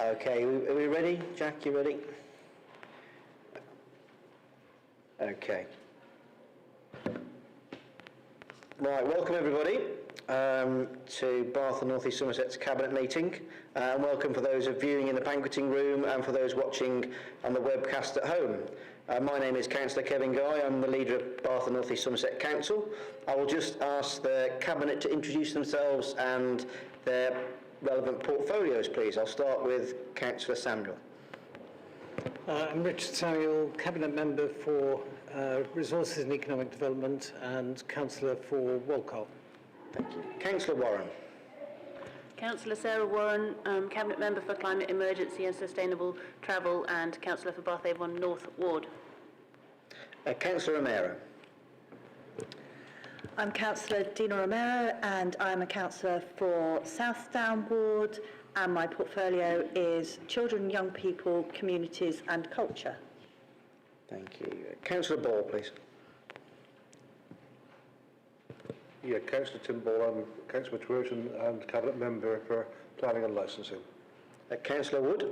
Okay, are we ready? Jack, you ready? Okay. Right, welcome everybody to Bath and North East Somerset's Cabinet meeting, and welcome for those viewing in the banqueting room and for those watching on the webcast at home. My name is Councillor Kevin Guy. I'm the leader of Bath and North East Somerset Council. I will just ask the Cabinet to introduce themselves and their relevant portfolios, please. I'll start with Councillor Samuel. I'm Richard Samuel, Cabinet Member for Resources and Economic Development and Councillor for Walcott. Thank you. Councillor Warren. Councillor Sarah Warren, Cabinet Member for Climate Emergency and Sustainable Travel and Councillor for Bath Avon North Ward. Councillor O'Meara. I'm Councillor Dina Romero and I'm a councillor for Southdown Ward, and my portfolio is Children, Young People, Communities and Culture. Thank you. Councillor Ball, please. Yeah, Councillor Tim Ball. I'm Councillor Twerton and Cabinet Member for Planning and Licensing. Councillor Wood.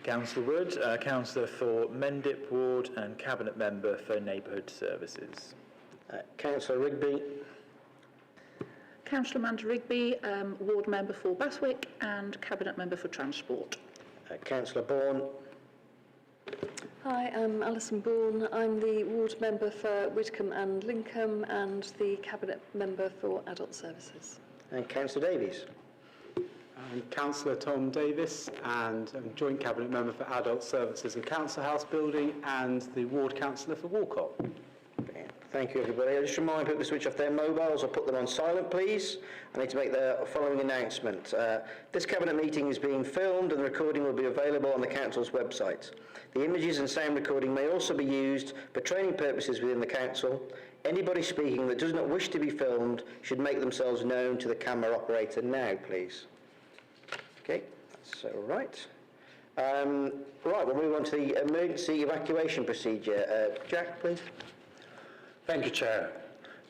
Councillor Wood, Councillor for Mendip Ward and Cabinet Member for Neighbourhood Services. Councillor Rigby. Councillor Amanda Rigby, Ward Member for Baswick and Cabinet Member for Transport. Councillor Bourne. Hi, I'm Alison Bourne. I'm the Ward Member for Widcombe and Lincoln and the Cabinet Member for Adult Services. And Councillor Davies. I'm Councillor Tom Davis and I'm Joint Cabinet Member for Adult Services and Council House Building and the Ward Councillor for Walcott. Thank you, everybody. I'll just remind people to switch off their mobiles or put them on silent, please. I need to make the following announcement. This Cabinet meeting is being filmed and the recording will be available on the Council's website. The images and sound recording may also be used for training purposes within the Council. Anybody speaking that does not wish to be filmed should make themselves known to the camera operator now, please. Okay, that's all right. Right, we'll move on to the emergency evacuation procedure. Jack, please. Thank you, Chair.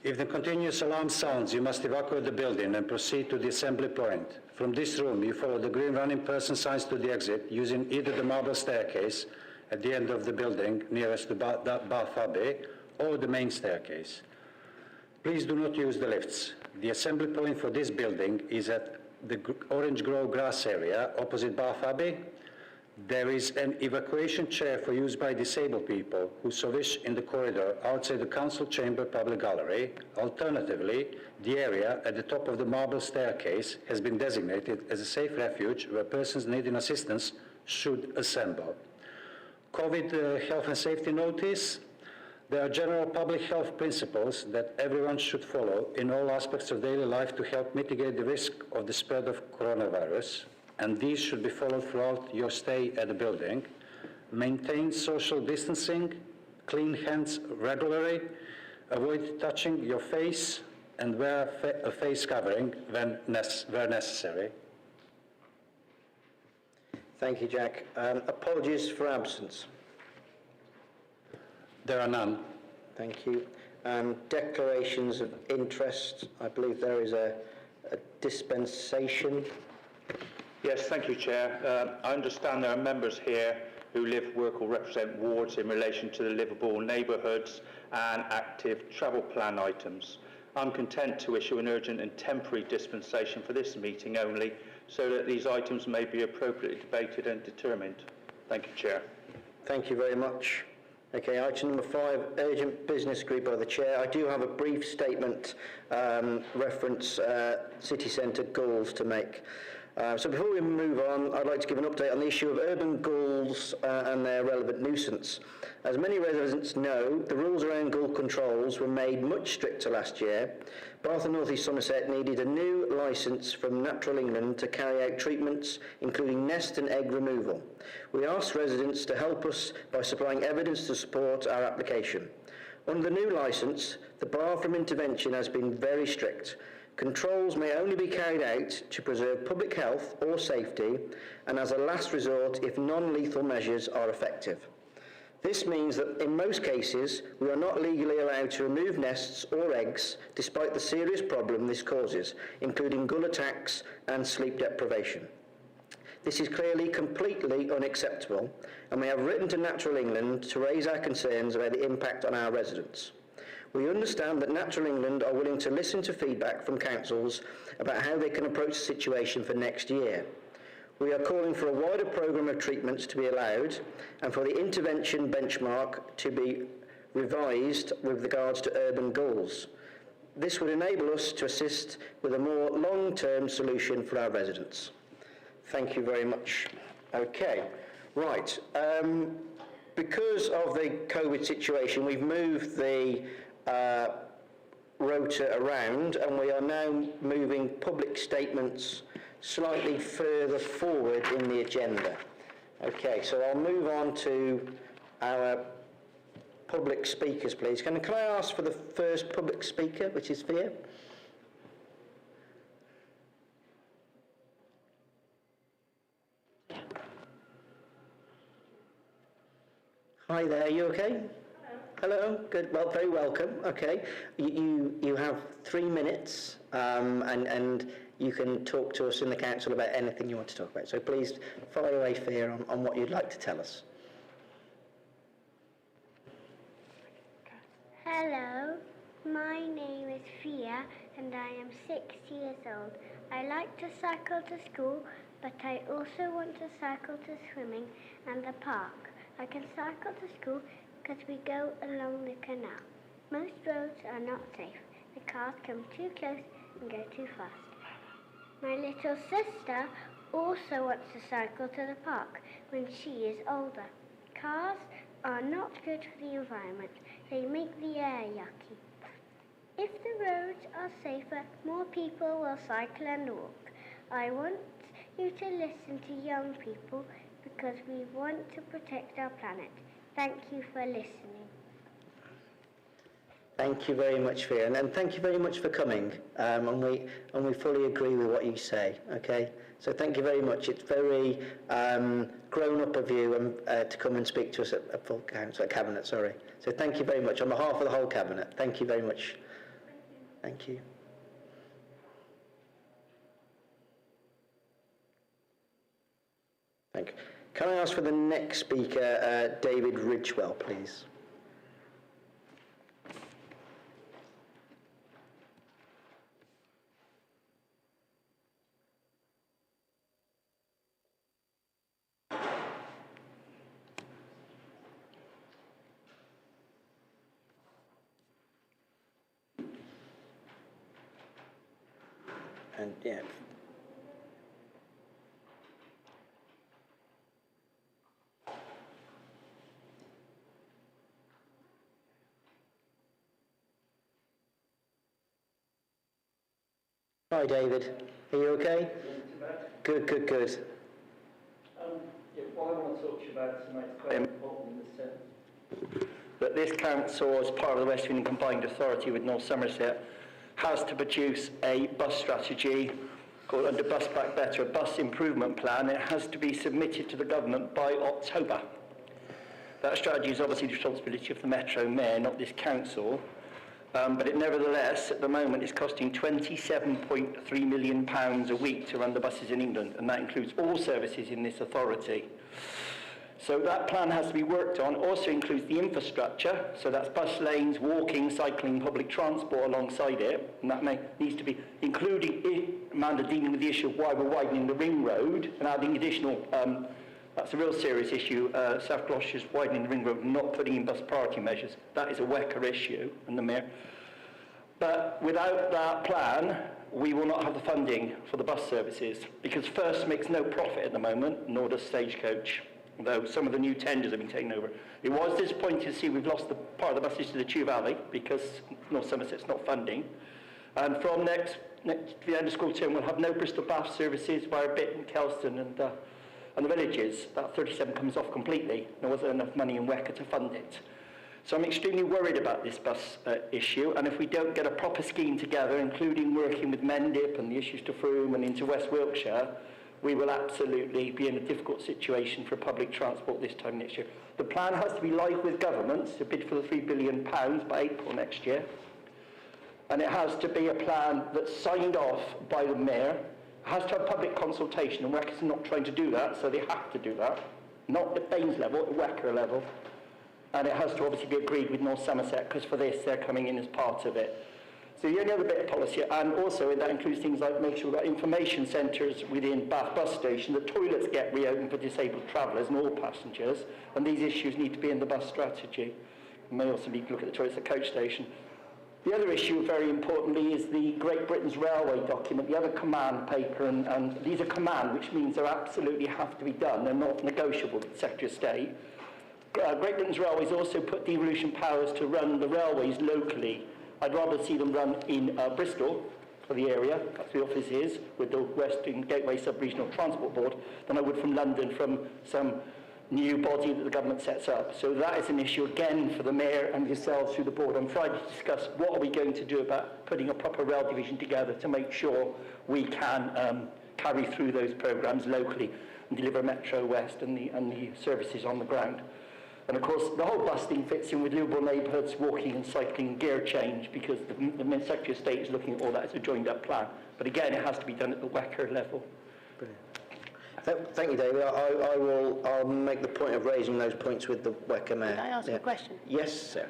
If the continuous alarm sounds, you must evacuate the building and proceed to the assembly point. From this room, you follow the green running person signs to the exit using either the marble staircase at the end of the building nearest to Bath Abbey or the main staircase. Please do not use the lifts. The assembly point for this building is at the Orange Grove grass area opposite Bath Abbey. There is an evacuation chair for use by disabled people who so wish in the corridor outside the Council Chamber Public Gallery. Alternatively, the area at the top of the marble staircase has been designated as a safe refuge where persons needing assistance should assemble. COVID health and safety notice. There are general public health principles that everyone should follow in all aspects of daily life to help mitigate the risk of the spread of coronavirus, and these should be followed throughout your stay at the building. Maintain social distancing, clean hands regularly, avoid touching your face, and wear a face covering where necessary. Thank you, Jack. Apologies for absence. There are none. Thank you. Declarations of interest. I believe there is a dispensation. Yes, thank you, Chair. I understand there are members here who live, work or represent wards in relation to the livable neighbourhoods and active travel plan items. I'm content to issue an urgent and temporary dispensation for this meeting only so that these items may be appropriately debated and determined. Thank you, Chair. Thank you very much. Okay, item number 5, urgent business agreed by the Chair. I do have a brief statement reference city centre goals to make. So before we move on, I'd like to give an update on the issue of urban ghouls and their relevant nuisance. As many residents know, the rules around ghoul controls were made much stricter last year. Bath and North East Somerset needed a new licence from Natural England to carry out treatments including nest and egg removal. We asked residents to help us by supplying evidence to support our application. Under the new licence, the bar from intervention has been very strict. Controls may only be carried out to preserve public health or safety and as a last resort if non-lethal measures are effective. This means that in most cases we are not legally allowed to remove nests or eggs despite the serious problem this causes, including gull attacks and sleep deprivation. This is clearly completely unacceptable, and we have written to Natural England to raise our concerns about the impact on our residents. We understand that Natural England are willing to listen to feedback from councils about how they can approach the situation for next year. We are calling for a wider programme of treatments to be allowed and for the intervention benchmark to be revised with regards to urban goals. This would enable us to assist with a more long-term solution for our residents. Thank you very much. Okay, right. Because of the COVID situation, we've moved the rota around, and we are now moving public statements slightly further forward in the agenda. Okay, so I'll move on to our public speakers, please. Can I ask for the first public speaker, which is Fia? Hi there, you okay? Hello, good, well, very welcome, okay. You have 3 minutes and you can talk to us in the council about anything you want to talk about. So please fire away, Fia, on what you'd like to tell us. Hello, my name is Fia and I am 6 years old. I like to cycle to school, but I also want to cycle to swimming and the park. I can cycle to school because we go along the canal. Most roads are not safe. The cars come too close and go too fast. My little sister also wants to cycle to the park when she is older. Cars are not good for the environment. They make the air yucky. If the roads are safer, more people will cycle and walk. I want you to listen to young people because we want to protect our planet. Thank you for listening. Thank you very much, Fia, and thank you very much for coming. And we fully agree with what you say. Okay, so thank you very much. It's very grown up of you to come and speak to us at full council, at cabinet. Sorry. So thank you very much on behalf of the whole cabinet. Thank you very much. Thank you. Thank you. Can I ask for the next speaker, David Ridgewell, please? And yeah. Hi, David. Are you okay? Good, good, good. What I want to talk to you about tonight is quite important in the sense that this council, as part of the West Midlands Combined Authority with North Somerset, has to produce a bus strategy called Under Bus Back Better, a bus improvement plan. It has to be submitted to the government by October. That strategy is obviously the responsibility of the Metro Mayor, not this council. But it nevertheless, at the moment, is costing £27.3 million a week to run the buses in England, and that includes all services in this authority. So that plan has to be worked on. Also includes the infrastructure, so that's bus lanes, walking, cycling, public transport alongside it, and that needs to be including Amanda dealing with the issue of why we're widening the ring road and adding additional. That's a real serious issue. South Gloucestershire's widening the ring road and not putting in bus priority measures. That is a WECA issue, and the Mayor. But without that plan, we will not have the funding for the bus services, because First makes no profit at the moment, nor does Stagecoach, although some of the new tenders have been taken over. It was disappointing to see we've lost the part of the buses to the Chew Valley, because North Somerset's not funding. And from next the end of school term, we'll have no Bristol Bath services via Bit and Kelston and the villages. That 37 comes off completely. There wasn't enough money in WECA to fund it. So I'm extremely worried about this bus issue, and if we don't get a proper scheme together, including working with Mendip and the issues to Frome and into West Wiltshire, we will absolutely be in a difficult situation for public transport this time next year. The plan has to be live with governments to bid for the £3 billion by April next year, and it has to be a plan that's signed off by the Mayor, has to have public consultation, and WEC is not trying to do that, so they have to do that. Not at Baines level, at WECR level. And it has to obviously be agreed with North Somerset, because for this, they're coming in as part of it. So the only other bit of policy, and also that includes things like making sure we've got information centres within Bath bus station, the toilets get reopened for disabled travellers and all passengers, and these issues need to be in the bus strategy. We may also need to look at the toilets at coach station. The other issue, very importantly, is the Great Britain's Railway document, the other command paper, and these are command, which means they absolutely have to be done. They're not negotiable with the Secretary of State. Great Britain's Railways also put devolution powers to run the railways locally. I'd rather see them run in Bristol, for the area, that's the office is, with the Western Gateway Sub-Regional Transport Board, than I would from London, from some new body that the government sets up. So that is an issue again for the Mayor and yourselves through the board on Friday to discuss what are we going to do about putting a proper rail division together to make sure we can carry through those programmes locally and deliver Metro West and the services on the ground. And of course, the whole bus thing fits in with livable neighbourhoods, walking and cycling and gear change, because the Secretary of State is looking at all that as a joined-up plan. But again, it has to be done at the WECR level. Brilliant. Thank you, David. I'll make the point of raising those points with the WECR Mayor. Could I ask a question? Yes, Sarah.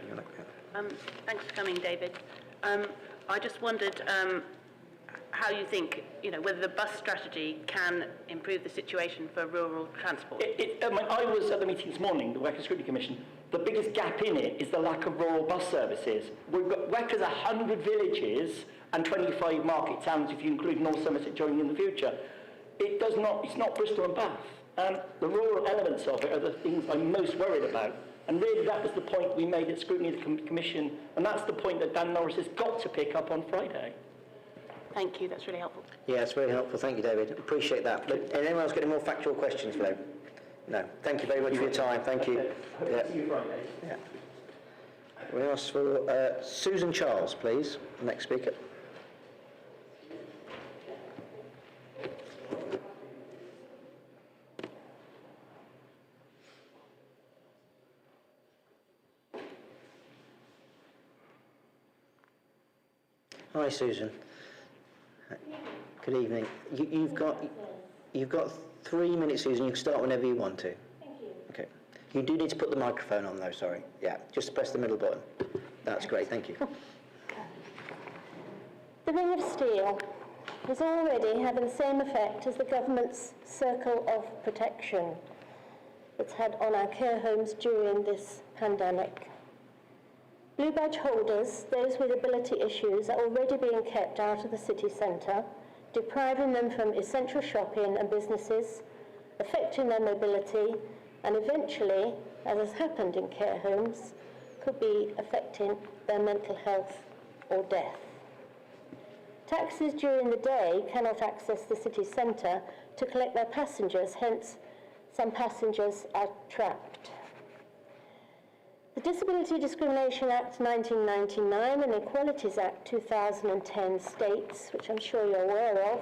Thanks for coming, David. I just wondered how you think, whether the bus strategy can improve the situation for rural transport. I was at the meeting this morning, the WECR Scrutiny Commission. The biggest gap in it is the lack of rural bus services. We've got WECR's 100 villages and 25 market towns, if you include North Somerset joining in the future. It's not Bristol and Bath. The rural elements of it are the things I'm most worried about. And really that was the point we made at Scrutiny of the Commission, and that's the point that Dan Norris has got to pick up on Friday. Thank you, that's really helpful. Yeah, it's very helpful. Thank you, David. Appreciate that. But anyone else got any more factual questions, Flo? No. Thank you very much for your time. Thank you. Yeah. See you Friday. Yeah. We ask for Susan Charles, please, next speaker. Hi, Susan. Good evening. You've got 3 minutes, Susan. You can start whenever you want to. Thank you. Okay. You do need to put the microphone on, though. Sorry. Yeah. Just press the middle button. That's great. Thank you. The Ring of Steel is already having the same effect as the government's Circle of Protection it's had on our care homes during this pandemic. Blue badge holders, those with ability issues, are already being kept out of the city centre, depriving them from essential shopping and businesses, affecting their mobility, and eventually, as has happened in care homes, could be affecting their mental health or death. Taxis during the day cannot access the city centre to collect their passengers, hence some passengers are trapped. The Disability Discrimination Act 1999 and Equalities Act 2010 states, which I'm sure you're aware of,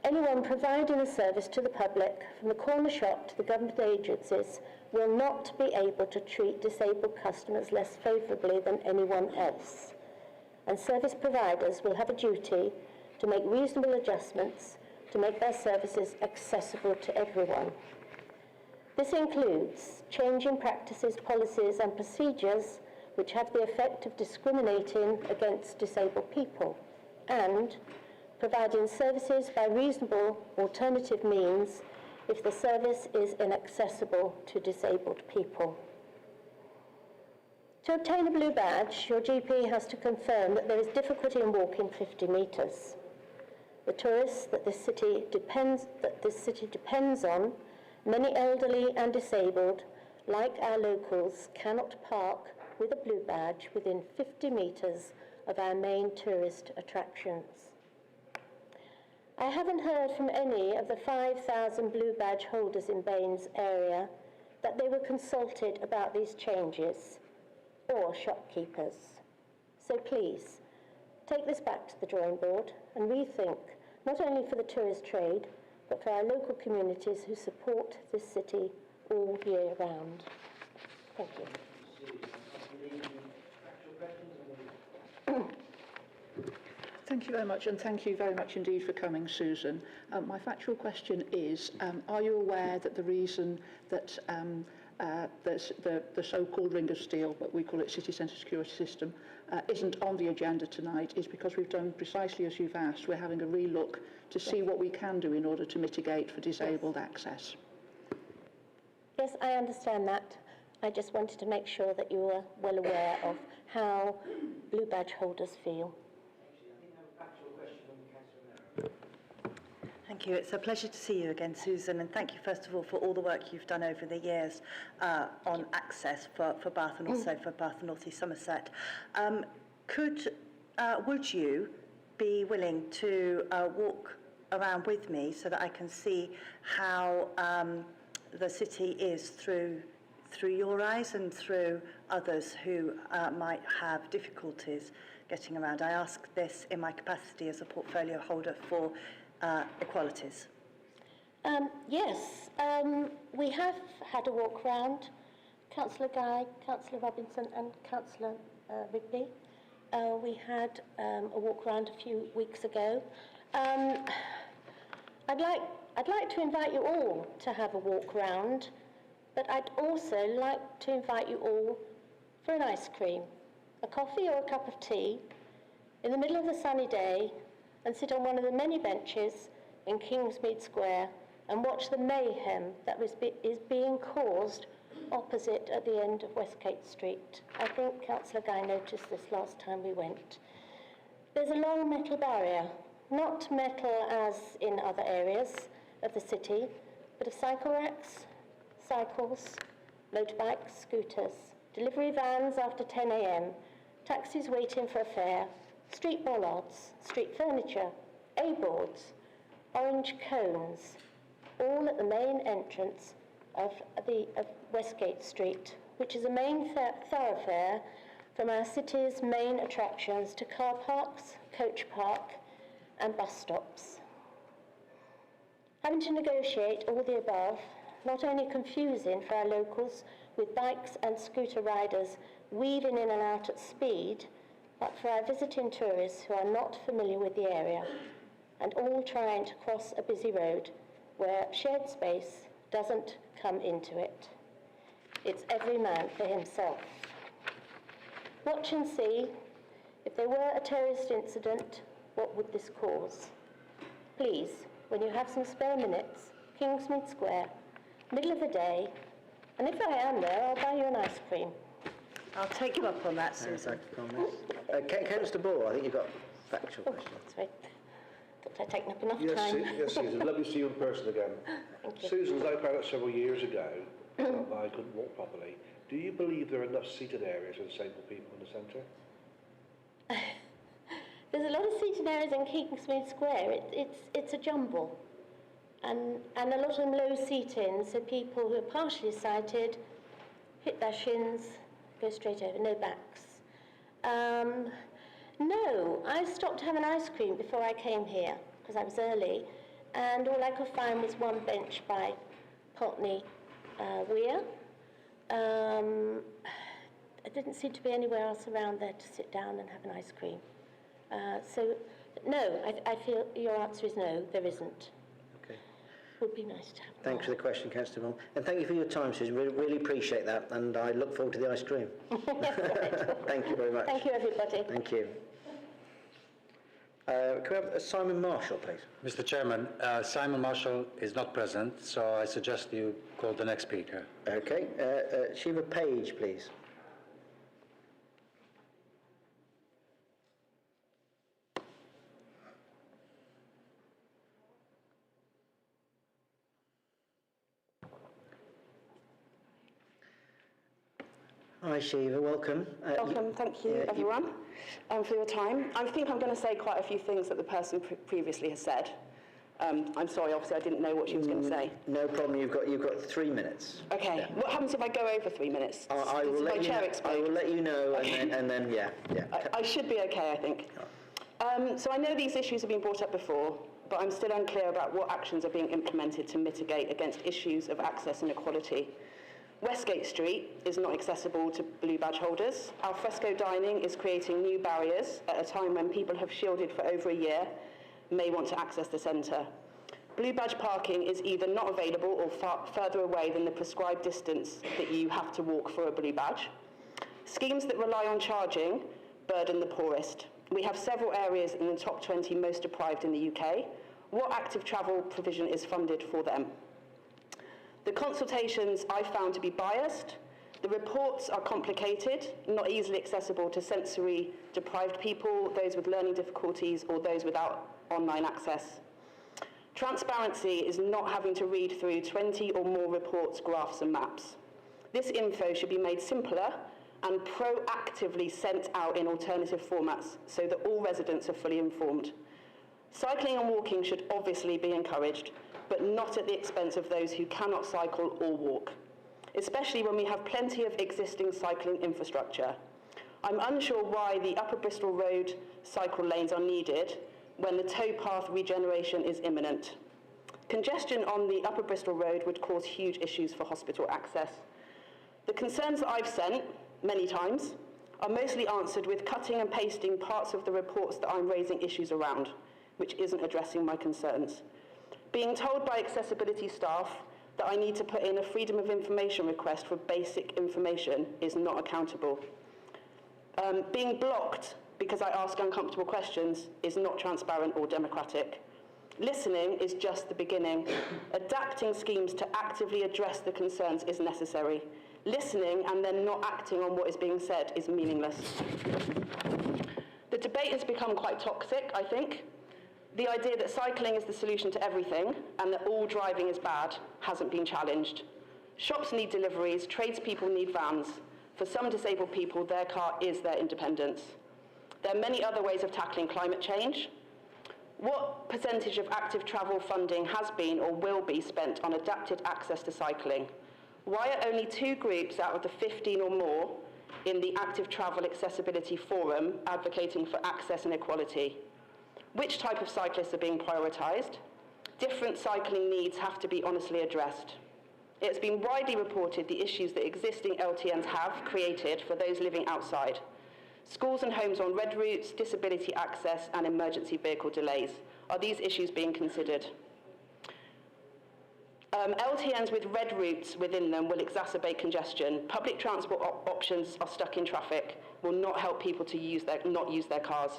anyone providing a service to the public, from the corner shop to the government agencies, will not be able to treat disabled customers less favourably than anyone else. And service providers will have a duty to make reasonable adjustments to make their services accessible to everyone. This includes changing practices, policies and procedures which have the effect of discriminating against disabled people, and providing services by reasonable alternative means if the service is inaccessible to disabled people. To obtain a blue badge, your GP has to confirm that there is difficulty in walking 50 metres. The tourists that this city depends on, many elderly and disabled, like our locals, cannot park with a blue badge within 50 metres of our main tourist attractions. I haven't heard from any of the 5,000 blue badge holders in Baines area that they were consulted about these changes, or shopkeepers. So please, take this back to the drawing board and rethink, not only for the tourist trade, but for our local communities who support this city all year round. Thank you. Thank you very much, and thank you very much indeed for coming, Susan. My factual question is, are you aware that the reason that the so-called Ring of Steel, but we call it City Centre Security System, isn't on the agenda tonight is because we've done precisely as you've asked. We're having a relook to see what we can do in order to mitigate for disabled access. Yes, I understand that. I just wanted to make sure that you were well aware of how blue badge holders feel. Thank you. It's a pleasure to see you again, Susan, and thank you first of all for all the work you've done over the years on access for Bath and also for Bath and North East Somerset. Would you be willing to walk around with me so that I can see how the city is through your eyes and through others who might have difficulties getting around? I ask this in my capacity as a portfolio holder for equalities. Yes, we have had a walk round. Councillor Guy, Councillor Robinson and Councillor Rigby. We had a walk round a few weeks ago. I'd like to invite you all to have a walk round, but I'd also like to invite you all for an ice cream, a coffee or a cup of tea in the middle of the sunny day and sit on one of the many benches in Kingsmead Square and watch the mayhem that is being caused opposite at the end of Westgate Street. I think Councillor Guy noticed this last time we went. There's a long metal barrier, not metal as in other areas of the city, but of cycle racks, cycles, motorbikes, scooters, delivery vans after 10 a.m, taxis waiting for a fare, street bollards, street furniture, A-boards, orange cones, all at the main entrance of Westgate Street, which is a main thoroughfare from our city's main attractions to car parks, coach park and bus stops. Having to negotiate all the above, not only confusing for our locals with bikes and scooter riders weaving in and out at speed, but for our visiting tourists who are not familiar with the area and all trying to cross a busy road where shared space doesn't come into it. It's every man for himself. Watch and see, if there were a terrorist incident, what would this cause? Please, when you have some spare minutes, Kingsmead Square, middle of the day, and if I am there, I'll buy you an ice cream. I'll take you up on that, Susan. Councillor Ball, I think you've got a factual question. Sorry. Thought I'd taken up enough Yes, time. yes, Susan. Lovely to see you in person again. Thank you. Susan, as I found out several years ago that I couldn't walk properly, do you believe there are enough seated areas for disabled people in the centre? There's a lot of seating areas in Kingsmead Square. It's a jumble. And a lot of them low seating, so people who are partially sighted hit their shins, go straight over, no backs. No, I stopped to have an ice cream before I came here, because I was early, and all I could find was one bench by Pulteney Weir. There didn't seem to be anywhere else around there to sit down and have an ice cream. So, no, I feel your answer is no, there isn't. Okay. Would be nice to have. Thanks for the question, Councillor Ball. And thank you for your time, Susan. Really appreciate that, and I look forward to the ice cream. Thank you very much. Thank you, everybody. Thank you. Can we have Simon Marshall, please? Mr. Chairman, Simon Marshall is not present, so I suggest you call the next speaker. Okay. Shiva Page, please. Hi Shiva, welcome. Welcome, thank you everyone for your time. I think I'm going to say quite a few things that the person previously has said. I'm sorry, obviously I didn't know what she was going to say. No problem, you've got 3 minutes. Okay, yeah. What happens if I go over 3 minutes? I will let you know, okay. and then yeah. I should be okay, I think. So I know these issues have been brought up before, but I'm still unclear about what actions are being implemented to mitigate against issues of access and equality Westgate Street is not accessible to blue badge holders. Alfresco dining is creating new barriers at a time when people have shielded for over a year may want to access the centre. Blue badge parking is either not available or far further away than the prescribed distance that you have to walk for a blue badge. Schemes that rely on charging burden the poorest. We have several areas in the top 20 most deprived in the UK. What active travel provision is funded for them? The consultations I found to be biased. The reports are complicated, not easily accessible to sensory deprived people, those with learning difficulties, or those without online access. Transparency is not having to read through 20 or more reports, graphs, and maps. This info should be made simpler and proactively sent out in alternative formats so that all residents are fully informed. Cycling and walking should obviously be encouraged, but not at the expense of those who cannot cycle or walk, especially when we have plenty of existing cycling infrastructure. I'm unsure why the Upper Bristol Road cycle lanes are needed when the towpath regeneration is imminent. Congestion on the Upper Bristol Road would cause huge issues for hospital access. The concerns that I've sent many times are mostly answered with cutting and pasting parts of the reports that I'm raising issues around, which isn't addressing my concerns. Being told by accessibility staff that I need to put in a freedom of information request for basic information is not accountable. Being blocked because I ask uncomfortable questions is not transparent or democratic. Listening is just the beginning. Adapting schemes to actively address the concerns is necessary. Listening and then not acting on what is being said is meaningless. The debate has become quite toxic, I think. The idea that cycling is the solution to everything and that all driving is bad hasn't been challenged. Shops need deliveries, tradespeople need vans. For some disabled people, their car is their independence. There are many other ways of tackling climate change. What percentage of active travel funding has been or will be spent on adapted access to cycling? Why are only 2 groups out of the 15 or more in the Active Travel Accessibility Forum advocating for access and equality? Which type of cyclists are being prioritised? Different cycling needs have to be honestly addressed. It has been widely reported the issues that existing LTNs have created for those living outside. Schools and homes on red routes, disability access and emergency vehicle delays. Are these issues being considered? LTNs with red routes within them will exacerbate congestion. Public transport options are stuck in traffic, will not help people to not use their cars.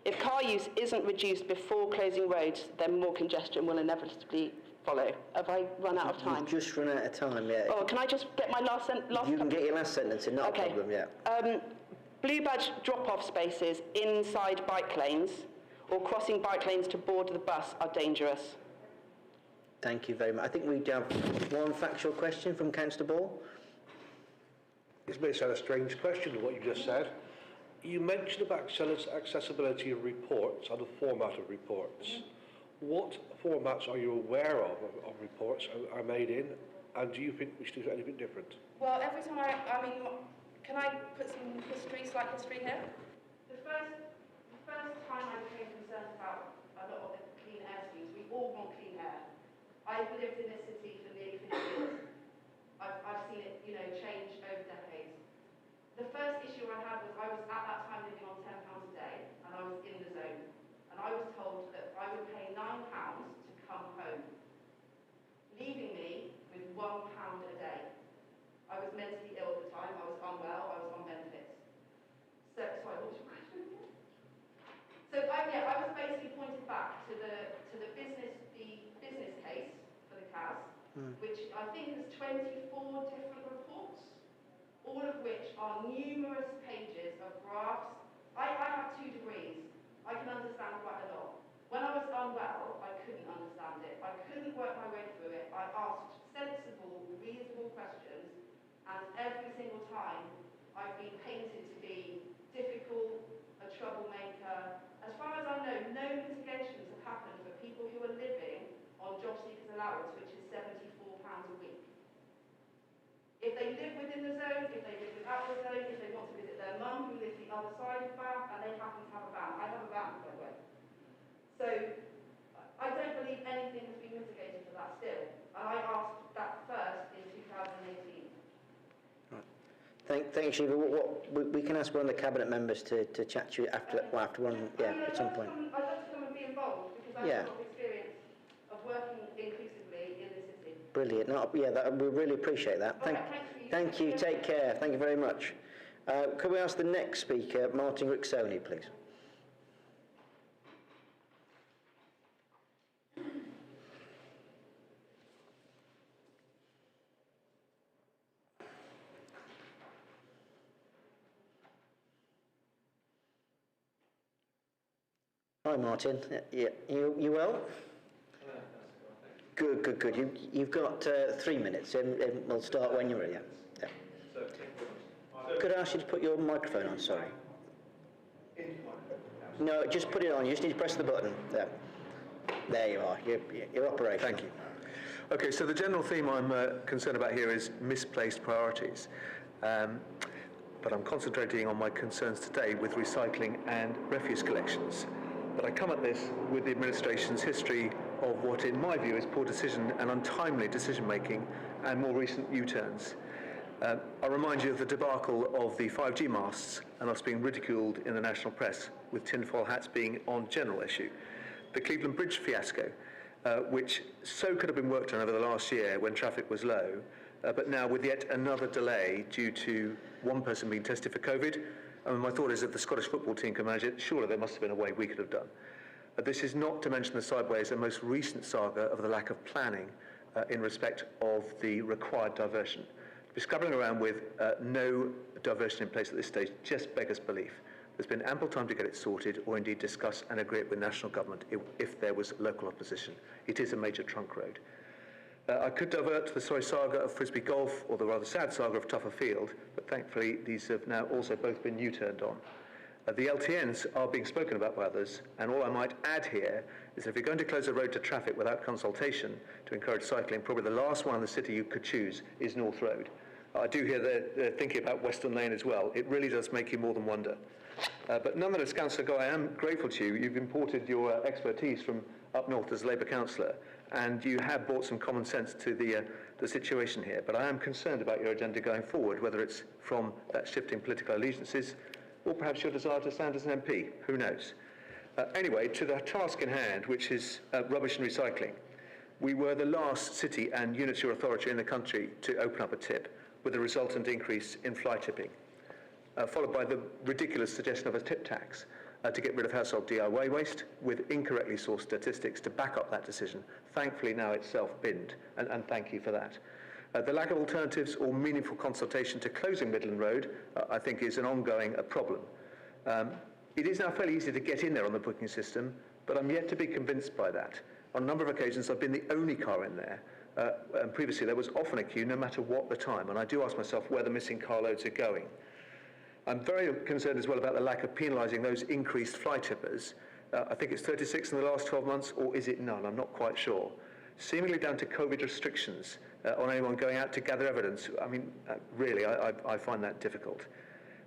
If car use isn't reduced before closing roads, then more congestion will inevitably follow. Have I run out of time? You've just run out of time, yeah. Oh, can I just get my last sentence? You can get your last sentence, not a problem, yeah. Blue badge drop-off spaces inside bike lanes or crossing bike lanes to board the bus are dangerous. Thank you very much. I think we have one factual question from Councillor Ball. This may sound a strange question, what you just said. You mentioned about accessibility of reports and the format of reports. What formats are you aware of reports are made in, and do you think we should do anything different? Well, every time can I put some history, slight history here? The first time I became concerned about a lot of the clean air schemes, we all want clean air. I've lived in this city for nearly 50 years. I've seen it, change over decades. The first issue I had was I was at that time living on £10 a day, and I was in the zone. And I was told that I would pay £9 to come home, leaving me with £1 a day. I was mentally ill at the time, I was unwell, I was on benefits. So, sorry, what was your question again? So, I was basically pointed back to the business case for the CAS, which I think has 24 different reports, all of which are numerous pages of graphs. I have 2 degrees. I can understand quite a lot. When I was unwell, I couldn't understand it. I couldn't work my way through it. I asked sensible, reasonable questions, and every single time I've been painted to be difficult, a troublemaker. As far as I know, no mitigations have happened for people who are living on job seekers allowance, which is £74 a week. If they live within the zone, if they live without the zone, if they want to visit their mum who lives the other side of Bath, and they happen to have a van. I have a van, by the way. So I don't believe anything has been mitigated for that still. And I asked that first in 2018. Thanks, Shiva. We can ask one of the cabinet members to chat to you after one, at some point. I'd love to come and be involved because I've got experience of working inclusively in the city. Brilliant. No, we really appreciate that. Thank you. Take care. Thank you very much. Could we ask the next speaker, Martin Rixoni, please? Hi, Martin. Yeah, you well? Good. You've got 3 minutes, and we'll start when you're ready. Yeah. Could I ask you to put your microphone on? Sorry. No, just put it on. You just need to press the button. There you are. You're operational. Thank you. Okay, so the general theme I'm concerned about here is misplaced priorities. But I'm concentrating on my concerns today with recycling and refuse collections. But I come at this with the administration's history of what, in my view, is poor decision and untimely decision-making and more recent U-turns. I remind you of the debacle of the 5G masts and us being ridiculed in the national press, with tinfoil hats being on general issue. The Cleveland Bridge fiasco, which so could have been worked on over the last year when traffic was low, but now with yet another delay due to one person being tested for COVID. My thought is if the Scottish football team can manage it, surely there must have been a way we could have done. This is not to mention the sideways and most recent saga of the lack of planning in respect of the required diversion. To be scrabbling around with no diversion in place at this stage just beggars belief. There's been ample time to get it sorted or indeed discuss and agree it with national government if there was local opposition. It is a major trunk road. I could divert to the sorry saga of Frisbee Golf or the rather sad saga of Tuffer Field, but thankfully these have now also both been U-turned on. The LTNs are being spoken about by others, and all I might add here is that if you're going to close a road to traffic without consultation to encourage cycling, probably the last one in the city you could choose is North Road. I do hear they're thinking about Western Lane as well. It really does make you more than wonder. But nonetheless, Councillor Guy, I am grateful to you. You've imported your expertise from up north as Labour councillor, and you have brought some common sense to the situation here. But I am concerned about your agenda going forward, whether it's from that shifting political allegiances or perhaps your desire to stand as an MP. Who knows? Anyway, to the task in hand, which is rubbish and recycling. We were the last city and unitary authority in the country to open up a tip, with a resultant increase in fly tipping, followed by the ridiculous suggestion of a tip tax to get rid of household DIY waste, with incorrectly sourced statistics to back up that decision. Thankfully now it's self-binned, and thank you for that. The lack of alternatives or meaningful consultation to closing Midland Road, I think, is an ongoing problem. It is now fairly easy to get in there on the booking system, but I'm yet to be convinced by that. On a number of occasions I've been the only car in there, and previously there was often a queue no matter what the time, and I do ask myself where the missing carloads are going. I'm very concerned as well about the lack of penalising those increased fly tippers. I think it's 36 in the last 12 months, or is it none? I'm not quite sure. Seemingly down to COVID restrictions on anyone going out to gather evidence. I mean, really, I find that difficult.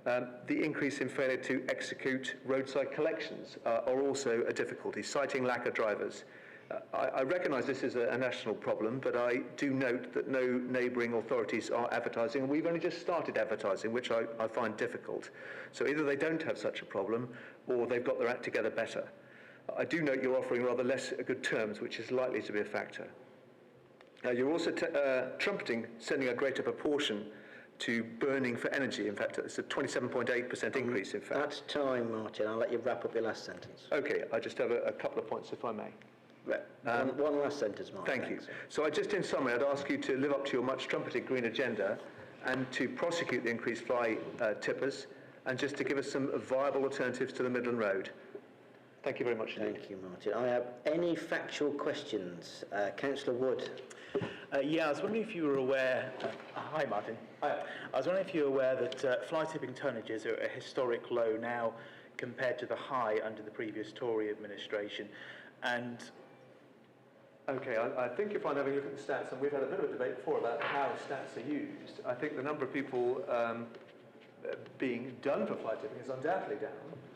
The increase in failure to execute roadside collections are also a difficulty, citing lack of drivers. I recognise this is a national problem, but I do note that no neighbouring authorities are advertising, and we've only just started advertising, which I find difficult. So either they don't have such a problem, or they've got their act together better. I do note you're offering rather less good terms, which is likely to be a factor. You're also trumpeting sending a greater proportion to burning for energy. In fact, it's a 27.8% increase, in fact. That's time, Martin. I'll let you wrap up your last sentence. Okay, I just have a couple of points, if I may. One last sentence, Martin. Thank you. So just in summary, I'd ask you to live up to your much trumpeted green agenda and to prosecute the increased fly tippers, and just to give us some viable alternatives to the Midland Road. Thank you very much indeed. Thank you, Martin. I have any factual questions? Councillor Wood. Yeah, I was wondering if you were aware... hi, Martin. I was wondering if you were aware that fly tipping tonnages are at a historic low now compared to the high under the previous Tory administration. And... Okay, I think if I'm having a look at the stats, and we've had a bit of a debate before about how stats are used, I think the number of people being done for fly tipping is undoubtedly down,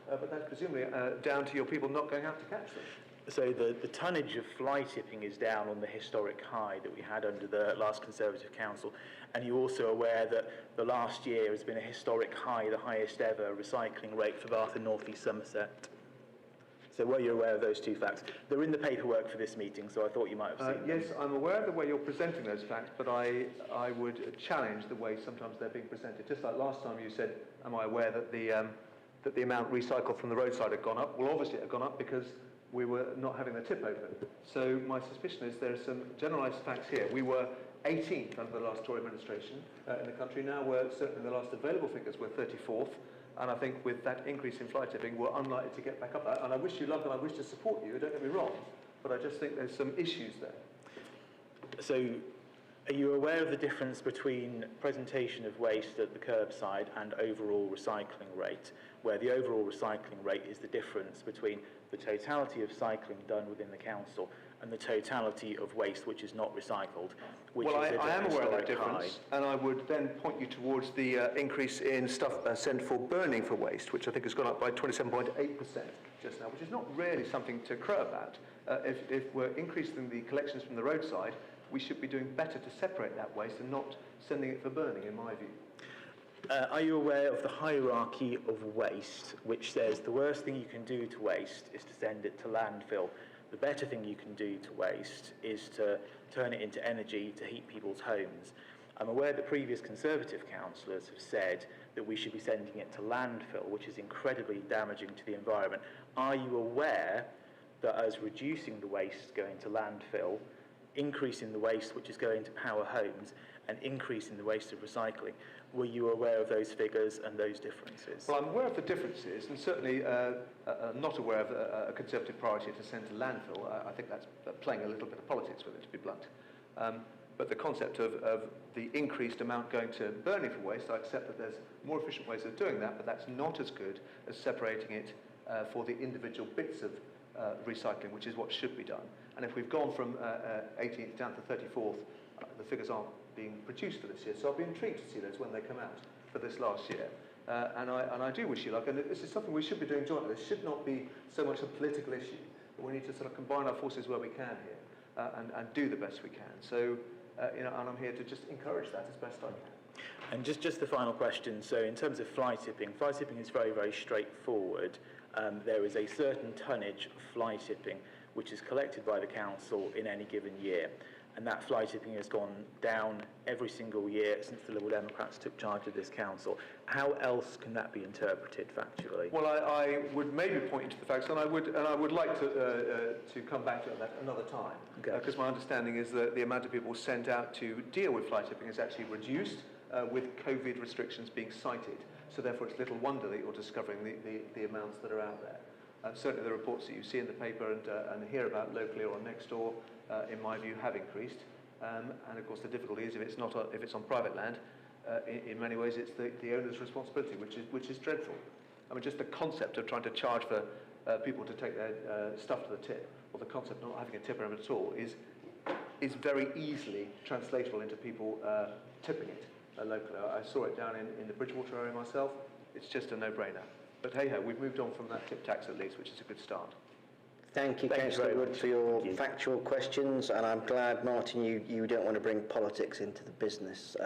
but that's presumably down to your people not going out to catch them. So the tonnage of fly tipping is down on the historic high that we had under the last Conservative Council. And you're also aware that the last year has been a historic high, the highest ever recycling rate for Bath and North East Somerset. So were you aware of those two facts? They're in the paperwork for this meeting, so I thought you might have seen them. Yes, I'm aware of the way you're presenting those facts, but I would challenge the way sometimes they're being presented. Just like last time you said, am I aware that the amount recycled from the roadside had gone up? Well, obviously it had gone up because we were not having the tip open. So my suspicion is there are some generalised facts here. We were 18th under the last Tory administration in the country. Now we're, certainly the last available figures, we're 34th. And I think with that increase in fly tipping, we're unlikely to get back up that. And I wish you luck and I wish to support you, don't get me wrong. But I just think there's some issues there. So are you aware of the difference between presentation of waste at the curbside and overall recycling rate, where the overall recycling rate is the difference between the totality of cycling done within the council and the totality of waste which is not recycled, which well, is I am aware of that historic difference, high. and I would then point you towards the increase in stuff sent for burning for waste, which I think has gone up by 27.8% just now, which is not really something to crow about. If we're increasing the collections from the roadside, we should be doing better to separate that waste and not sending it for burning, in my view. Are you aware of the hierarchy of waste, which says the worst thing you can do to waste is to send it to landfill? The better thing you can do to waste is to turn it into energy to heat people's homes. I'm aware that previous Conservative councillors have said that we should be sending it to landfill, which is incredibly damaging to the environment. Are you aware that us reducing the waste going to landfill, increasing the waste which is going to power homes, and increasing the waste of recycling, were you aware of those figures and those differences? Well, I'm aware of the differences, and certainly not aware of a Conservative priority to send to landfill. I think that's playing a little bit of politics with it, to be blunt. But the concept of the increased amount going to burning for waste, I accept that there's more efficient ways of doing that, but that's not as good as separating it for the individual bits of recycling, which is what should be done. And if we've gone from 18th down to 34th, the figures aren't being produced for this year, so I'll be intrigued to see those when they come out for this last year. And I do wish you luck, and this is something we should be doing jointly. This should not be so much a political issue, but we need to sort of combine our forces where we can here and do the best we can. So, and I'm here to just encourage that as best I can. And just the final question, so in terms of fly tipping is very, very straightforward. There is a certain tonnage of fly tipping which is collected by the council in any given year. And that fly tipping has gone down every single year since the Liberal Democrats took charge of this council. How else can that be interpreted factually? Well, I would maybe point you to the facts, and I would like to come back to that another time, because my understanding is that the amount of people sent out to deal with fly tipping is actually reduced with COVID restrictions being cited. So therefore, it's little wonder that you're discovering the amounts that are out there. Certainly, the reports that you see in the paper and hear about locally or next door, in my view, have increased. And of course, the difficulty is if it's on private land, in many ways, it's the owner's responsibility, which is dreadful. I mean, just the concept of trying to charge for people to take their stuff to the tip, or the concept of not having a tip around at all, is very easily translatable into people tipping it locally. I saw it down in the Bridgewater area myself. It's just a no-brainer. But hey-ho, we've moved on from that tip tax at least, which is a good start. Thank you, Councillor Wood, for your factual questions, and I'm glad, Martin, you don't want to bring politics into the business.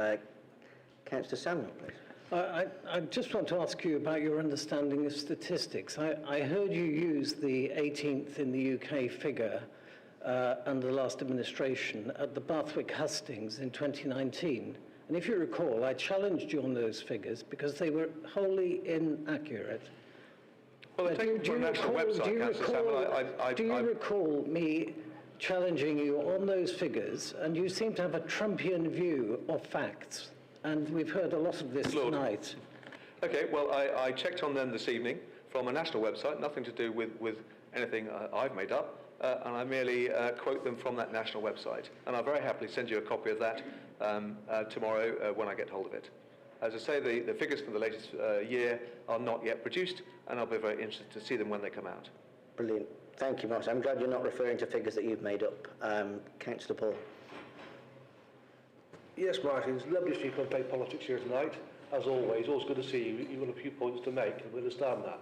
Councillor Samuel, please. I just want to ask you about your understanding of statistics. I heard you use the 18th in the UK figure under the last administration at the Bathwick Hustings in 2019. And if you recall, I challenged you on those figures because they were wholly inaccurate. Well, they're taken from a national website, Councillor Samuel. Do you recall me challenging you on those figures? And you seem to have a Trumpian view of facts. And we've heard a lot of this tonight. Okay, well, I checked on them this evening from a national website, nothing to do with anything I've made up. And I merely quote them from that national website. And I'll very happily send you a copy of that tomorrow when I get hold of it. As I say, the figures for the latest year are not yet produced, and I'll be very interested to see them when they come out. Brilliant. Thank you, Martin. I'm glad you're not referring to figures that you've made up. Councillor Paul. Yes, Martin, it's lovely to see you can play politics here tonight. As always good to see you. You've got a few points to make, and we understand that.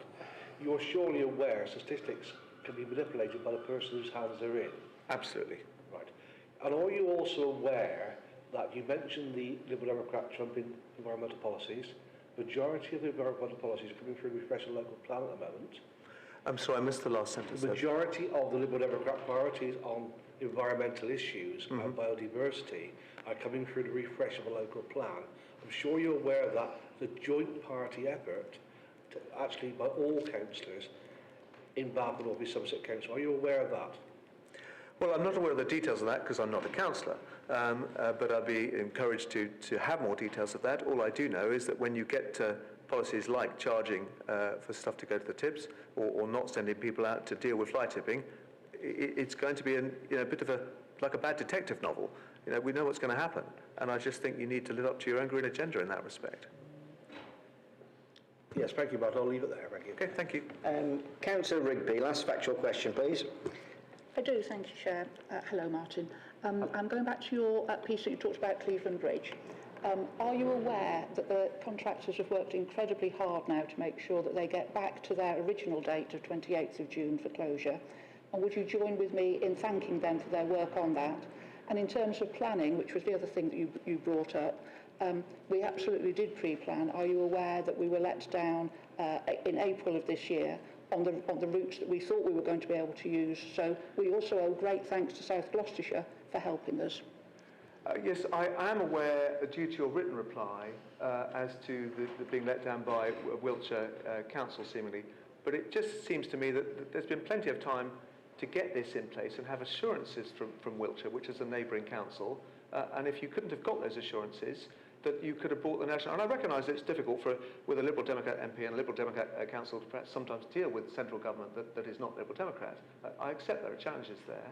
You're surely aware statistics can be manipulated by the person whose hands they're in. Absolutely. Right. And are you also aware that you mentioned the Liberal Democrat trumping environmental policies? Majority of the environmental policies are coming through refresh the local plan at the moment. I'm sorry, I missed the last sentence. The majority of the Liberal Democrat priorities on environmental issues and biodiversity are coming through the refresh of a local plan. I'm sure you're aware of that. The joint party effort, to actually by all councillors in Bath and North East Somerset Council. Are you aware of that? Well, I'm not aware of the details of that because I'm not a councillor, but I'd be encouraged to have more details of that. All I do know is that when you get to policies like charging for stuff to go to the tips or not sending people out to deal with fly tipping, it's going to be a bit of like a bad detective novel. We know what's going to happen, and I just think you need to live up to your own green agenda in that respect. Yes, thank you, Martin. I'll leave it there. Thank you. Okay, thank you. Councillor Rigby, last factual question, please. I do, thank you, Chair. Hello, Martin. I'm going back to your piece that you talked about Cleveland Bridge. Are you aware that the contractors have worked incredibly hard now to make sure that they get back to their original date of 28th of June for closure? And would you join with me in thanking them for their work on that? And in terms of planning, which was the other thing that you brought up, we absolutely did pre-plan. Are you aware that we were let down in April of this year on the routes that we thought we were going to be able to use? So we also owe great thanks to South Gloucestershire for helping us. Yes, I am aware, due to your written reply, as to the being let down by Wiltshire Council, seemingly. But it just seems to me that there's been plenty of time to get this in place and have assurances from Wiltshire, which is a neighbouring council. And if you couldn't have got those assurances, that you could have brought the national... And I recognise it's difficult with a Liberal Democrat MP and a Liberal Democrat council to perhaps sometimes deal with central government that is not Liberal Democrat. I accept there are challenges there.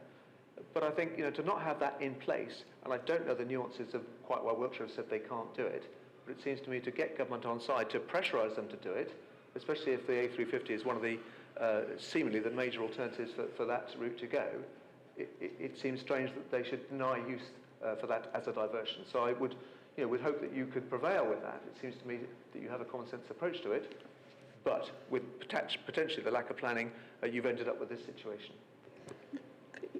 But I think, to not have that in place, and I don't know the nuances of quite why Wiltshire have said they can't do it, but it seems to me to get government on side, to pressurise them to do it, especially if the A350 is one of the, seemingly the major alternatives for that route to go, it seems strange that they should deny use for that as a diversion. So I would hope that you could prevail with that. It seems to me that you have a common sense approach to it, but with potentially the lack of planning, you've ended up with this situation.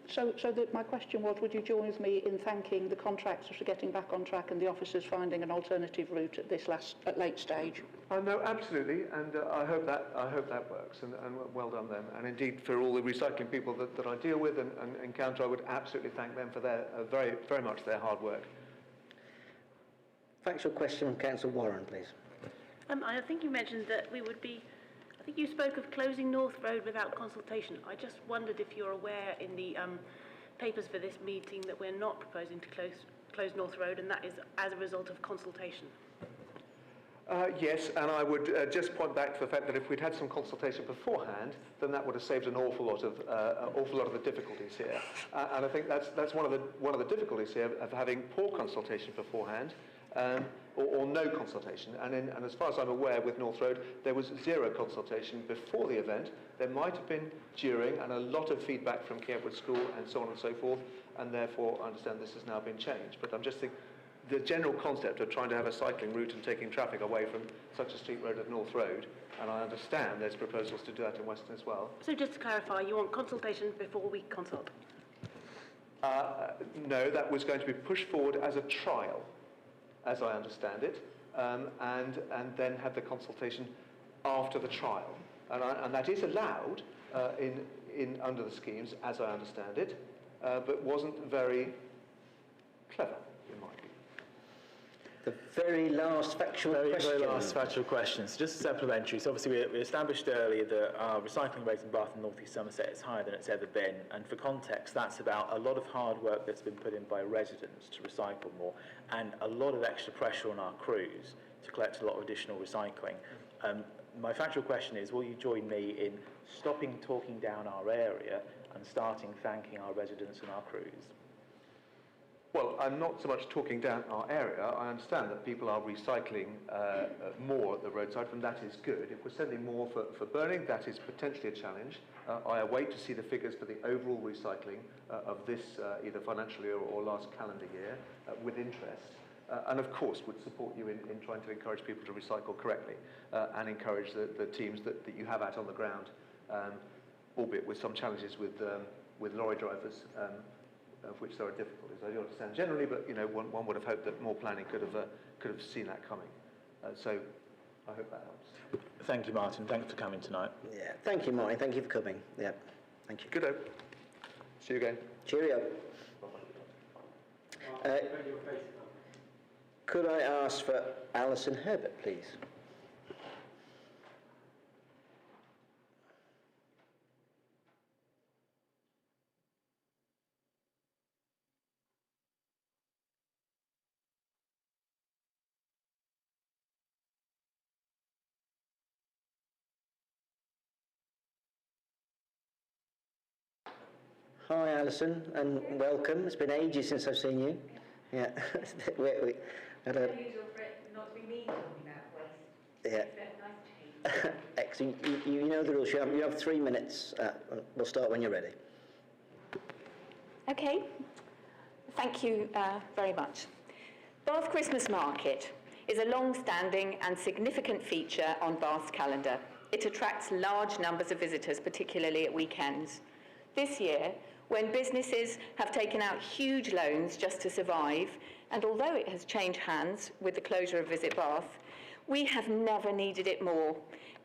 So my question was, would you join with me in thanking the contractors for getting back on track and the officers finding an alternative route at this late stage? No, absolutely, and I hope that works, and well done them. And indeed, for all the recycling people that I deal with and encounter, I would absolutely thank them for their very, very much their hard work. Factual question from Councillor Warren, please. I think you mentioned that we would be... I think you spoke of closing North Road without consultation. I just wondered if you're aware in the papers for this meeting that we're not proposing to close North Road, and that is as a result of consultation. Yes, and I would just point back to the fact that if we'd had some consultation beforehand, then that would have saved an awful lot of the difficulties here. And I think that's one of the difficulties here of having poor consultation beforehand. Or no consultation. And as far as I'm aware with North Road, there was zero consultation before the event. There might have been during, and a lot of feedback from Kentwood School and so on and so forth, and therefore I understand this has now been changed. But I'm just thinking, the general concept of trying to have a cycling route and taking traffic away from such a street road as North Road, and I understand there's proposals to do that in Weston as well. So just to clarify, you want consultation before we consult? No, that was going to be pushed forward as a trial, as I understand it, and then have the consultation after the trial, and that is allowed under the schemes, as I understand it, but wasn't very clever in my view. The very last factual question. Very last factual question. So just supplementary. So obviously we established earlier that our recycling rate in Bath and North East Somerset is higher than it's ever been. And for context, that's about a lot of hard work that's been put in by residents to recycle more, and a lot of extra pressure on our crews to collect a lot of additional recycling. My factual question is, will you join me in stopping talking down our area and starting thanking our residents and our crews? Well, I'm not so much talking down our area. I understand that people are recycling more at the roadside, and that is good. If we're sending more for burning, that is potentially a challenge. I await to see the figures for the overall recycling of this either financial year or last calendar year with interest. And of course would support you in trying to encourage people to recycle correctly and encourage the teams that you have out on the ground. albeit with some challenges with lorry drivers, of which there are difficulties. I do understand generally, but one would have hoped that more planning could have seen that coming. So I hope that helps. Thank you, Martin. Thanks for coming tonight. Yeah, thank you, Martin. Thank you for coming. Yeah, thank you. Good. See you again. Cheerio. Could I ask for Alison Herbert, please? Hi, Alison, and welcome. It's been ages since I've seen you. Yeah, we had a... Yeah. Excellent. You know the rules. You have 3 minutes. We'll start when you're ready. Okay. Thank you very much. Bath Christmas Market is a long-standing and significant feature on Bath's calendar. It attracts large numbers of visitors, particularly at weekends. This year, when businesses have taken out huge loans just to survive, and although it has changed hands with the closure of Visit Bath, we have never needed it more,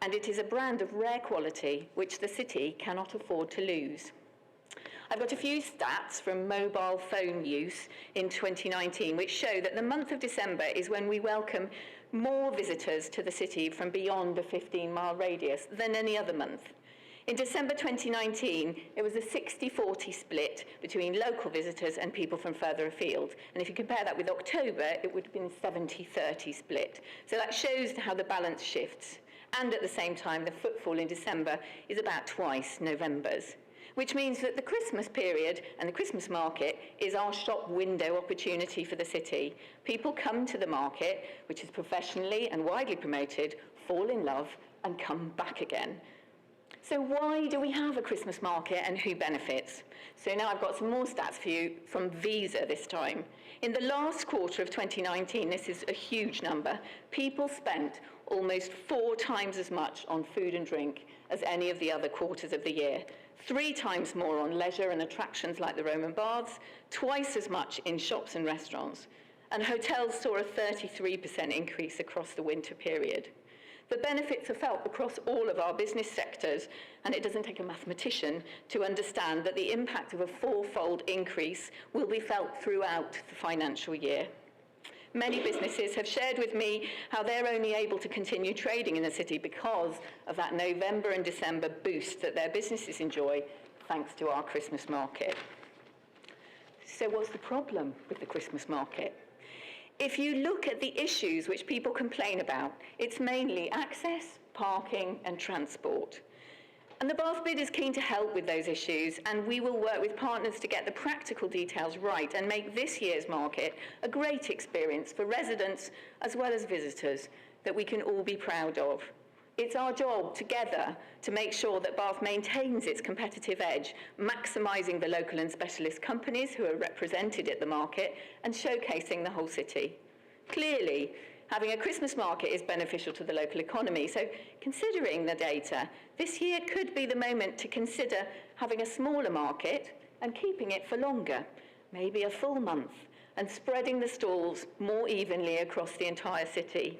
and it is a brand of rare quality which the city cannot afford to lose. I've got a few stats from mobile phone use in 2019 which show that the month of December is when we welcome more visitors to the city from beyond a 15-mile radius than any other month. In December 2019, it was a 60-40 split between local visitors and people from further afield. And if you compare that with October, it would have been a 70-30 split. So that shows how the balance shifts. And at the same time, the footfall in December is about twice November's, which means that the Christmas period and the Christmas market is our shop window opportunity for the city. People come to the market, which is professionally and widely promoted, fall in love, and come back again. So why do we have a Christmas market and who benefits? So now I've got some more stats for you from Visa this time. In the last quarter of 2019, this is a huge number, people spent almost 4 times as much on food and drink as any of the other quarters of the year. 3 times more on leisure and attractions like the Roman Baths, twice as much in shops and restaurants. And hotels saw a 33% increase across the winter period. The benefits are felt across all of our business sectors, and it doesn't take a mathematician to understand that the impact of a 4-fold increase will be felt throughout the financial year. Many businesses have shared with me how they're only able to continue trading in the city because of that November and December boost that their businesses enjoy thanks to our Christmas market. So what's the problem with the Christmas market? If you look at the issues which people complain about, it's mainly access, parking, and transport. And the Bath Bid is keen to help with those issues, and we will work with partners to get the practical details right and make this year's market a great experience for residents as well as visitors that we can all be proud of. It's our job together to make sure that Bath maintains its competitive edge, maximising the local and specialist companies who are represented at the market and showcasing the whole city. Clearly, having a Christmas market is beneficial to the local economy, so considering the data, this year could be the moment to consider having a smaller market and keeping it for longer, maybe a full month, and spreading the stalls more evenly across the entire city.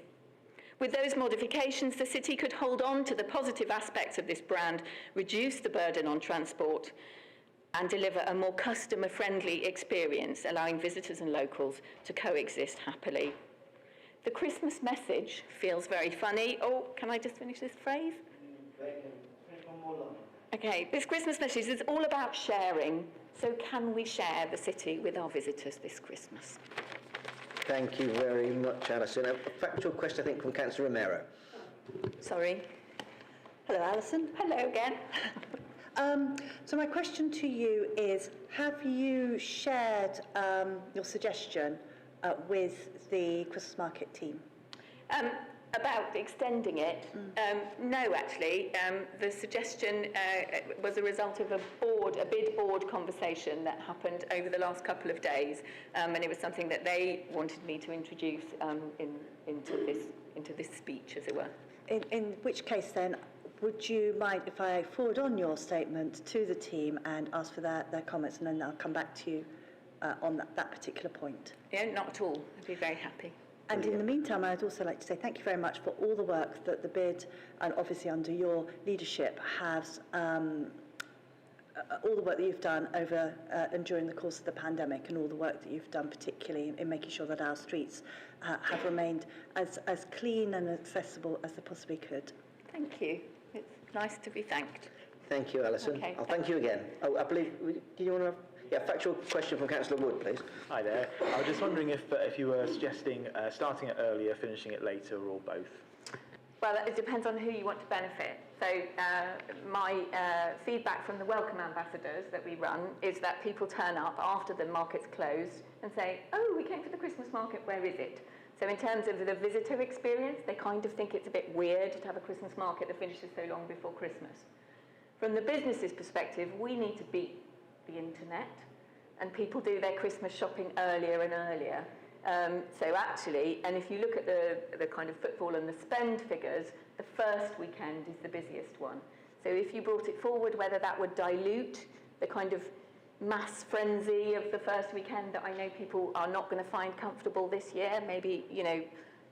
With those modifications, the city could hold on to the positive aspects of this brand, reduce the burden on transport, and deliver a more customer-friendly experience, allowing visitors and locals to coexist happily. The Christmas message feels very funny. Oh, can I just finish this phrase? Okay, this Christmas message is all about sharing. So can we share the city with our visitors this Christmas? Thank you very much, Alison. A factual question, I think, from Councillor Romero. Sorry. Hello, Alison. Hello again. So my question to you is, have you shared your suggestion with the Christmas market team? About extending it, no, actually. The suggestion was a result of a bid board conversation that happened over the last couple of days, and it was something that they wanted me to introduce into this speech, as it were. In which case, then, would you mind if I forward on your statement to the team and ask for their comments, and then I'll come back to you on that particular point? Yeah, not at all. I'd be very happy. And in the meantime, I'd also like to say thank you very much for all the work that the bid, and obviously under your leadership, has all the work that you've done over and during the course of the pandemic, and all the work that you've done particularly in making sure that our streets have remained as clean and accessible as they possibly could. Thank you. It's nice to be thanked. Thank you, Alison. Okay, I'll thank you again. Oh, I believe, do you want to... Yeah, factual question from Councillor Wood, please. Hi there. I was just wondering if you were suggesting starting it earlier, finishing it later, or both? Well, it depends on who you want to benefit. So my feedback from the Welcome Ambassadors that we run is that people turn up after the market's closed and say, oh, we came for the Christmas market, where is it? So in terms of the visitor experience, they kind of think it's a bit weird to have a Christmas market that finishes so long before Christmas. From the business's perspective, we need to beat the internet, and people do their Christmas shopping earlier and earlier. So actually, and if you look at the kind of footfall and the spend figures, the first weekend is the busiest one. So if you brought it forward, whether that would dilute the kind of mass frenzy of the first weekend that I know people are not going to find comfortable this year, maybe, you know,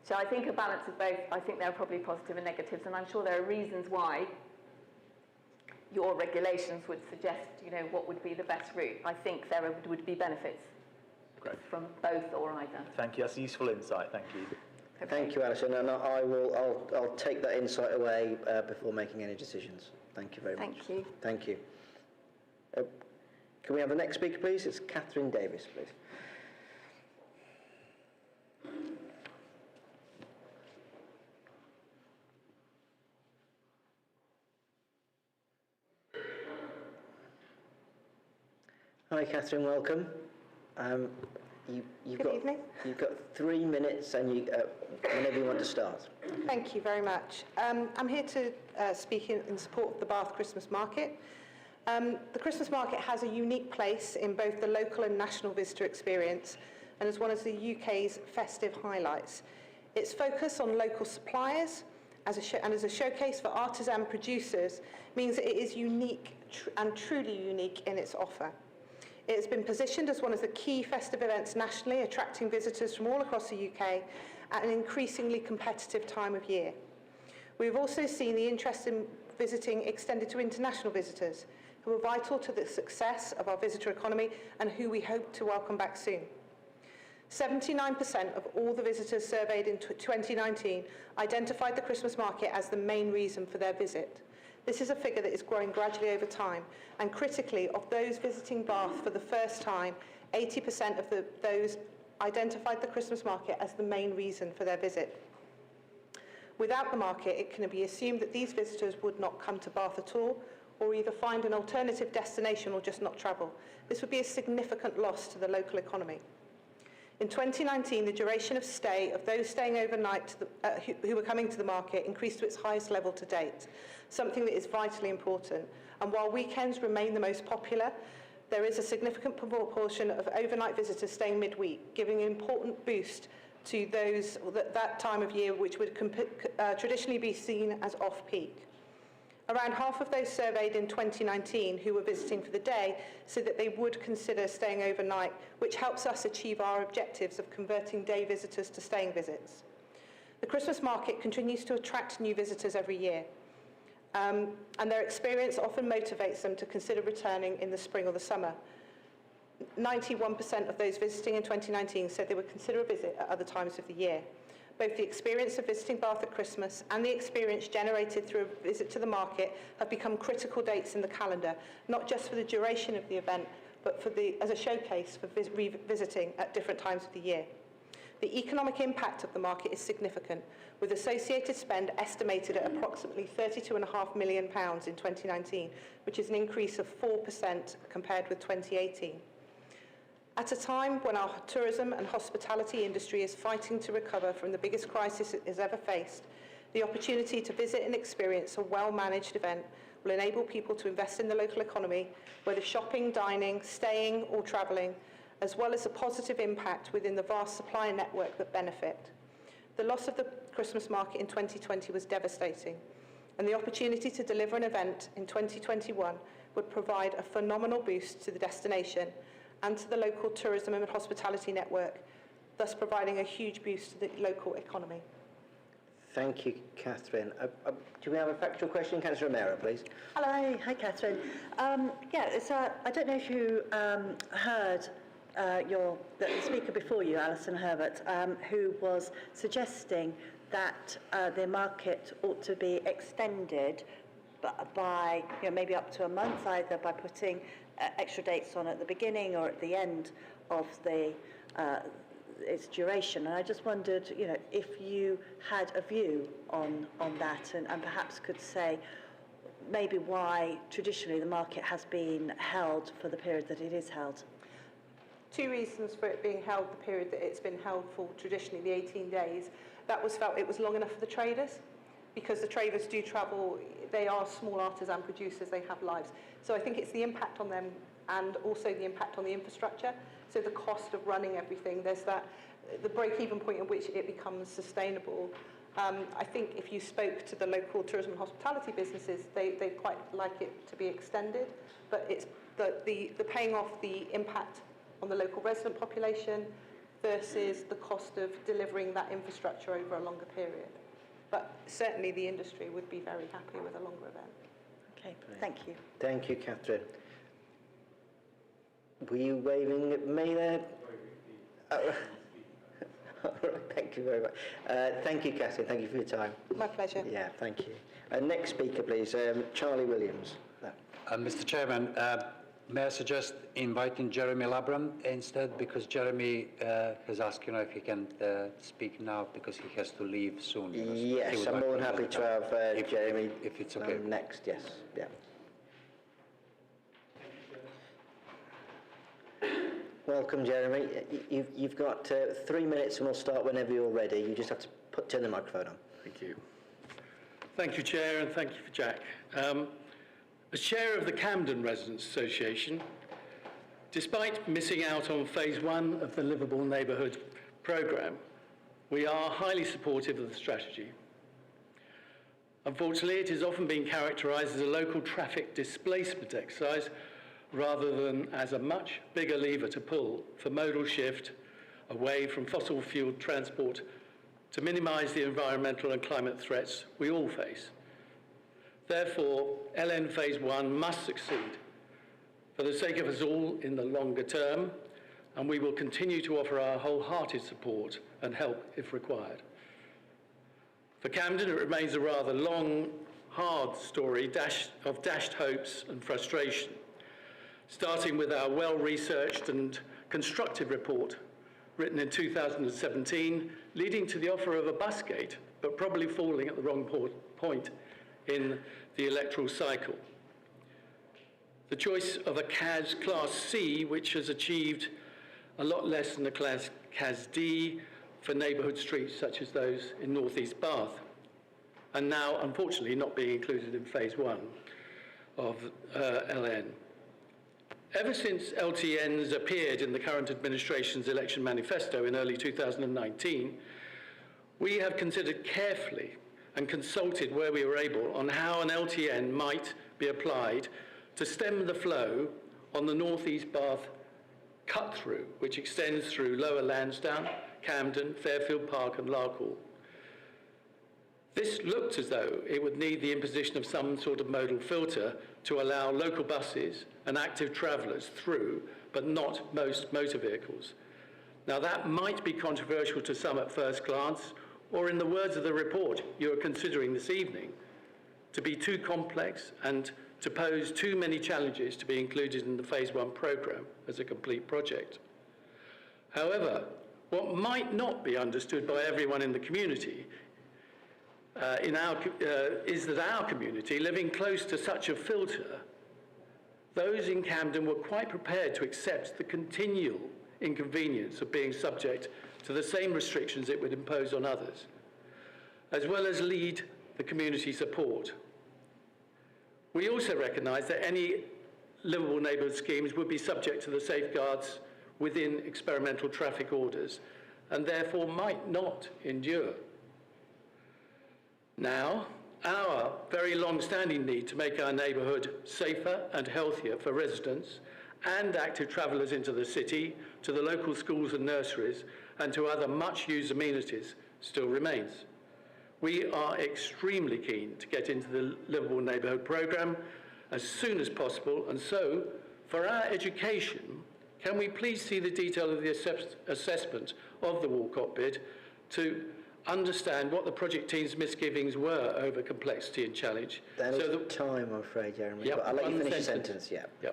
so I think a balance of both. I think there are probably positive and negatives, and I'm sure there are reasons why your regulations would suggest, you know, what would be the best route. I think there would be benefits from both or either. Thank you. That's a useful insight. Thank you. Okay. Thank you, Alison, and I'll take that insight away before making any decisions. Thank you very much. Thank you. Thank you. Can we have the next speaker, please? It's Catherine Davis, please. Hi, Catherine, welcome. You've got 3 minutes, and whenever you want to start. Thank you very much. I'm here to speak in support of the Bath Christmas Market. The Christmas Market has a unique place in both the local and national visitor experience, and is one of the UK's festive highlights. Its focus on local suppliers as a showcase for artisan producers means that it is unique and truly unique in its offer. It has been positioned as one of the key festive events nationally, attracting visitors from all across the UK at an increasingly competitive time of year. We've also seen the interest in visiting extended to international visitors, who are vital to the success of our visitor economy and who we hope to welcome back soon. 79% of all the visitors surveyed in 2019 identified the Christmas market as the main reason for their visit. This is a figure that is growing gradually over time, and critically, of those visiting Bath for the first time, 80% of those identified the Christmas market as the main reason for their visit. Without the market, it can be assumed that these visitors would not come to Bath at all, or either find an alternative destination or just not travel. This would be a significant loss to the local economy. In 2019, the duration of stay of those staying overnight who were coming to the market increased to its highest level to date, something that is vitally important. And while weekends remain the most popular, there is a significant proportion of overnight visitors staying midweek, giving an important boost to those that time of year which would traditionally be seen as off-peak. Around half of those surveyed in 2019 who were visiting for the day said that they would consider staying overnight, which helps us achieve our objectives of converting day visitors to staying visits. The Christmas market continues to attract new visitors every year, and their experience often motivates them to consider returning in the spring or the summer. 91% of those visiting in 2019 said they would consider a visit at other times of the year. Both the experience of visiting Bath at Christmas and the experience generated through a visit to the market have become critical dates in the calendar, not just for the duration of the event, but as a showcase for revisiting at different times of the year. The economic impact of the market is significant, with associated spend estimated at approximately £32.5 million in 2019, which is an increase of 4% compared with 2018. At a time when our tourism and hospitality industry is fighting to recover from the biggest crisis it has ever faced, the opportunity to visit and experience a well-managed event will enable people to invest in the local economy, whether shopping, dining, staying or travelling, as well as a positive impact within the vast supplier network that benefit. The loss of the Christmas market in 2020 was devastating, and the opportunity to deliver an event in 2021 would provide a phenomenal boost to the destination and to the local tourism and hospitality network, thus providing a huge boost to the local economy. Thank you, Catherine. Do we have a factual question? Councillor O'Meara, please. Hello, hi Catherine. I don't know if you heard the speaker before you, Alison Herbert, who was suggesting that the market ought to be extended by maybe up to a month, either by putting extra dates on at the beginning or at the end of its duration. And I just wondered, if you had a view on that and perhaps could say maybe why traditionally the market has been held for the period that it is held. Two reasons for it being held the period that it's been held for, traditionally the 18 days. That was felt it was long enough for the traders, because the traders do travel, they are small artisan producers, they have lives. So I think it's the impact on them and also the impact on the infrastructure. So the cost of running everything, there's the break-even point at which it becomes sustainable. I think if you spoke to the local tourism and hospitality businesses, they'd quite like it to be extended, but it's the paying off the impact on the local resident population versus the cost of delivering that infrastructure over a longer period. But certainly the industry would be very happy with a longer event. Okay, thank you. Thank you, Catherine. Were you waving at me there? All right, thank you very much. Thank you, Catherine. Thank you for your time. My pleasure. Yeah, thank you. Next speaker, please, Charlie Williams. Mr. Chairman, may I suggest inviting Jeremy Labram instead, because Jeremy has asked, if he can speak now because he has to leave soon. Yes, I'm more than happy to have Jeremy if it's okay. Next, yes. Yeah. Welcome, Jeremy. You've got 3 minutes and we'll start whenever you're ready. You just have to turn the microphone on. Thank you. Thank you, Chair, and thank you for Jack. As Chair of the Camden Residents Association, despite missing out on phase 1 of the Livable Neighbourhood programme, we are highly supportive of the strategy. Unfortunately, it has often been characterised as a local traffic displacement exercise rather than as a much bigger lever to pull for modal shift away from fossil fuel transport to minimise the environmental and climate threats we all face. Therefore, LN Phase 1 must succeed for the sake of us all in the longer term, and we will continue to offer our wholehearted support and help if required. For Camden, it remains a rather long, hard story of dashed hopes and frustration, starting with our well-researched and constructive report written in 2017, leading to the offer of a bus gate, but probably falling at the wrong point in the electoral cycle. The choice of a CAS Class C, which has achieved a lot less than a Class D for neighbourhood streets such as those in North East Bath, and now, unfortunately, not being included in Phase 1 of LN. Ever since LTNs appeared in the current administration's election manifesto in early 2019, we have considered carefully and consulted where we were able on how an LTN might be applied to stem the flow on the North East Bath cut-through, which extends through Lower Lansdowne, Camden, Fairfield Park and Larkhall. This looked as though it would need the imposition of some sort of modal filter to allow local buses and active travellers through, but not most motor vehicles. Now that might be controversial to some at first glance, or in the words of the report you are considering this evening, to be too complex and to pose too many challenges to be included in the Phase 1 programme as a complete project. However, what might not be understood by everyone in the community is that our community, living close to such a filter, those in Camden were quite prepared to accept the continual inconvenience of being subject to the same restrictions it would impose on others, as well as lead the community support. We also recognise that any livable neighbourhood schemes would be subject to the safeguards within experimental traffic orders and therefore might not endure. Now, our very long-standing need to make our neighbourhood safer and healthier for residents and active travellers into the city, to the local schools and nurseries, and to other much-used amenities still remains. We are extremely keen to get into the Livable Neighbourhood programme as soon as possible, and so, for our education, can we please see the detail of the assessment of the Walcott bid to understand what the project team's misgivings were over complexity and challenge? That is time, I'm afraid, Jeremy. Yep, But I'll let you one finish sentence. your sentence, yeah.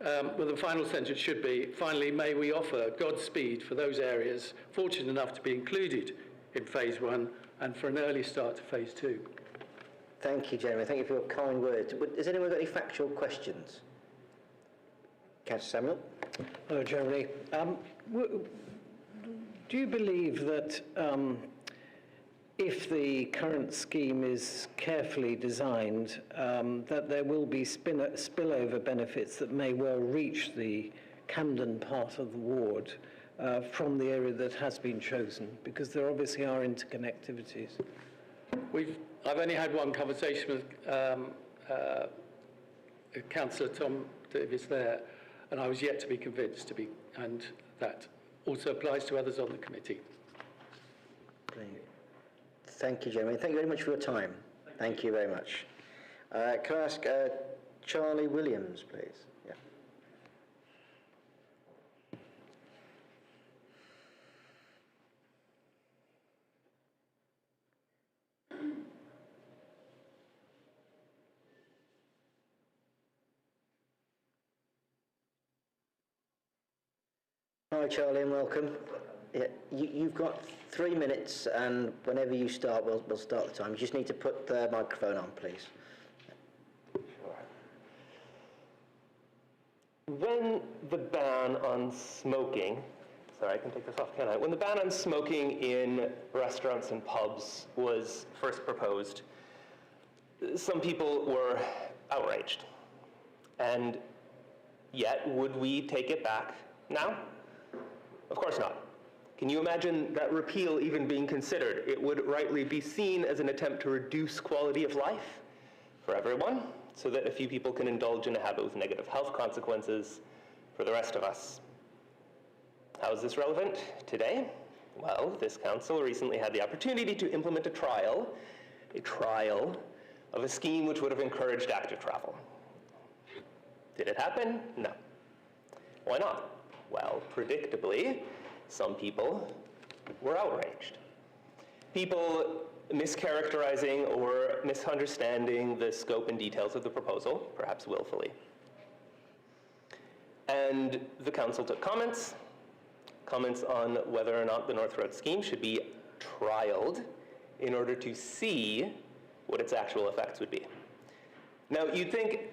Yep. Well, the final sentence should be, finally, may we offer Godspeed for those areas fortunate enough to be included in phase 1 and for an early start to phase 2. Thank you, Jeremy. Thank you for your kind words. Has anyone got any factual questions? Councillor Samuel? Hello, Jeremy. Do you believe that if the current scheme is carefully designed, that there will be spillover benefits that may well reach the Camden part of the ward from the area that has been chosen? Because there obviously are interconnectivities. I've only had one conversation with Councillor Tom Davis there, and I was yet to be convinced and that also applies to others on the committee. Brilliant. Thank you, Jeremy. Thank you very much for your time. Thank you very much. Can I ask Charlie Williams, please? Yeah. Hi, Charlie, and welcome. Yeah, you've got 3 minutes, and whenever you start, we'll start the time. You just need to put the microphone on, please. When the ban on smoking, sorry, I can take this off, can I? When the ban on smoking in restaurants and pubs was first proposed, some people were outraged. And yet, would we take it back now? Of course not. Can you imagine that repeal even being considered? It would rightly be seen as an attempt to reduce quality of life for everyone, so that a few people can indulge in a habit with negative health consequences for the rest of us. How is this relevant today? Well, this council recently had the opportunity to implement a trial of a scheme which would have encouraged active travel. Did it happen? No. Why not? Well, predictably, some people were outraged. People mischaracterizing or misunderstanding the scope and details of the proposal, perhaps willfully. And the council took comments on whether or not the North Road scheme should be trialed in order to see what its actual effects would be. Now, you'd think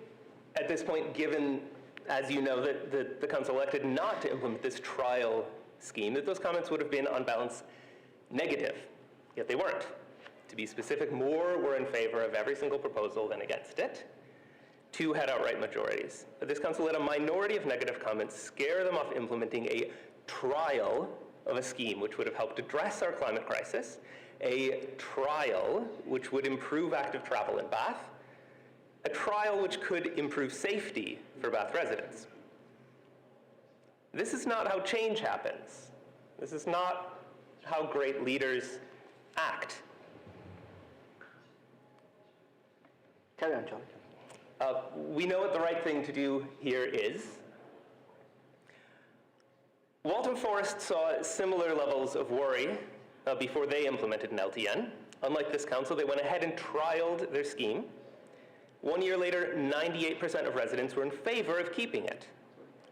at this point, given, as you know, that the council elected not to implement this trial scheme, that those comments would have been, on balance, negative, yet they weren't. To be specific, more were in favor of every single proposal than against it. 2 had outright majorities. But this council let a minority of negative comments scare them off implementing a trial of a scheme which would have helped address our climate crisis, a trial which would improve active travel in Bath, a trial which could improve safety for Bath residents. This is not how change happens. This is not how great leaders act. Carry on, Charlie. We know what the right thing to do here is. Waltham Forest saw similar levels of worry before they implemented an LTN. Unlike this council, they went ahead and trialed their scheme. 1 year later, 98% of residents were in favor of keeping it.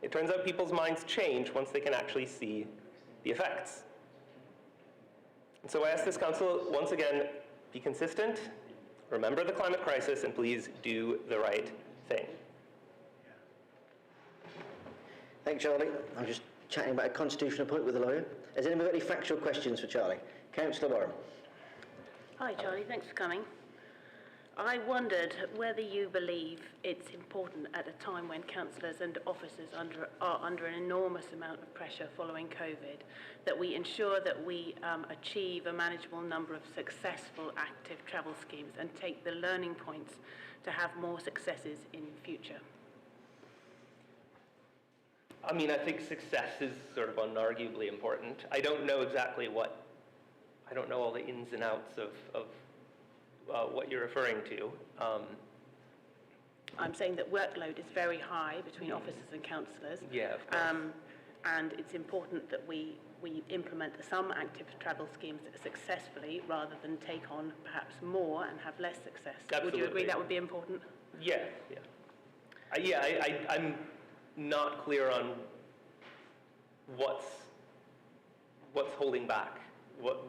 It turns out people's minds change once they can actually see the effects. And so I ask this council, once again, be consistent, remember the climate crisis, and please do the right thing. Thanks, Charlie. I'm just chatting about a constitutional point with a lawyer. Has anyone got any factual questions for Charlie? Councillor Warren. Hi, Charlie. Thanks for coming. I wondered whether you believe it's important at a time when councillors and officers are under an enormous amount of pressure following COVID, that we ensure that we achieve a manageable number of successful active travel schemes and take the learning points to have more successes in future. I mean, I think success is sort of unarguably important. I don't know exactly I don't know all the ins and outs of what you're referring to. I'm saying that workload is very high between officers and councillors. Yeah, of course. And it's important that we implement some active travel schemes successfully rather than take on perhaps more and have less success. Absolutely. Would you agree that would be important? Yeah. I'm not clear on what's holding back. What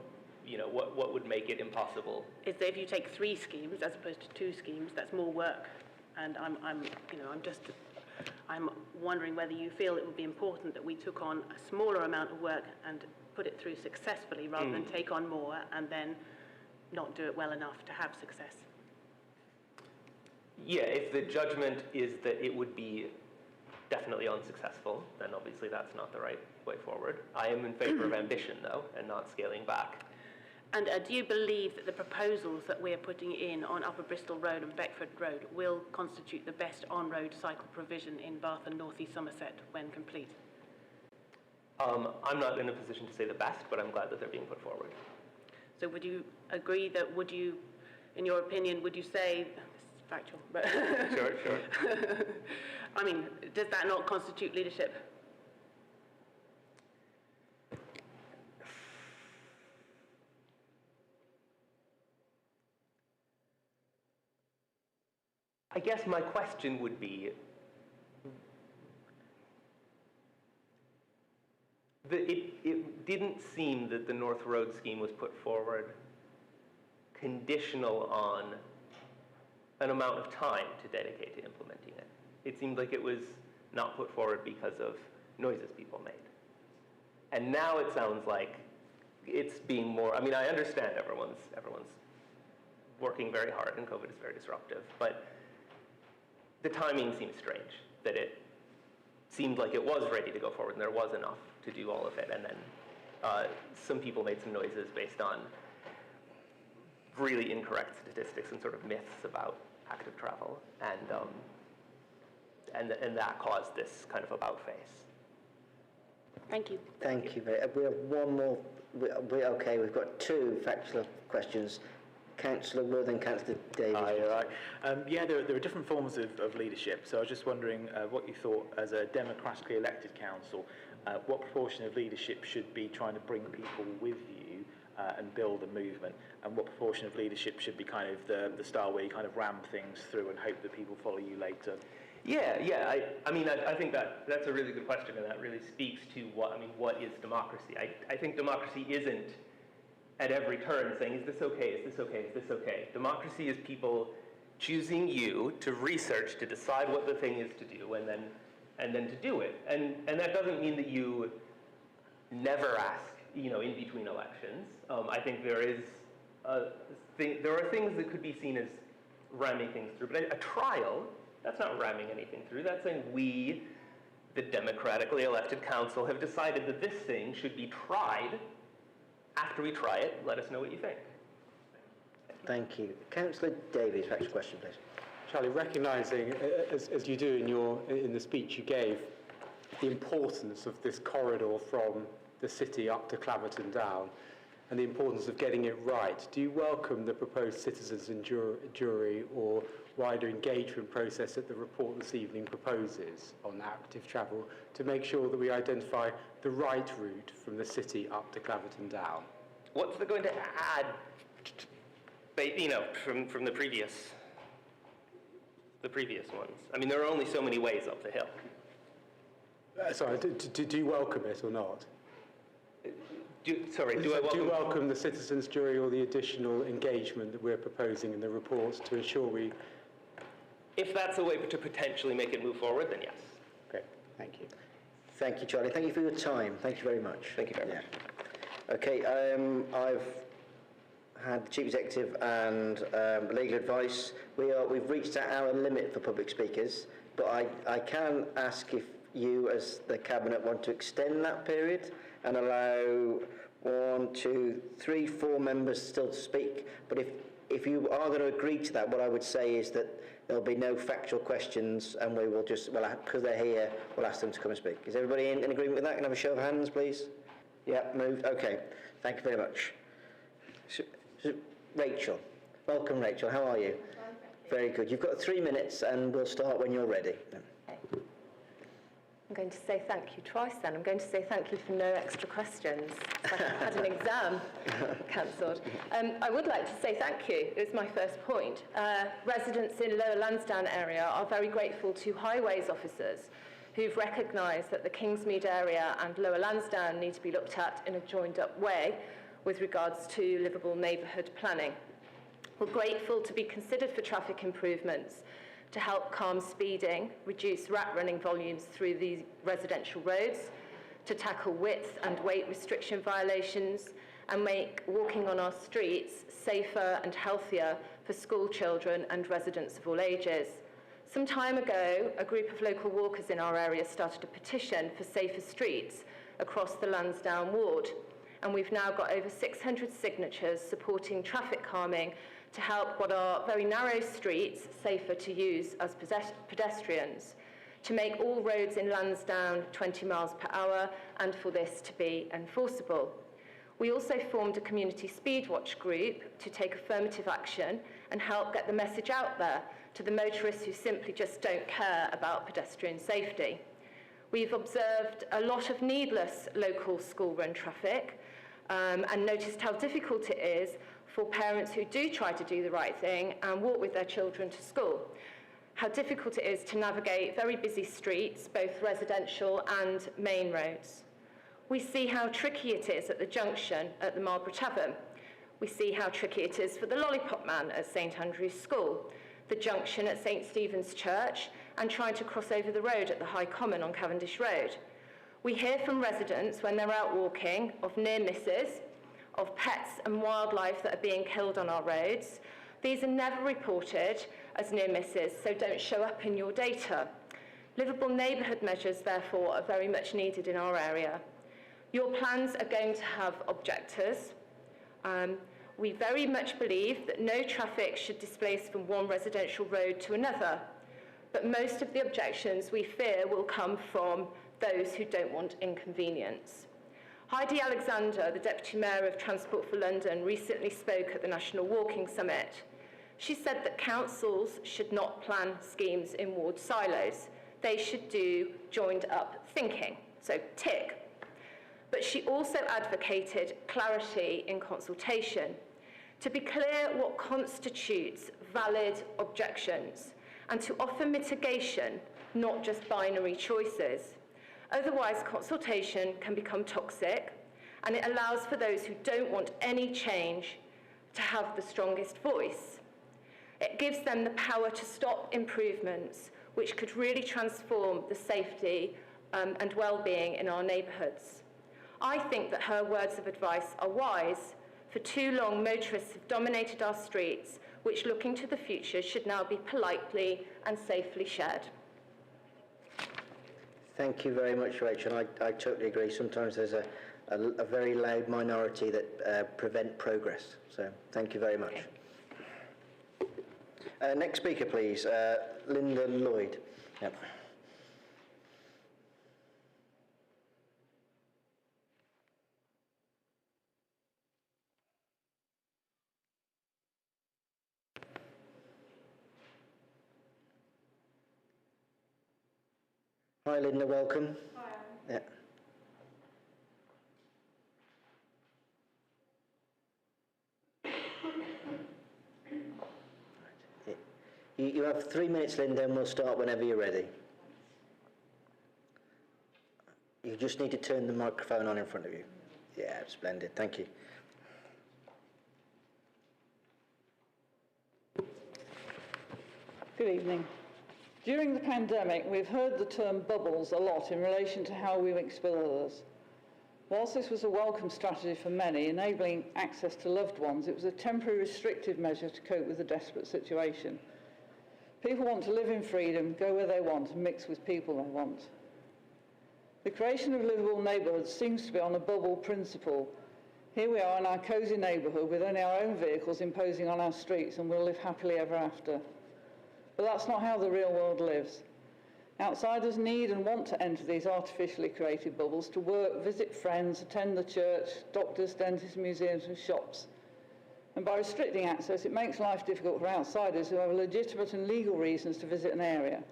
would make it impossible? Is that if you take 3 schemes as opposed to 2 schemes, that's more work. And I'm wondering whether you feel it would be important that we took on a smaller amount of work and put it through successfully rather than take on more and then not do it well enough to have success. Yeah, if the judgment is that it would be definitely unsuccessful, then obviously that's not the right way forward. I am in favor of ambition, though, and not scaling back. And do you believe that the proposals that we are putting in on Upper Bristol Road and Beckford Road will constitute the best on-road cycle provision in Bath and North East Somerset when complete? I'm not in a position to say the best, but I'm glad that they're being put forward. So would you agree that, in your opinion, would you say, this is factual, but Sure. I mean, does that not constitute leadership? I guess my question would be, it didn't seem that the North Road scheme was put forward conditional on an amount of time to dedicate to implementing it. It seemed like it was not put forward because of noises people made. And now it sounds like it's being more, I mean, I understand everyone's working very hard and COVID is very disruptive, but the timing seems strange, that it seemed like it was ready to go forward and there was enough to do all of it, and then some people made some noises based on really incorrect statistics and sort of myths about active travel, and that caused this kind of about face. Thank you. Thank you. We have one more. Okay, we've got 2 factual questions. Councillor Wood and Councillor Davies. Hi. Yeah, there are different forms of leadership, so I was just wondering what you thought as a democratically elected council, what proportion of leadership should be trying to bring people with you and build a movement, and what proportion of leadership should be kind of the style where you kind of ram things through and hope that people follow you later? Yeah. I mean, I think that's a really good question, and that really speaks to what is democracy? I think democracy isn't at every turn saying, is this okay, is this okay, is this okay? Democracy is people choosing you to research, to decide what the thing is to do, and then to do it. And that doesn't mean that you never ask, in between elections. I think there are things that could be seen as ramming things through, but a trial, that's not ramming anything through. That's saying we, the democratically elected council, have decided that this thing should be tried. After we try it, let us know what you think. Thank you. Councillor Davies, factual question, please. Charlie, recognising, as you do in the speech you gave, the importance of this corridor from the city up to Claverton down, and the importance of getting it right, do you welcome the proposed citizens and jury or wider engagement process that the report this evening proposes on active travel to make sure that we identify the right route from the city up to Claverton down? What's it going to add, from the previous ones? I mean, there are only so many ways up the hill. Sorry, do you welcome it or not? Do I welcome the citizens' jury or the additional engagement that we're proposing in the reports to ensure we... If that's a way to potentially make it move forward, then yes. Okay, thank you. Thank you, Charlie. Thank you for your time. Thank you very much. Thank you very much. Okay, had the Chief Executive and legal advice. We've reached our hour limit for public speakers, but I can ask if you as the Cabinet want to extend that period and allow 1, 2, 3, 4 members still to speak. But if you are going to agree to that, what I would say is that there'll be no factual questions, and we will just, well, because they're here, we'll ask them to come and speak. Is everybody in agreement with that? Can I have a show of hands, please? Yeah, moved. Okay, thank you very much. Rachel. Welcome, Rachel. How are you? Very good. You've got 3 minutes, and we'll start when you're ready. I'm going to say thank you twice then. I'm going to say thank you for no extra questions. I had an exam cancelled. I would like to say thank you. It was my first point. Residents in Lower Lansdowne area are very grateful to highways officers who've recognised that the Kingsmead area and Lower Lansdowne need to be looked at in a joined-up way with regards to livable neighbourhood planning. We're grateful to be considered for traffic improvements to help calm speeding, reduce rat running volumes through these residential roads, to tackle width and weight restriction violations, and make walking on our streets safer and healthier for school children and residents of all ages. Some time ago, a group of local walkers in our area started a petition for safer streets across the Lansdowne ward, and we've now got over 600 signatures supporting traffic calming to help what are very narrow streets safer to use as pedestrians, to make all roads in Lansdowne 20 miles per hour, and for this to be enforceable. We also formed a community speed watch group to take affirmative action and help get the message out there to the motorists who simply just don't care about pedestrian safety. We've observed a lot of needless local school run traffic and noticed how difficult it is for parents who do try to do the right thing and walk with their children to school. How difficult it is to navigate very busy streets, both residential and main roads. We see how tricky it is at the junction at the Marlborough Tavern. We see how tricky it is for the Lollipop Man at St Andrew's School, the junction at St Stephen's Church, and trying to cross over the road at the High Common on Cavendish Road. We hear from residents when they're out walking of near misses, of pets and wildlife that are being killed on our roads. These are never reported as near misses, so don't show up in your data. Livable neighbourhood measures, therefore, are very much needed in our area. Your plans are going to have objectors. We very much believe that no traffic should displace from one residential road to another, but most of the objections we fear will come from those who don't want inconvenience. Heidi Alexander, the Deputy Mayor of Transport for London, recently spoke at the National Walking Summit. She said that councils should not plan schemes in ward silos. They should do joined-up thinking, so tick. But she also advocated clarity in consultation, to be clear what constitutes valid objections, and to offer mitigation, not just binary choices. Otherwise, consultation can become toxic, and it allows for those who don't want any change to have the strongest voice. It gives them the power to stop improvements which could really transform the safety and well-being in our neighbourhoods. I think that her words of advice are wise. For too long, motorists have dominated our streets, which, looking to the future, should now be politely and safely shared. Thank you very much, Rachel. I totally agree. Sometimes there's a very loud minority that prevent progress. So thank you very much. Okay. Next speaker, please. Linda Lloyd. Yep. Hi, Linda, welcome. Hi. Yeah. You have 3 minutes, Linda, and we'll start whenever you're ready. You just need to turn the microphone on in front of you. Yeah, splendid. Thank you. Good evening. During the pandemic, we've heard the term bubbles a lot in relation to how we mix with others. Whilst this was a welcome strategy for many, enabling access to loved ones, it was a temporary restrictive measure to cope with a desperate situation. People want to live in freedom, go where they want, and mix with people they want. The creation of livable neighbourhoods seems to be on a bubble principle. Here we are in our cosy neighbourhood with only our own vehicles imposing on our streets, and we'll live happily ever after. But that's not how the real world lives. Outsiders need and want to enter these artificially created bubbles to work, visit friends, attend the church, doctors, dentists, museums and shops. And by restricting access, it makes life difficult for outsiders who have legitimate and legal reasons to visit an area.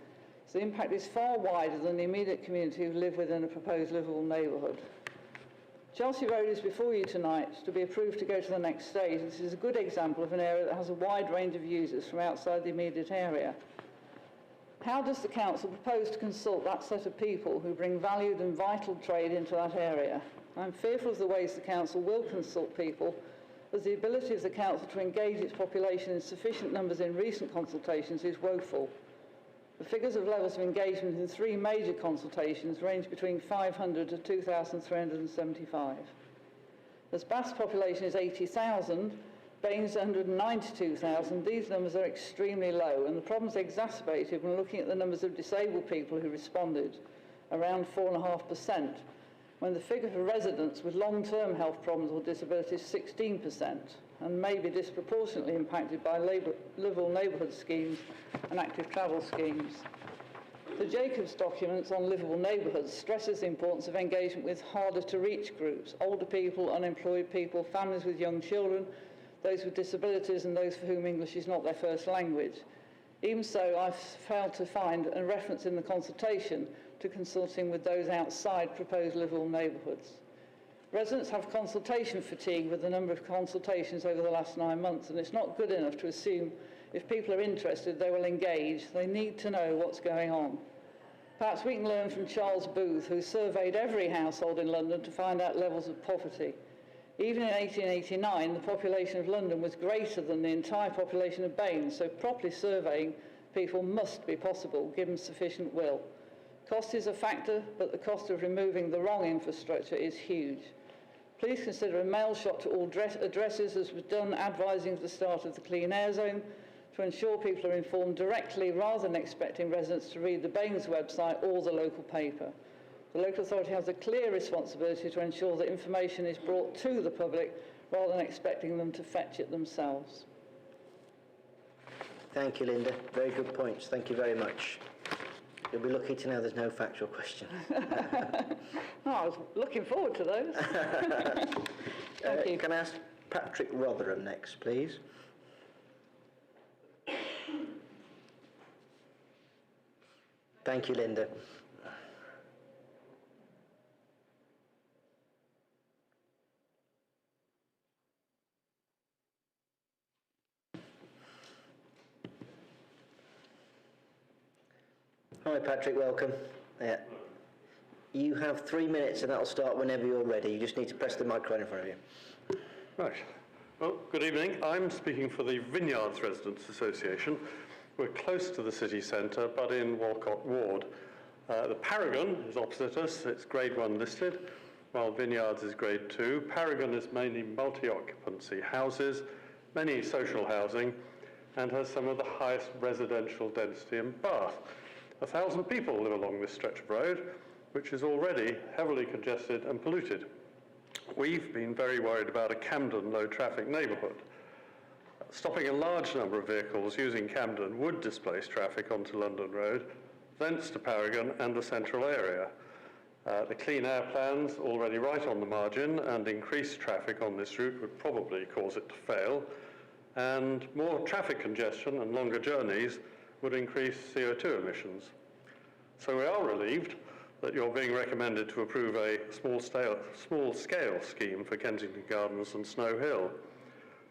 So the impact is far wider than the immediate community who live within a proposed livable neighbourhood. Chelsea Road is before you tonight to be approved to go to the next stage. This is a good example of an area that has a wide range of users from outside the immediate area. How does the council propose to consult that set of people who bring valued and vital trade into that area? I'm fearful of the ways the council will consult people, as the ability of the council to engage its population in sufficient numbers in recent consultations is woeful. The figures of levels of engagement in 3 major consultations range between 500 to 2,375. As Bath's population is 80,000, Bain's 192,000, these numbers are extremely low, and the problem's exacerbated when looking at the numbers of disabled people who responded, around 4.5%, when the figure for residents with long-term health problems or disabilities is 16%, and may be disproportionately impacted by livable neighbourhood schemes and active travel schemes. The Jacobs documents on livable neighbourhoods stresses the importance of engagement with harder-to-reach groups, older people, unemployed people, families with young children, those with disabilities and those for whom English is not their first language. Even so, I've failed to find a reference in the consultation to consulting with those outside proposed livable neighbourhoods. Residents have consultation fatigue with the number of consultations over the last 9 months, and it's not good enough to assume if people are interested, they will engage. They need to know what's going on. Perhaps we can learn from Charles Booth, who surveyed every household in London to find out levels of poverty. Even in 1889, the population of London was greater than the entire population of Bain, so properly surveying people must be possible, given sufficient will. Cost is a factor, but the cost of removing the wrong infrastructure is huge. Please consider a mail shot to all addresses, as was done, advising of the start of the Clean Air Zone, to ensure people are informed directly rather than expecting residents to read the Baines website or the local paper. The local authority has a clear responsibility to ensure that information is brought to the public rather than expecting them to fetch it themselves. Thank you, Linda. Very good points. Thank you very much. You'll be lucky to know there's no factual question. Oh, I was looking forward to those. Thank you. Can I ask Patrick Rotherham next, please? Thank you, Linda. Hi, Patrick, welcome. Yeah. You have 3 minutes and that'll start whenever you're ready. You just need to press the microphone in front of you. Right. Well, good evening. I'm speaking for the Vineyards Residents Association. We're close to the city centre, but in Walcott Ward. The Paragon is opposite us. It's Grade 1 listed, while Vineyards is Grade 2. Paragon is mainly multi-occupancy houses, many social housing, and has some of the highest residential density in Bath. 1,000 people live along this stretch of road, which is already heavily congested and polluted. We've been very worried about a Camden low-traffic neighbourhood. Stopping a large number of vehicles using Camden would displace traffic onto London Road, thence to Paragon and the central area. The clean air plans, already right on the margin, and increased traffic on this route would probably cause it to fail, and more traffic congestion and longer journeys would increase CO2 emissions. So we are relieved that you're being recommended to approve a small-scale scheme for Kensington Gardens and Snow Hill.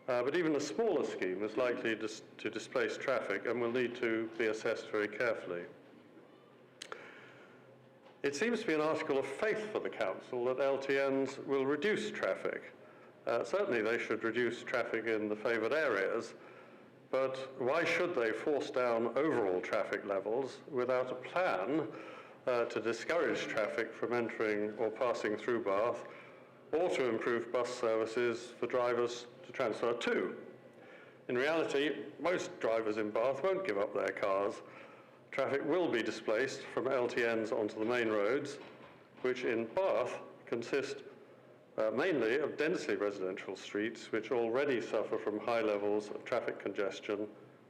But even a smaller scheme is likely to displace traffic and will need to be assessed very carefully. It seems to be an article of faith for the council that LTNs will reduce traffic. Certainly they should reduce traffic in the favoured areas, but why should they force down overall traffic levels without a plan to discourage traffic from entering or passing through Bath, or to improve bus services for drivers to transfer to. In reality, most drivers in Bath won't give up their cars. Traffic will be displaced from LTNs onto the main roads, which in Bath consist mainly of densely residential streets, which already suffer from high levels of traffic congestion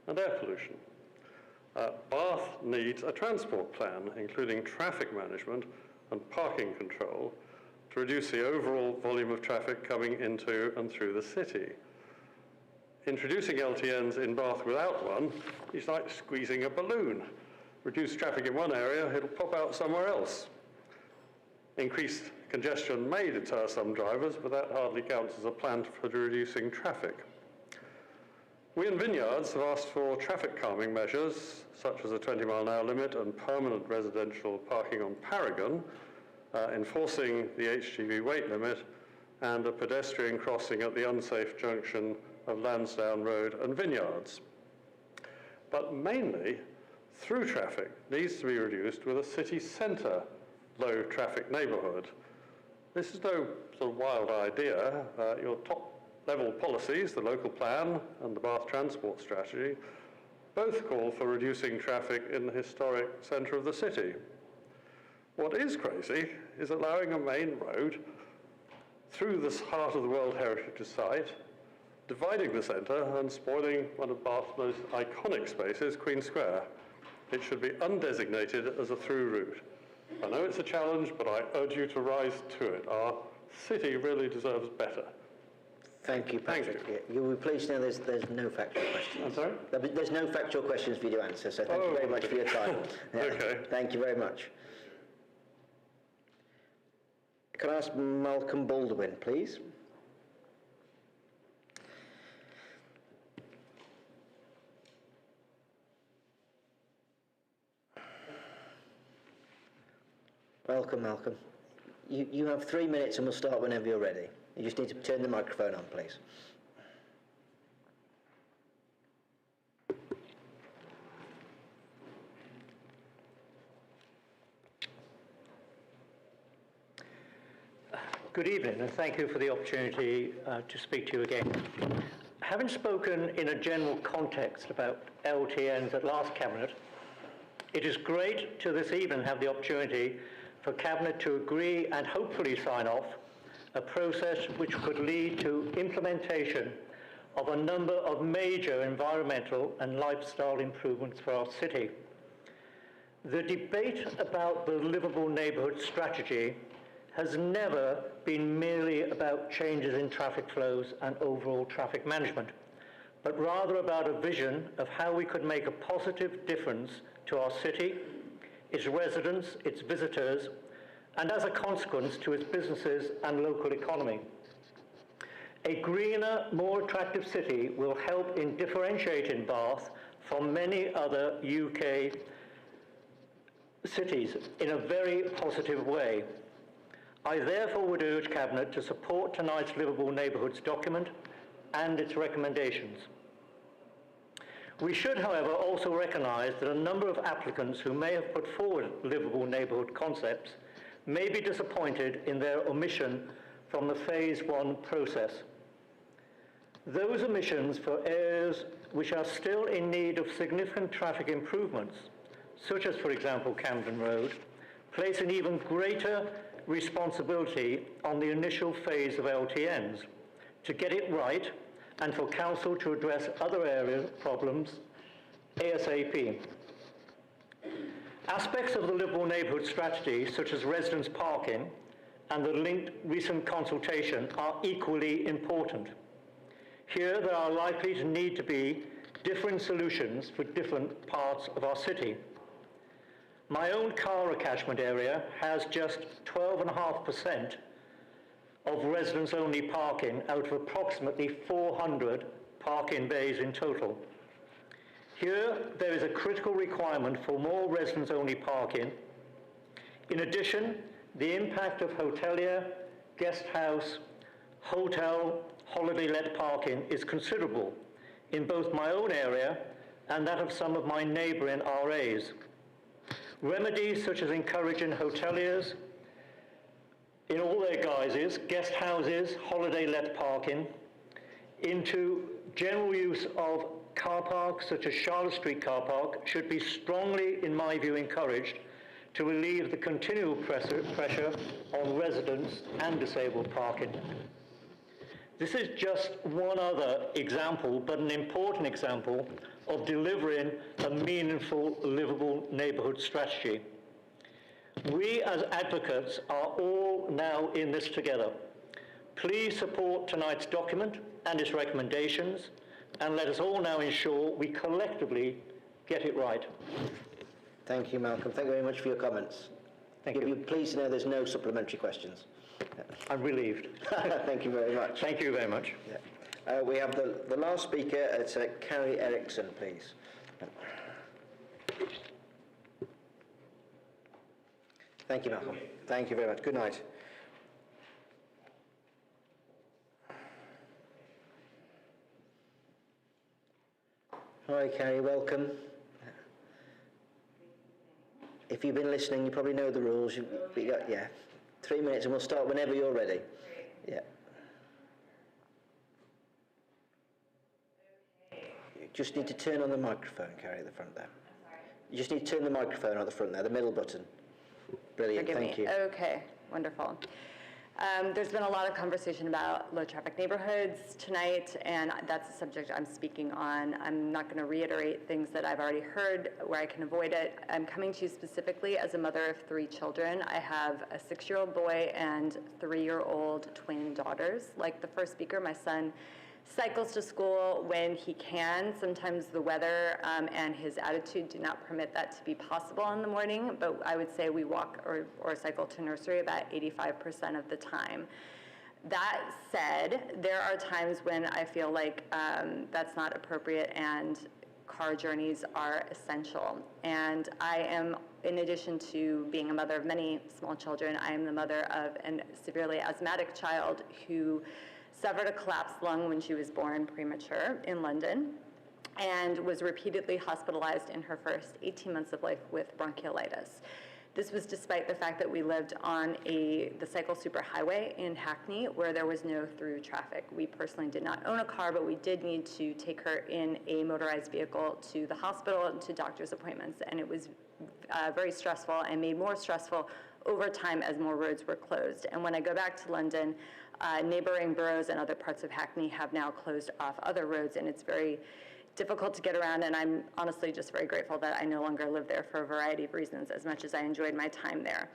and air pollution. Bath needs a transport plan, including traffic management and parking control, to reduce the overall volume of traffic coming into and through the city. Introducing LTNs in Bath without one is like squeezing a balloon. Reduce traffic in one area, it'll pop out somewhere else. Increased congestion may deter some drivers, but that hardly counts as a plan for reducing traffic. We in Vineyards have asked for traffic calming measures, such as a 20-mile-an-hour limit and permanent residential parking on Paragon, enforcing the HGV weight limit, and a pedestrian crossing at the unsafe junction of Lansdowne Road and Vineyards. But mainly, through traffic needs to be reduced with a city centre low traffic neighbourhood. This is no sort of wild idea. Your top level policies, the local plan and the Bath transport strategy, both call for reducing traffic in the historic centre of the city. What is crazy is allowing a main road through this heart of the World Heritage Site, dividing the centre and spoiling one of Bath's most iconic spaces, Queen Square. It should be undesignated as a through route. I know it's a challenge, but I urge you to rise to it. Our city really deserves better. Thank you, Patrick. Thank you. You'll be pleased to know there's no factual questions. I'm sorry? There's no factual questions for you to answer, so thank you very much for your time. Okay. Thank you very much. Can I ask Malcolm Baldwin, please? Welcome, Malcolm. You have 3 minutes and we'll start whenever you're ready. You just need to turn the microphone on, please. Good evening, and thank you for the opportunity to speak to you again. Having spoken in a general context about LTNs at last Cabinet, it is great to this evening have the opportunity for Cabinet to agree and hopefully sign off a process which could lead to implementation of a number of major environmental and lifestyle improvements for our city. The debate about the livable neighbourhood strategy has never been merely about changes in traffic flows and overall traffic management, but rather about a vision of how we could make a positive difference to our city, its residents, its visitors, and as a consequence to its businesses and local economy. A greener, more attractive city will help in differentiating Bath from many other UK cities in a very positive way. I therefore would urge Cabinet to support tonight's Livable Neighbourhoods document and its recommendations. We should, however, also recognise that a number of applicants who may have put forward livable neighbourhood concepts may be disappointed in their omission from the Phase 1 process. Those omissions for areas which are still in need of significant traffic improvements, such as, for example, Camden Road, place an even greater responsibility on the initial phase of LTNs to get it right and for Council to address other area problems ASAP. Aspects of the Livable Neighbourhood strategy, such as residence parking and the linked recent consultation, are equally important. Here there are likely to need to be different solutions for different parts of our city. My own Cara catchment area has just 12.5% of residents-only parking out of approximately 400 parking bays in total. Here, there is a critical requirement for more residents-only parking. In addition, the impact of hotelier, guest house, hotel, holiday-let parking is considerable in both my own area and that of some of my neighbouring RAs. Remedies such as encouraging hoteliers in all their guises, guest houses, holiday let parking, into general use of car parks such as Charlotte Street car park should be strongly, in my view, encouraged to relieve the continual pressure on residents and disabled parking. This is just one other example, but an important example of delivering a meaningful, livable neighbourhood strategy. We as advocates are all now in this together. Please support tonight's document and its recommendations, and let us all now ensure we collectively get it right. Thank you, Malcolm. Thank you very much for your comments. Thank you. You're pleased to know there's no supplementary questions. I'm relieved. Thank you very much. Thank you very much. Yeah. We have the last speaker. It's Carrie Erickson, please. Thank you, Malcolm. Thank you very much. Good night. Hi, Carrie. Welcome. If you've been listening, you probably know the rules. We got 3 minutes, and we'll start whenever you're ready. Yeah. You just need to turn on the microphone, Carrie, at the front there. You just need to turn the microphone on the front there, the middle button. Brilliant. Thank you. Okay, wonderful. There's been a lot of conversation about low traffic neighborhoods tonight, and that's a subject I'm speaking on. I'm not going to reiterate things that I've already heard where I can avoid it. I'm coming to you specifically as a mother of 3 children. I have a 6-year-old boy and 3-year-old twin daughters. Like the first speaker, my son cycles to school when he can. Sometimes the weather and his attitude do not permit that to be possible in the morning, but I would say we walk or cycle to nursery about 85% of the time. That said, there are times when I feel like that's not appropriate and car journeys are essential. And I am, in addition to being a mother of many small children, I am the mother of a severely asthmatic child who suffered a collapsed lung when she was born premature in London and was repeatedly hospitalized in her first 18 months of life with bronchiolitis. This was despite the fact that we lived on the cycle superhighway in Hackney where there was no through traffic. We personally did not own a car, but we did need to take her in a motorized vehicle to the hospital and to doctor's appointments, and it was very stressful and made more stressful over time as more roads were closed. And when I go back to London, neighboring boroughs and other parts of Hackney have now closed off other roads, and it's very difficult to get around, and I'm honestly just very grateful that I no longer live there for a variety of reasons, as much as I enjoyed my time there.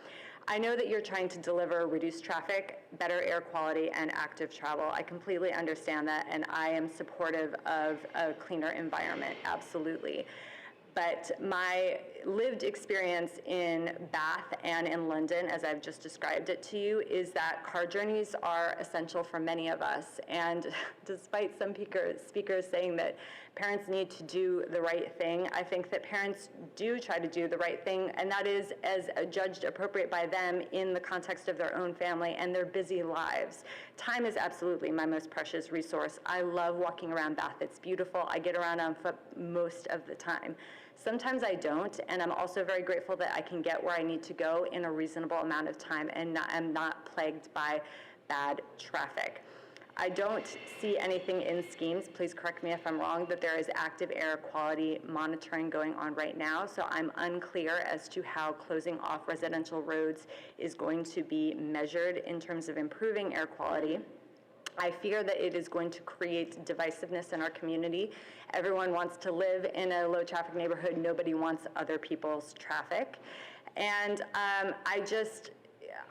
I know that you're trying to deliver reduced traffic, better air quality, and active travel. I completely understand that, and I am supportive of a cleaner environment, absolutely. But my lived experience in Bath and in London, as I've just described it to you, is that car journeys are essential for many of us. And despite some speakers saying that parents need to do the right thing, I think that parents do try to do the right thing, and that is as judged appropriate by them in the context of their own family and their busy lives. Time is absolutely my most precious resource. I love walking around Bath. It's beautiful. I get around on foot most of the time. Sometimes I don't, and I'm also very grateful that I can get where I need to go in a reasonable amount of time and I'm not plagued by bad traffic. I don't see anything in schemes, please correct me if I'm wrong, that there is active air quality monitoring going on right now, so I'm unclear as to how closing off residential roads is going to be measured in terms of improving air quality. I fear that it is going to create divisiveness in our community. Everyone wants to live in a low traffic neighborhood. Nobody wants other people's traffic. And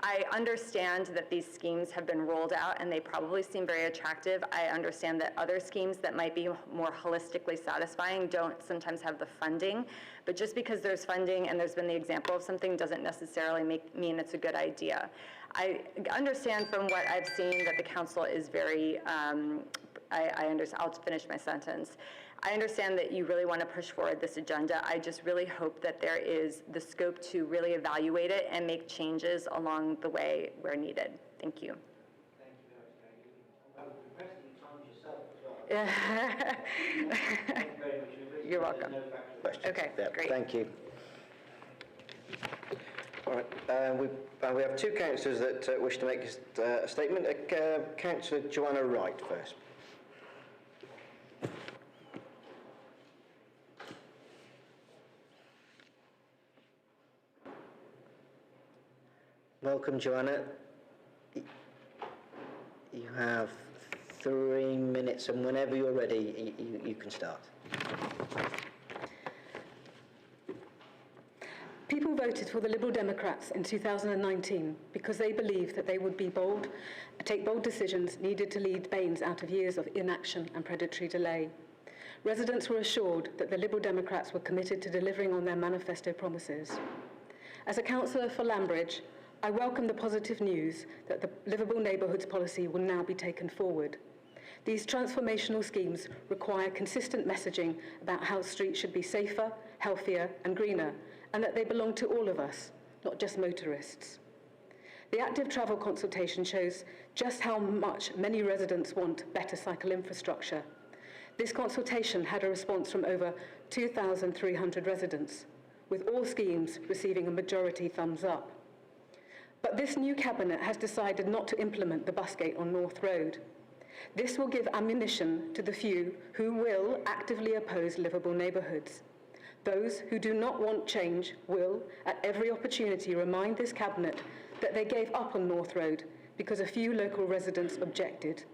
I understand that these schemes have been rolled out and they probably seem very attractive. I understand that other schemes that might be more holistically satisfying don't sometimes have the funding. But just because there's funding and there's been the example of something doesn't necessarily mean it's a good idea. I understand from what I've seen that the council is very, I'll finish my sentence. I understand that you really want to push forward this agenda. I just really hope that there is the scope to really evaluate it and make changes along the way where needed. Thank you. You're welcome. Okay, great. Thank you. All right. We have two councillors that wish to make a statement. Councillor Joanna Wright first. Welcome, Joanna. You have 3 minutes, and whenever you're ready, you can start. People voted for the Liberal Democrats in 2019 because they believed that they would be bold, take bold decisions needed to lead Baines out of years of inaction and predatory delay. Residents were assured that the Liberal Democrats were committed to delivering on their manifesto promises. As a councillor for Lambridge, I welcome the positive news that the Livable Neighbourhoods policy will now be taken forward. These transformational schemes require consistent messaging about how streets should be safer, healthier and greener, and that they belong to all of us, not just motorists. The active travel consultation shows just how much many residents want better cycle infrastructure. This consultation had a response from over 2,300 residents, with all schemes receiving a majority thumbs up. But this new cabinet has decided not to implement the bus gate on North Road. This will give ammunition to the few who will actively oppose livable neighbourhoods. Those who do not want change will, at every opportunity, remind this cabinet that they gave up on North Road because a few local residents objected.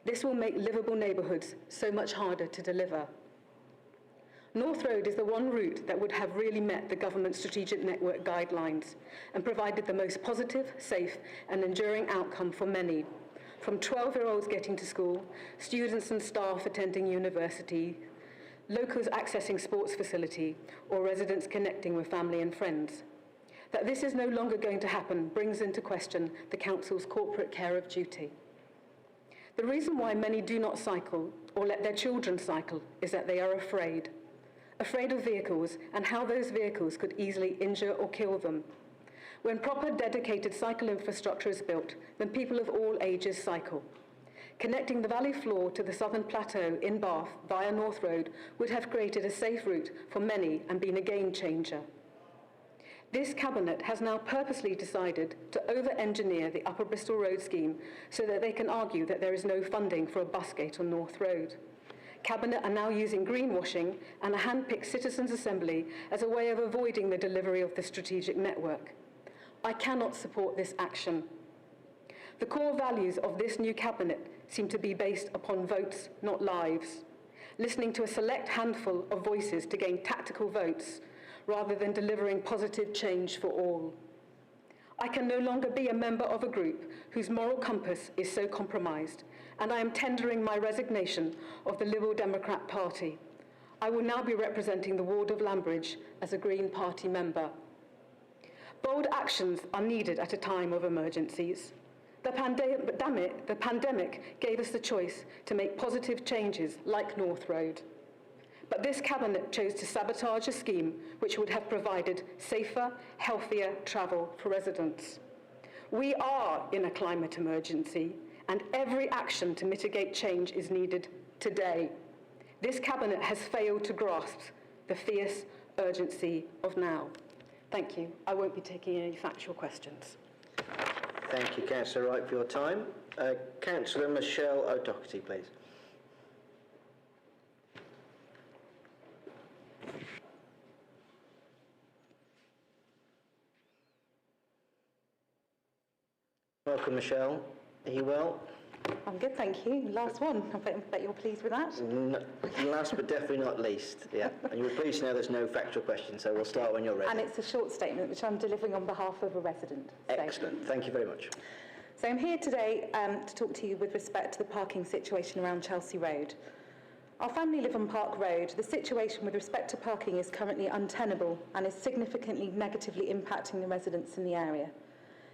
This will make livable neighbourhoods so much harder to deliver. North Road is the one route that would have really met the government's strategic network guidelines and provided the most positive, safe and enduring outcome for many, from 12-year-olds getting to school, students and staff attending university, locals accessing sports facility, or residents connecting with family and friends. That this is no longer going to happen brings into question the council's corporate care of duty. The reason why many do not cycle or let their children cycle is that they are afraid of vehicles and how those vehicles could easily injure or kill them. When proper dedicated cycle infrastructure is built, then people of all ages cycle. Connecting the Valley Floor to the Southern Plateau in Bath via North Road would have created a safe route for many and been a game changer. This cabinet has now purposely decided to over-engineer the Upper Bristol Road scheme so that they can argue that there is no funding for a bus gate on North Road. Cabinet are now using greenwashing and a hand-picked citizens' assembly as a way of avoiding the delivery of the strategic network. I cannot support this action. The core values of this new cabinet seem to be based upon votes, not lives, listening to a select handful of voices to gain tactical votes rather than delivering positive change for all. I can no longer be a member of a group whose moral compass is so compromised, and I am tendering my resignation of the Liberal Democrat Party. I will now be representing the ward of Lambridge as a Green Party member. Bold actions are needed at a time of emergencies. The pandemic gave us the choice to make positive changes like North Road. But this cabinet chose to sabotage a scheme which would have provided safer, healthier travel for residents. We are in a climate emergency, and every action to mitigate change is needed today. This cabinet has failed to grasp the fierce urgency of now. Thank you. I won't be taking any factual questions. Thank you, Councillor Wright, for your time. Councillor Michelle O'Doherty, please. Welcome, Michelle. Are you well? I'm good, thank you. Last one. I bet you're pleased with that. Last but definitely not least, yeah. And you're pleased to know there's no factual questions, so we'll start when you're ready. And it's a short statement, which I'm delivering on behalf of a resident. Excellent. Thank you very much. So I'm here today to talk to you with respect to the parking situation around Chelsea Road. Our family live on Park Road. The situation with respect to parking is currently untenable and is significantly negatively impacting the residents in the area.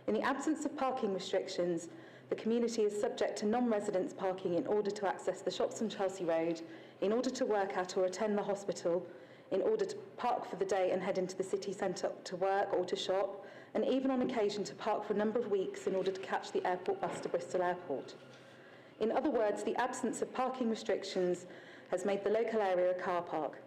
In the absence of parking restrictions, the community is subject to non-residents parking in order to access the shops on Chelsea Road, in order to work at or attend the hospital, in order to park for the day and head into the city centre to work or to shop, and even on occasion to park for a number of weeks in order to catch the airport bus to Bristol Airport. In other words, the absence of parking restrictions has made the local area a car park.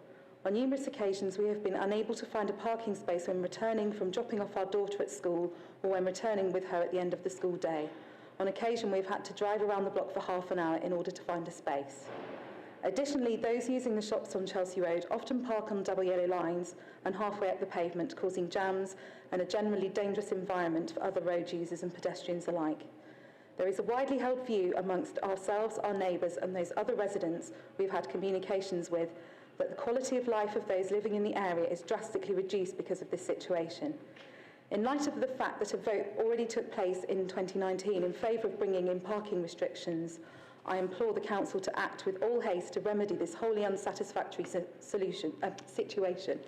On numerous occasions, we have been unable to find a parking space when returning from dropping off our daughter at school or when returning with her at the end of the school day. On occasion, we've had to drive around the block for half an hour in order to find a space. Additionally, those using the shops on Chelsea Road often park on double yellow lines and halfway up the pavement, causing jams and a generally dangerous environment for other road users and pedestrians alike. There is a widely held view amongst ourselves, our neighbours and those other residents we've had communications with that the quality of life of those living in the area is drastically reduced because of this situation. In light of the fact that a vote already took place in 2019 in favour of bringing in parking restrictions, I implore the Council to act with all haste to remedy this wholly unsatisfactory situation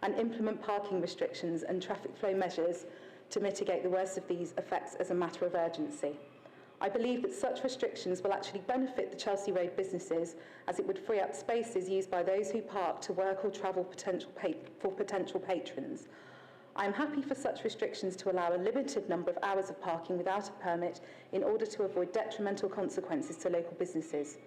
and implement parking restrictions and traffic flow measures to mitigate the worst of these effects as a matter of urgency. I believe that such restrictions will actually benefit the Chelsea Road businesses, as it would free up spaces used by those who park to work or travel for potential patrons. I am happy for such restrictions to allow a limited number of hours of parking without a permit in order to avoid detrimental consequences to local businesses.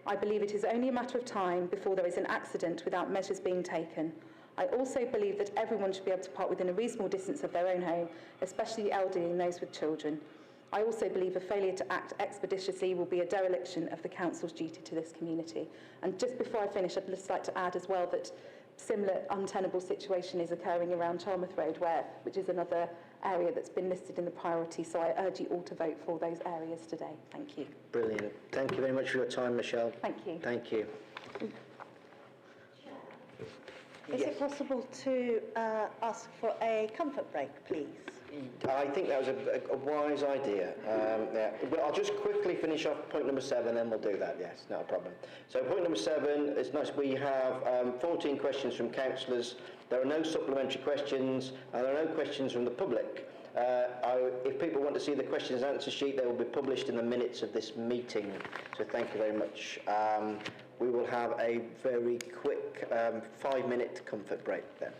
I believe it is only a matter of time before there is an accident without measures being taken. I also believe that everyone should be able to park within a reasonable distance of their own home, especially the elderly and those with children. I also believe a failure to act expeditiously will be a dereliction of the Council's duty to this community. And just before I finish, I'd just like to add as well that similar untenable situation is occurring around Charmouth Road, which is another area that's been listed in the priority, so I urge you all to vote for those areas today. Thank you. Brilliant. Thank you very much for your time, Michelle. Thank you. Thank you. Is it possible to ask for a comfort break, please? I think that was a wise idea. Yeah. But I'll just quickly finish off point number 7, then we'll do that. Yes, not a problem. So point number 7, it's nice. We have 14 questions from councillors. There are no supplementary questions, and there are no questions from the public. If people want to see the questions and answer sheet, they will be published in the minutes of this meeting. So thank you very much. We will have a very quick 5-minute comfort break then.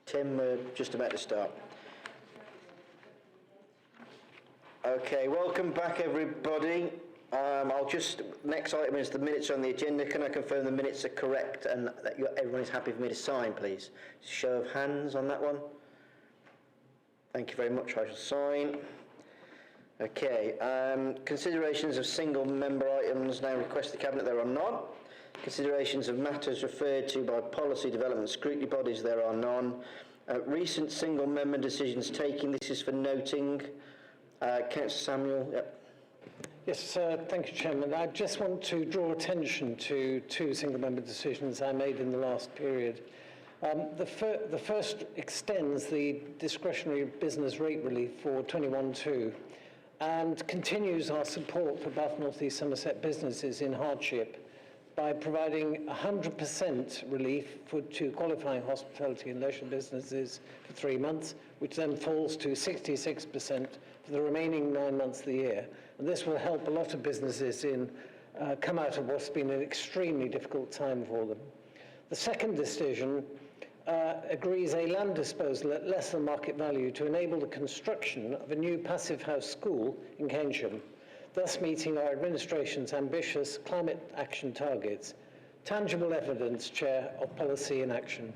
Tim, we're just about to start. Okay, welcome back everybody. Next item is the minutes on the agenda. Can I confirm the minutes are correct and that everyone is happy for me to sign, please? Show of hands on that one. Thank you very much, I shall sign. Okay, considerations of single member items now request the Cabinet, there are none. Considerations of matters referred to by policy development scrutiny bodies, there are none. Recent single member decisions taken, this is for noting. Councillor Samuel, yep. Yes, thank you, Chairman. I just want to draw attention to two single-member decisions I made in the last period. The first extends the discretionary business rate relief for 21-2 and continues our support for Bath North East Somerset businesses in hardship by providing 100% relief to qualifying hospitality and leisure businesses for 3 months, which then falls to 66% for the remaining 9 months of the year. And this will help a lot of businesses come out of what's been an extremely difficult time for them. The second decision agrees a land disposal at less than market value to enable the construction of a new passive house school in Keynsham, thus meeting our administration's ambitious climate action targets. Tangible evidence, Chair, of policy in action.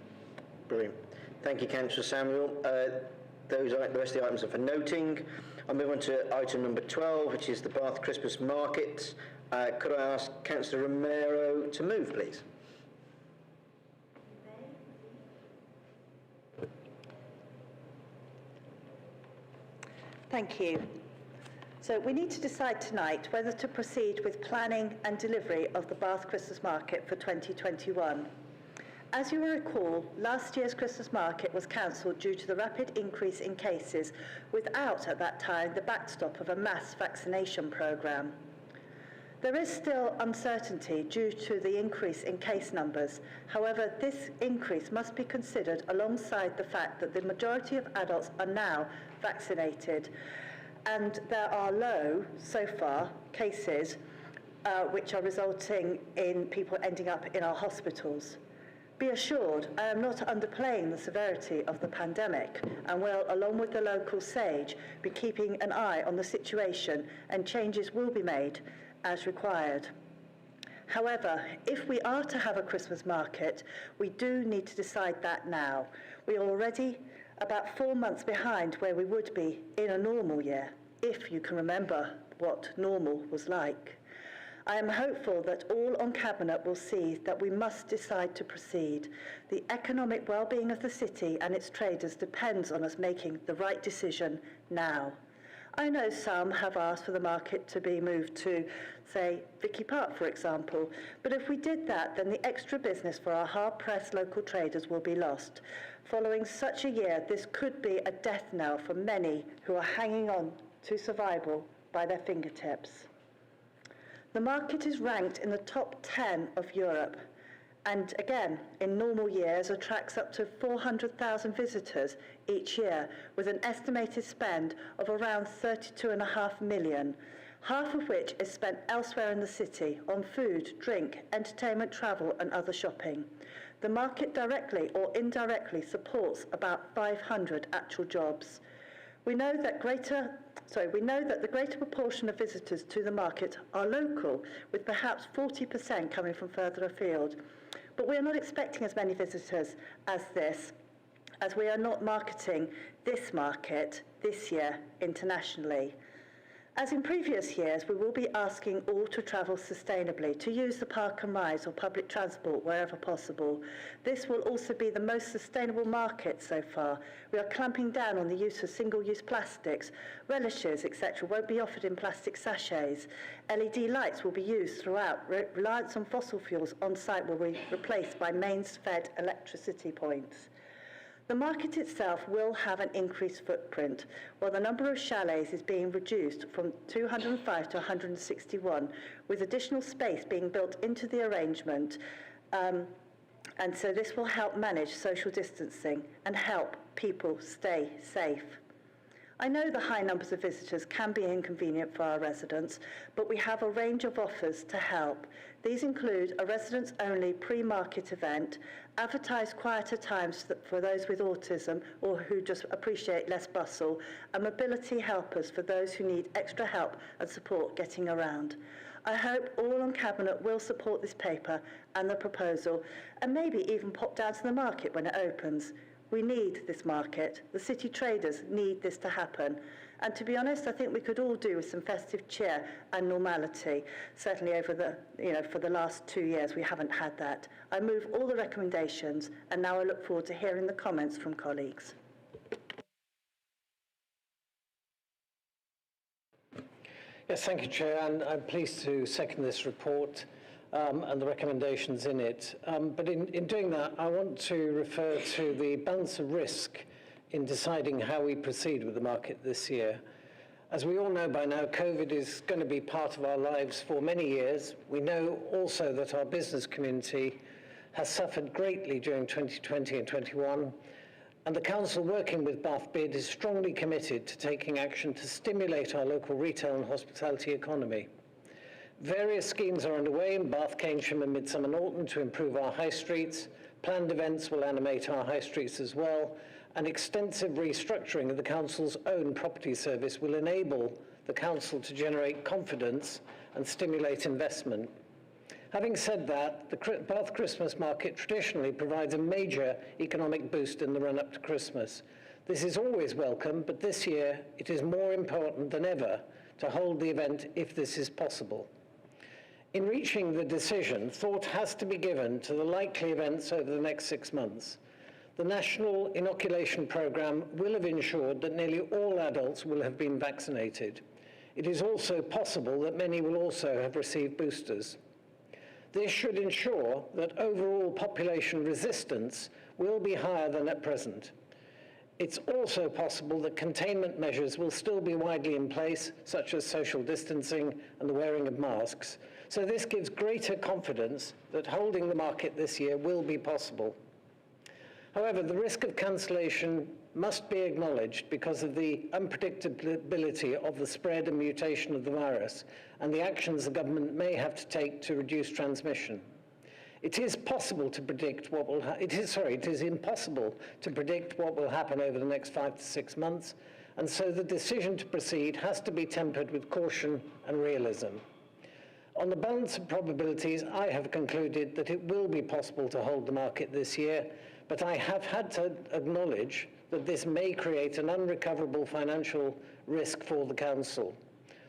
Brilliant. Thank you, Councillor Samuel. The rest of the items are for noting. I'll move on to item number 12, which is the Bath Christmas Market. Could I ask Councillor Romero to move, please? Thank you. So we need to decide tonight whether to proceed with planning and delivery of the Bath Christmas Market for 2021. As you will recall, last year's Christmas Market was cancelled due to the rapid increase in cases without, at that time, the backstop of a mass vaccination programme. There is still uncertainty due to the increase in case numbers. However, this increase must be considered alongside the fact that the majority of adults are now vaccinated and there are low, so far, cases which are resulting in people ending up in our hospitals. Be assured, I am not underplaying the severity of the pandemic and will, along with the local SAGE, be keeping an eye on the situation and changes will be made as required. However, if we are to have a Christmas market, we do need to decide that now. We are already about 4 months behind where we would be in a normal year, if you can remember what normal was like. I am hopeful that all on Cabinet will see that we must decide to proceed. The economic well-being of the city and its traders depends on us making the right decision now. I know some have asked for the market to be moved to, say, Vicky Park, for example, but if we did that, then the extra business for our hard-pressed local traders will be lost. Following such a year, this could be a death knell for many who are hanging on to survival by their fingertips. The market is ranked in the top 10 of Europe, and again, in normal years, attracts up to 400,000 visitors each year, with an estimated spend of around 32.5 million, half of which is spent elsewhere in the city on food, drink, entertainment, travel and other shopping. The market directly or indirectly supports about 500 actual jobs. We know that the greater proportion of visitors to the market are local, with perhaps 40% coming from further afield. But we are not expecting as many visitors as this, as we are not marketing this market this year internationally. As in previous years, we will be asking all to travel sustainably, to use the park and rides or public transport wherever possible. This will also be the most sustainable market so far. We are clamping down on the use of single-use plastics. Relishes, etc. won't be offered in plastic sachets. LED lights will be used throughout. Reliance on fossil fuels on site will be replaced by mains-fed electricity points. The market itself will have an increased footprint, while the number of chalets is being reduced from 205 to 161, with additional space being built into the arrangement, and so this will help manage social distancing and help people stay safe. I know the high numbers of visitors can be inconvenient for our residents, but we have a range of offers to help. These include a residents-only pre-market event, advertised quieter times for those with autism or who just appreciate less bustle, and mobility helpers for those who need extra help and support getting around. I hope all on Cabinet will support this paper and the proposal, and maybe even pop down to the market when it opens. We need this market. The city traders need this to happen. And to be honest, I think we could all do with some festive cheer and normality. Certainly over for the last 2 years, we haven't had that. I move all the recommendations, and now I look forward to hearing the comments from colleagues. Yes, thank you, Chair, and I'm pleased to second this report and the recommendations in it. But in doing that, I want to refer to the balance of risk in deciding how we proceed with the market this year. As we all know by now, COVID is going to be part of our lives for many years. We know also that our business community has suffered greatly during 2020 and 21, and the Council, working with Bath Bid, is strongly committed to taking action to stimulate our local retail and hospitality economy. Various schemes are underway in Bath, Keynsham and Midsummer Norton to improve our high streets. Planned events will animate our high streets as well, and extensive restructuring of the Council's own property service will enable the Council to generate confidence and stimulate investment. Having said that, the Bath Christmas market traditionally provides a major economic boost in the run-up to Christmas. This is always welcome, but this year it is more important than ever to hold the event if this is possible. In reaching the decision, thought has to be given to the likely events over the next 6 months. The National Inoculation Programme will have ensured that nearly all adults will have been vaccinated. It is also possible that many will also have received boosters. This should ensure that overall population resistance will be higher than at present. It's also possible that containment measures will still be widely in place, such as social distancing and the wearing of masks. So this gives greater confidence that holding the market this year will be possible. However, the risk of cancellation must be acknowledged because of the unpredictability of the spread and mutation of the virus and the actions the government may have to take to reduce transmission. It is possible to predict what will it is impossible to predict what will happen over the next 5 to 6 months, and so the decision to proceed has to be tempered with caution and realism. On the balance of probabilities, I have concluded that it will be possible to hold the market this year, but I have had to acknowledge that this may create an unrecoverable financial risk for the Council.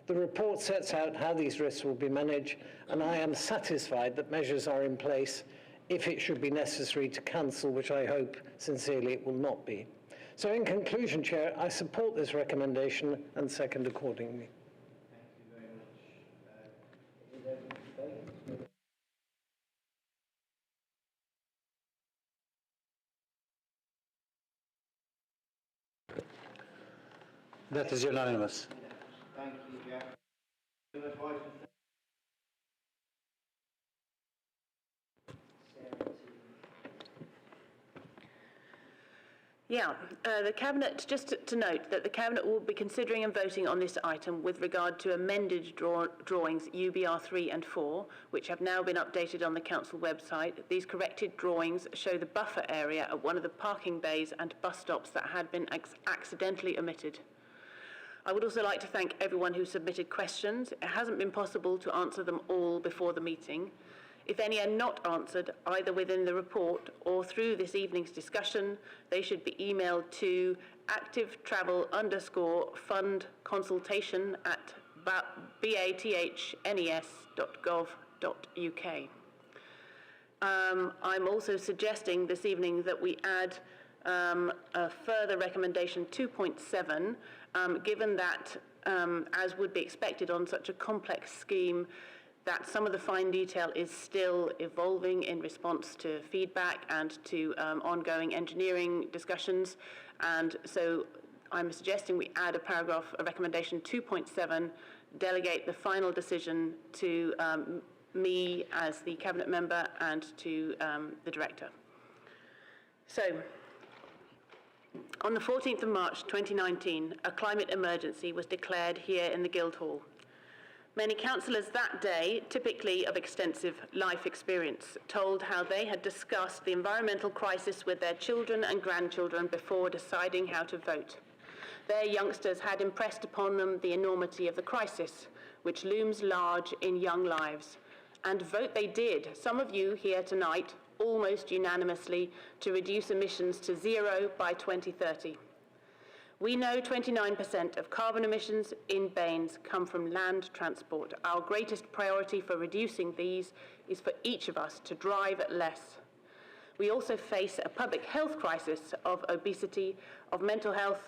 The report sets out how these risks will be managed, and I am satisfied that measures are in place if it should be necessary to cancel, which I hope sincerely it will not be. So in conclusion, Chair, I support this recommendation and second accordingly. That is unanimous. Thank you, Jack. Yeah, the Cabinet, just to note that the Cabinet will be considering and voting on this item with regard to amended drawings UBR 3 and 4, which have now been updated on the Council website. These corrected drawings show the buffer area at one of the parking bays and bus stops that had been accidentally omitted. I would also like to thank everyone who submitted questions. It hasn't been possible to answer them all before the meeting. If any are not answered, either within the report or through this evening's discussion, they should be emailed to activetravel_fund_consultation@bathnes.gov.uk. I'm also suggesting this evening that we add a further recommendation 2.7, given that, as would be expected on such a complex scheme, that some of the fine detail is still evolving in response to feedback and to ongoing engineering discussions. And so I'm suggesting we add a paragraph, a recommendation 2.7, delegate the final decision to me as the Cabinet member and to the Director. So On the 14th of March 2019, a climate emergency was declared here in the Guildhall. Many councillors that day, typically of extensive life experience, told how they had discussed the environmental crisis with their children and grandchildren before deciding how to vote. Their youngsters had impressed upon them the enormity of the crisis, which looms large in young lives. And vote they did, some of you here tonight, almost unanimously, to reduce emissions to 0 by 2030. We know 29% of carbon emissions in Baines come from land transport. Our greatest priority for reducing these is for each of us to drive less. We also face a public health crisis of obesity, of mental health,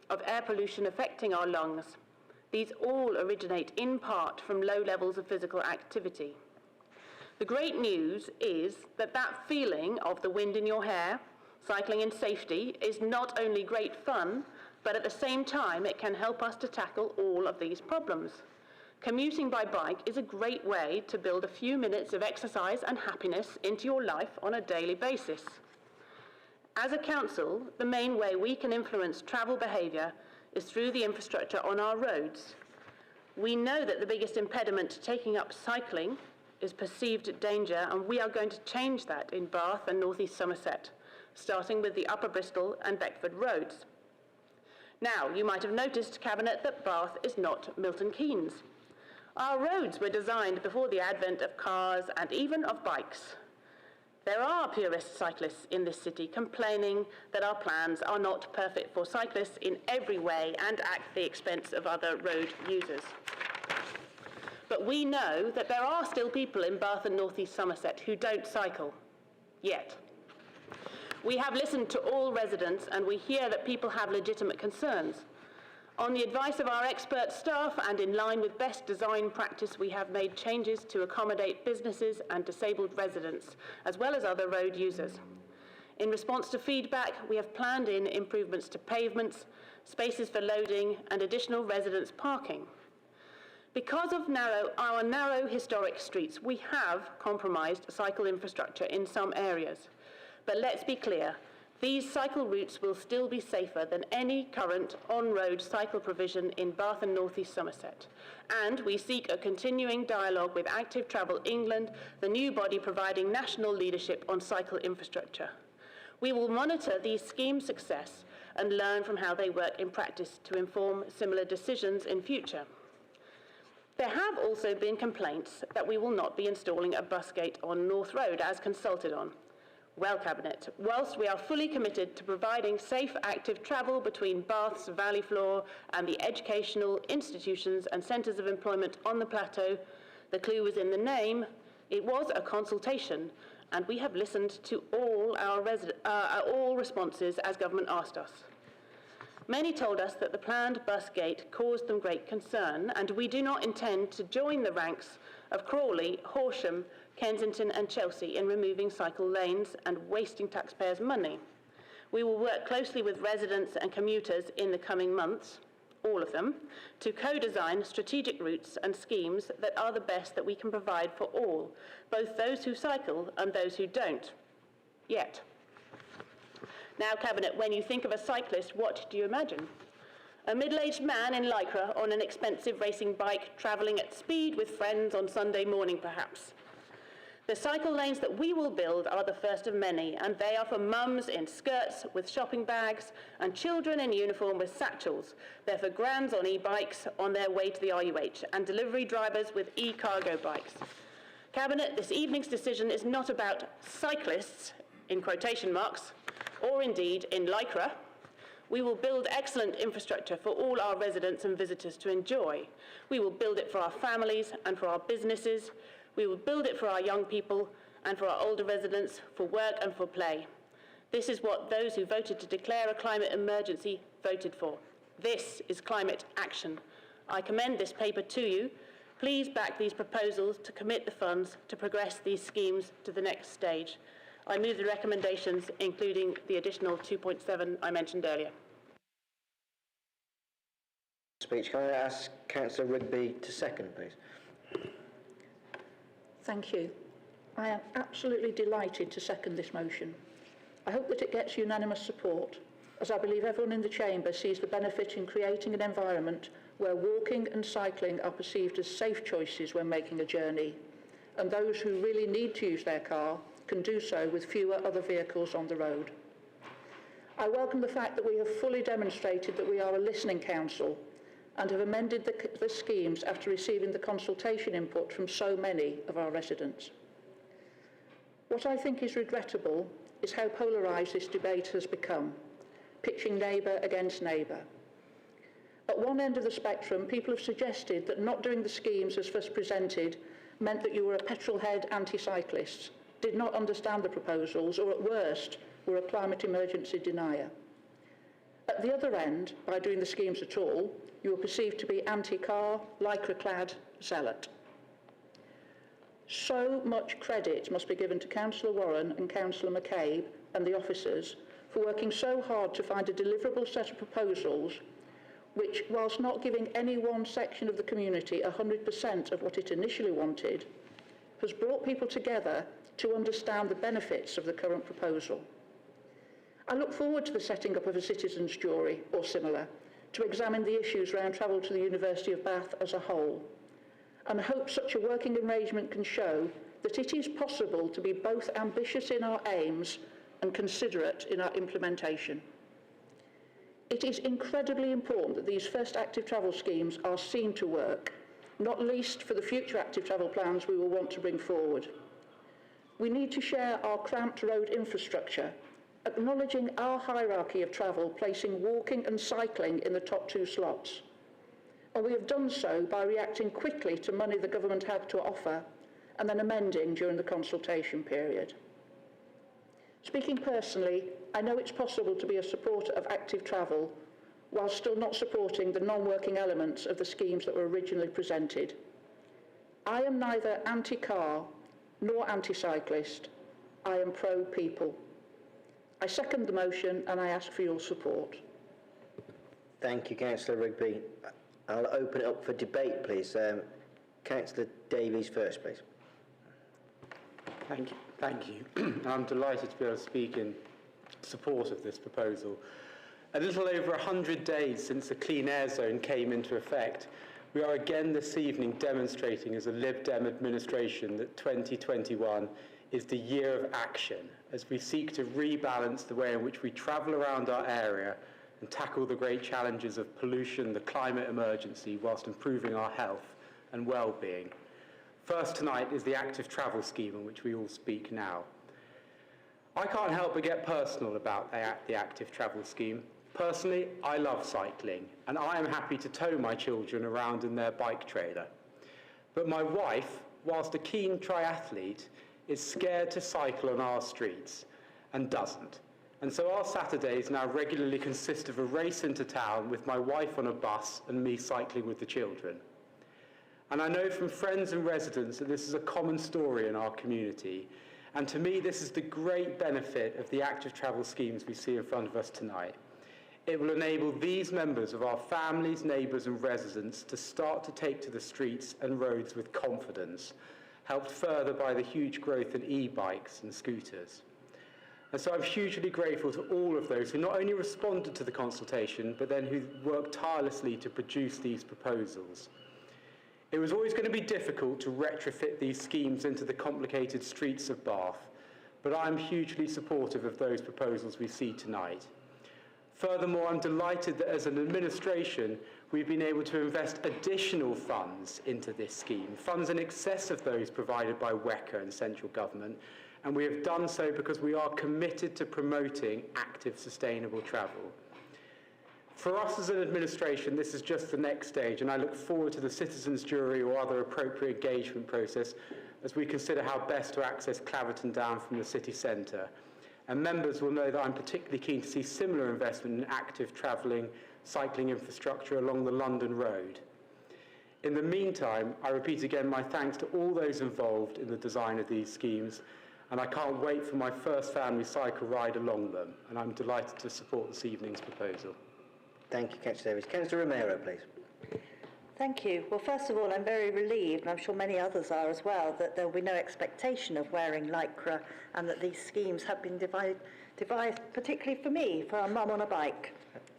of air pollution affecting our lungs. These all originate in part from low levels of physical activity. The great news is that that feeling of the wind in your hair, cycling in safety, is not only great fun, but at the same time it can help us to tackle all of these problems. Commuting by bike is a great way to build a few minutes of exercise and happiness into your life on a daily basis. As a council, the main way we can influence travel behaviour is through the infrastructure on our roads. We know that the biggest impediment to taking up cycling is perceived danger, and we are going to change that in Bath and North East Somerset, starting with the Upper Bristol and Beckford roads. Now, you might have noticed, Cabinet, that Bath is not Milton Keynes. Our roads were designed before the advent of cars and even of bikes. There are purist cyclists in this city complaining that our plans are not perfect for cyclists in every way and at the expense of other road users. But we know that there are still people in Bath and North East Somerset who don't cycle, yet. We have listened to all residents and we hear that people have legitimate concerns. On the advice of our expert staff and in line with best design practice, we have made changes to accommodate businesses and disabled residents, as well as other road users. In response to feedback, we have planned in improvements to pavements, spaces for loading, and additional residents' parking. Because of our narrow historic streets, we have compromised cycle infrastructure in some areas. But let's be clear, these cycle routes will still be safer than any current on-road cycle provision in Bath and North East Somerset. And we seek a continuing dialogue with Active Travel England, the new body providing national leadership on cycle infrastructure. We will monitor these schemes' success and learn from how they work in practice to inform similar decisions in future. There have also been complaints that we will not be installing a bus gate on North Road as consulted on. Well, Cabinet, whilst we are fully committed to providing safe, active travel between Bath's valley floor and the educational institutions and centres of employment on the plateau, the clue was in the name. It was a consultation, and we have listened to all responses as government asked us. Many told us that the planned bus gate caused them great concern, and we do not intend to join the ranks of Crawley, Horsham, Kensington and Chelsea in removing cycle lanes and wasting taxpayers' money. We will work closely with residents and commuters in the coming months, all of them, to co-design strategic routes and schemes that are the best that we can provide for all, both those who cycle and those who don't, yet. Now, Cabinet, when you think of a cyclist, what do you imagine? A middle-aged man in Lycra on an expensive racing bike, travelling at speed with friends on Sunday morning, perhaps. The cycle lanes that we will build are the first of many, and they are for mums in skirts with shopping bags and children in uniform with satchels. They're for grands on e-bikes on their way to the RUH and delivery drivers with e-cargo bikes. Cabinet, this evening's decision is not about cyclists, in quotation marks, or indeed in Lycra. We will build excellent infrastructure for all our residents and visitors to enjoy. We will build it for our families and for our businesses. We will build it for our young people and for our older residents, for work and for play. This is what those who voted to declare a climate emergency voted for. This is climate action. I commend this paper to you. Please back these proposals to commit the funds to progress these schemes to the next stage. I move the recommendations, including the additional 2.7 I mentioned earlier. Speech. Can I ask Councillor Rigby to second, please? Thank you. I am absolutely delighted to second this motion. I hope that it gets unanimous support. as I believe everyone in the Chamber sees the benefit in creating an environment where walking and cycling are perceived as safe choices when making a journey, and those who really need to use their car can do so with fewer other vehicles on the road. I welcome the fact that we have fully demonstrated that we are a listening council and have amended the schemes after receiving the consultation input from so many of our residents. What I think is regrettable is how polarised this debate has become, pitching neighbour against neighbour. At one end of the spectrum, people have suggested that not doing the schemes as first presented meant that you were a petrol-head anti-cyclist, did not understand the proposals, or at worst, were a climate emergency denier. At the other end, by doing the schemes at all, you were perceived to be anti-car, lycra-clad zealot. So much credit must be given to Councillor Warren and Councillor McCabe and the officers for working so hard to find a deliverable set of proposals which, whilst not giving any one section of the community 100% of what it initially wanted, has brought people together to understand the benefits of the current proposal. I look forward to the setting up of a citizens' jury or similar to examine the issues around travel to the University of Bath as a whole, and hope such a working arrangement can show that it is possible to be both ambitious in our aims and considerate in our implementation. It is incredibly important that these first active travel schemes are seen to work, not least for the future active travel plans we will want to bring forward. We need to share our cramped road infrastructure, acknowledging our hierarchy of travel, placing walking and cycling in the top 2 slots. And we have done so by reacting quickly to money the government had to offer and then amending during the consultation period. Speaking personally, I know it's possible to be a supporter of active travel while still not supporting the non-working elements of the schemes that were originally presented. I am neither anti-car nor anti-cyclist. I am pro-people. I second the motion and I ask for your support. Thank you, Councillor Rigby. I'll open it up for debate, please. Councillor Davies first, please. Thank you. I'm delighted to be able to speak in support of this proposal. A little over 100 days since the Clean Air Zone came into effect, we are again this evening demonstrating as a Lib Dem administration that 2021 is the year of action as we seek to rebalance the way in which we travel around our area and tackle the great challenges of pollution, the climate emergency, whilst improving our health and well-being. First tonight is the active travel scheme on which we all speak now. I can't help but get personal about the active travel scheme. Personally, I love cycling, and I am happy to tow my children around in their bike trailer. But my wife, whilst a keen triathlete, is scared to cycle on our streets and doesn't. And so our Saturdays now regularly consist of a race into town with my wife on a bus and me cycling with the children. And I know from friends and residents that this is a common story in our community. And to me, this is the great benefit of the active travel schemes we see in front of us tonight. It will enable these members of our families, neighbours and residents to start to take to the streets and roads with confidence, helped further by the huge growth in e-bikes and scooters. And so I'm hugely grateful to all of those who not only responded to the consultation, but then who worked tirelessly to produce these proposals. It was always going to be difficult to retrofit these schemes into the complicated streets of Bath, but I'm hugely supportive of those proposals we see tonight. Furthermore, I'm delighted that as an administration, we've been able to invest additional funds into this scheme, funds in excess of those provided by WECA and central government, and we have done so because we are committed to promoting active, sustainable travel. For us as an administration, this is just the next stage, and I look forward to the citizens' jury or other appropriate engagement process as we consider how best to access Claverton Down from the city centre. And members will know that I'm particularly keen to see similar investment in active travelling, cycling infrastructure along the London Road. In the meantime, I repeat again my thanks to all those involved in the design of these schemes, and I can't wait for my first family cycle ride along them, and I'm delighted to support this evening's proposal. Thank you, Councillor Davies. Councillor Romero, please. Thank you. Well, first of all, I'm very relieved, and I'm sure many others are as well, that there will be no expectation of wearing lycra and that these schemes have been device, particularly for me, for a mum on a bike.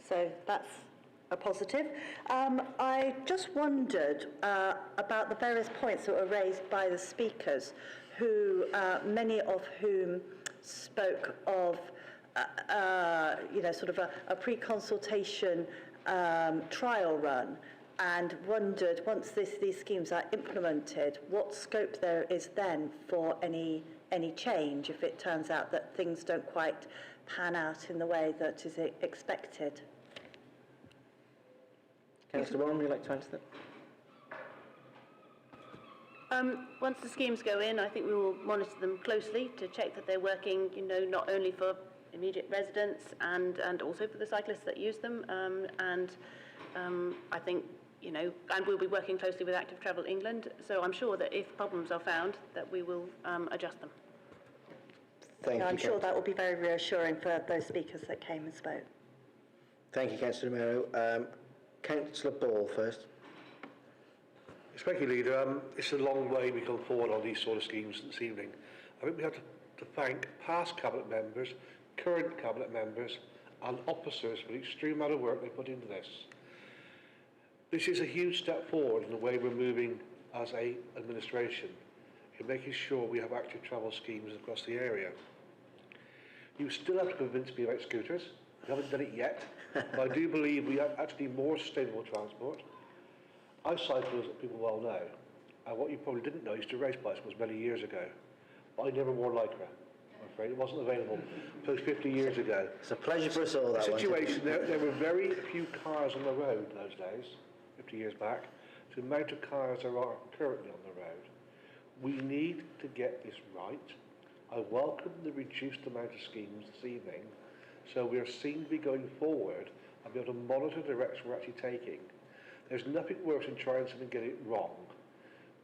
So that's a positive. I just wondered about the various points that were raised by the speakers, who many of whom spoke of sort of a pre-consultation trial run, and wondered, once these schemes are implemented, what scope there is then for any change if it turns out that things don't quite pan out in the way that is expected. Councillor Warren, would you like to answer that? Once the schemes go in, I think we will monitor them closely to check that they're working, not only for immediate residents and also for the cyclists that use them. I think, and we'll be working closely with Active Travel England. So I'm sure that if problems are found, that we will adjust them. Thank you. I'm sure that will be very reassuring for those speakers that came and spoke. Thank you, Councillor Romero. Councillor Ball first. Thank you, Leader. It's a long way we come forward on these sort of schemes this evening. I think we have to thank past Cabinet members, current Cabinet members and officers for the extreme amount of work they put into this. This is a huge step forward in the way we're moving as an administration in making sure we have active travel schemes across the area. You still have to convince me about scooters. We haven't done it yet, but I do believe we have actually more sustainable transport. I cycle, as people well know, and what you probably didn't know, I used to race bicycles many years ago, but I never wore Lycra. I'm afraid it wasn't available post 50 years ago. It's a pleasure for us all, that situation, there were very few cars on the road those days, 50 years back, to the amount of cars there are currently on the road. We need to get this right. I welcome the reduced amount of schemes this evening, so we are seen to be going forward and be able to monitor the direction we're actually taking. There's nothing worse than trying something and get it wrong.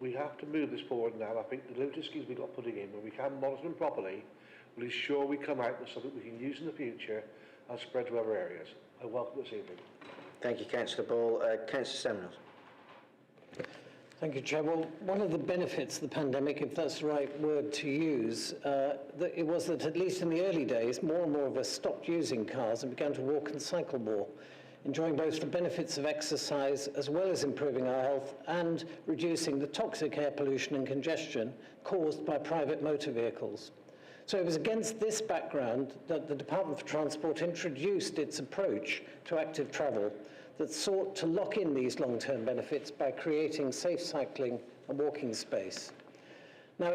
We have to move this forward now. I think the limited schemes we've got putting in, when we can monitor them properly, will ensure we come out with something we can use in the future and spread to other areas. I welcome this evening. Thank you, Councillor Ball. Councillor Semrose. Thank you, Chair. Well, one of the benefits of the pandemic, if that's the right word to use, it was that at least in the early days, more and more of us stopped using cars and began to walk and cycle more, enjoying both the benefits of exercise as well as improving our health and reducing the toxic air pollution and congestion caused by private motor vehicles. So it was against this background that the Department for Transport introduced its approach to active travel that sought to lock in these long-term benefits by creating safe cycling and walking space. Now,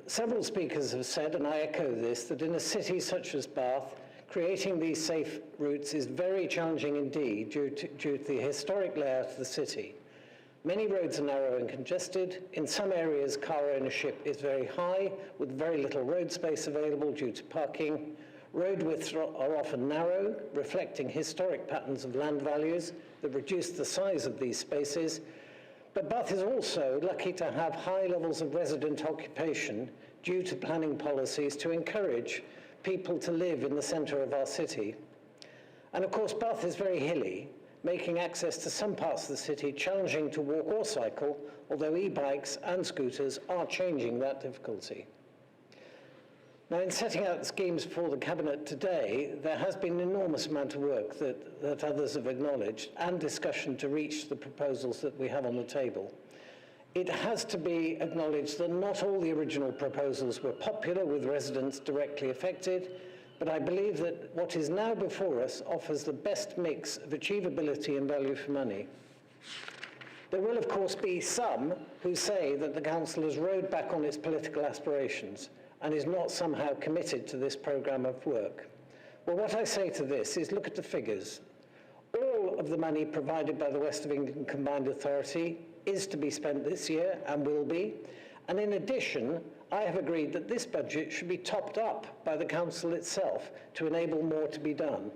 several speakers have said, and I echo this, that in a city such as Bath, creating these safe routes is very challenging indeed due to the historic layout of the city. Many roads are narrow and congested. In some areas, car ownership is very high, with very little road space available due to parking. Road widths are often narrow, reflecting historic patterns of land values that reduce the size of these spaces. But Bath is also lucky to have high levels of resident occupation due to planning policies to encourage people to live in the centre of our city. And of course, Bath is very hilly, making access to some parts of the city challenging to walk or cycle, although e-bikes and scooters are changing that difficulty. Now, in setting out the schemes for the Cabinet today, there has been an enormous amount of work that others have acknowledged and discussion to reach the proposals that we have on the table. It has to be acknowledged that not all the original proposals were popular with residents directly affected, but I believe that what is now before us offers the best mix of achievability and value for money. There will, of course, be some who say that the Council has rowed back on its political aspirations and is not somehow committed to this programme of work. Well, what I say to this is look at the figures. All of the money provided by the West of England Combined Authority is to be spent this year and will be. And in addition, I have agreed that this budget should be topped up by the Council itself to enable more to be done.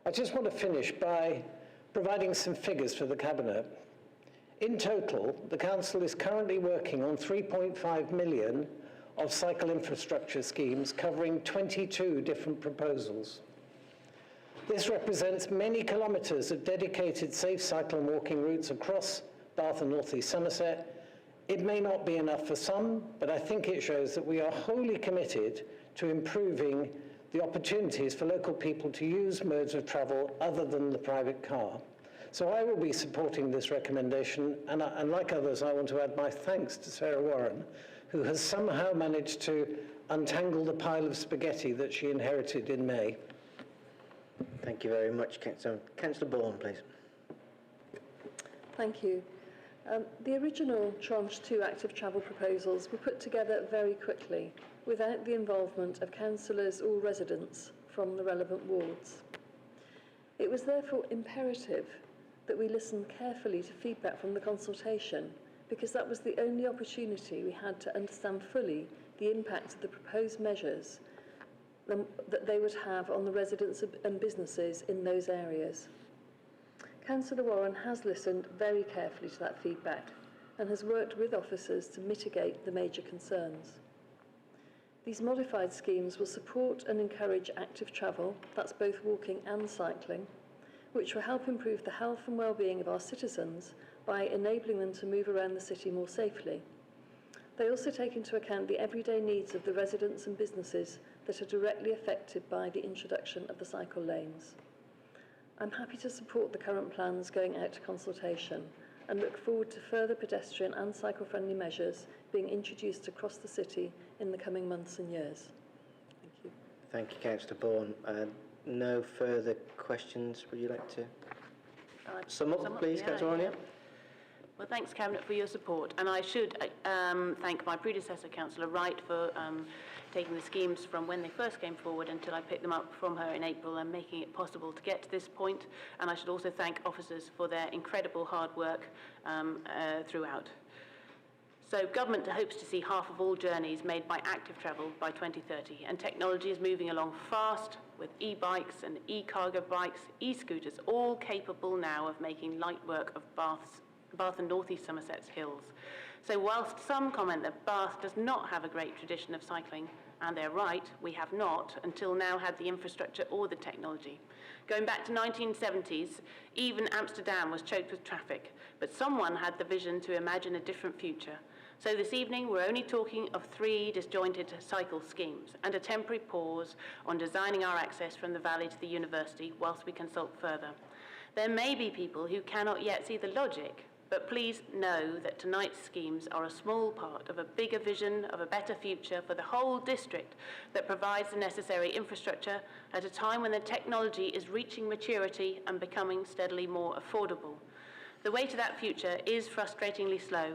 I just want to finish by providing some figures for the Cabinet. In total, the Council is currently working on 3.5 million of cycle infrastructure schemes covering 22 different proposals. This represents many kilometres of dedicated safe cycle and walking routes across Bath and North East Somerset. It may not be enough for some, but I think it shows that we are wholly committed to improving the opportunities for local people to use modes of travel other than the private car. So I will be supporting this recommendation, and like others, I want to add my thanks to Sarah Warren, who has somehow managed to untangle the pile of spaghetti that she inherited in May. Thank you very much, Councillor Bourne, please. Thank you. The original Tranche 2 active travel proposals were put together very quickly, without the involvement of councillors or residents from the relevant wards. It was therefore imperative that we listen carefully to feedback from the consultation, because that was the only opportunity we had to understand fully the impact of the proposed measures that they would have on the residents and businesses in those areas. Councillor Warren has listened very carefully to that feedback and has worked with officers to mitigate the major concerns. These modified schemes will support and encourage active travel, that's both walking and cycling, which will help improve the health and well-being of our citizens by enabling them to move around the city more safely. They also take into account the everyday needs of the residents and businesses that are directly affected by the introduction of the cycle lanes. I'm happy to support the current plans going out to consultation and look forward to further pedestrian and cycle-friendly measures being introduced across the city in the coming months and years. Thank you. Thank you, Councillor Bourne. No further questions. Would you like to sum up, please, Councillor Warren? Well, thanks, Cabinet, for your support. And I should thank my predecessor, Councillor Wright, for taking the schemes from when they first came forward until I picked them up from her in April and making it possible to get to this point. And I should also thank officers for their incredible hard work throughout. So government hopes to see half of all journeys made by active travel by 2030, and technology is moving along fast with e-bikes and e-cargo bikes, e-scooters, all capable now of making light work of Bath and North East Somerset's hills. So whilst some comment that Bath does not have a great tradition of cycling, and they're right, we have not until now had the infrastructure or the technology. Going back to 1970s, even Amsterdam was choked with traffic, but someone had the vision to imagine a different future. So this evening, we're only talking of 3 disjointed cycle schemes and a temporary pause on designing our access from the valley to the university whilst we consult further. There may be people who cannot yet see the logic, but please know that tonight's schemes are a small part of a bigger vision of a better future for the whole district that provides the necessary infrastructure at a time when the technology is reaching maturity and becoming steadily more affordable. The way to that future is frustratingly slow.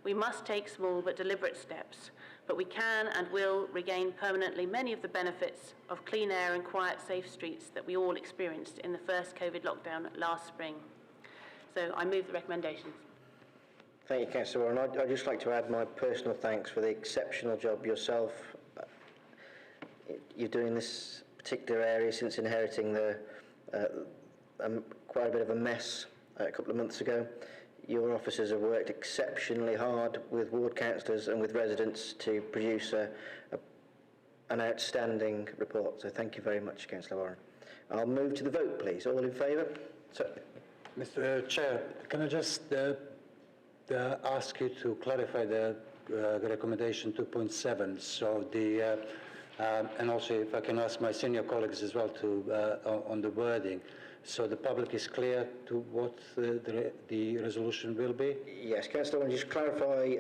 We must take small but deliberate steps, but we can and will regain permanently many of the benefits of clean air and quiet, safe streets that we all experienced in the first COVID lockdown last spring. So I move the recommendations. Thank you, Councillor Warren. I'd just like to add my personal thanks for the exceptional job yourself you're doing this particular area since inheriting quite a bit of a mess a couple of months ago. Your officers have worked exceptionally hard with ward councillors and with residents to produce an outstanding report. So thank you very much, Councillor Warren. I'll move to the vote, please. All in favour? Mr. Chair, can I just ask you to clarify the recommendation 2.7? So and also if I can ask my senior colleagues as well to on the wording. So the public is clear to what the resolution will be? Yes, Councillor Warren, just clarify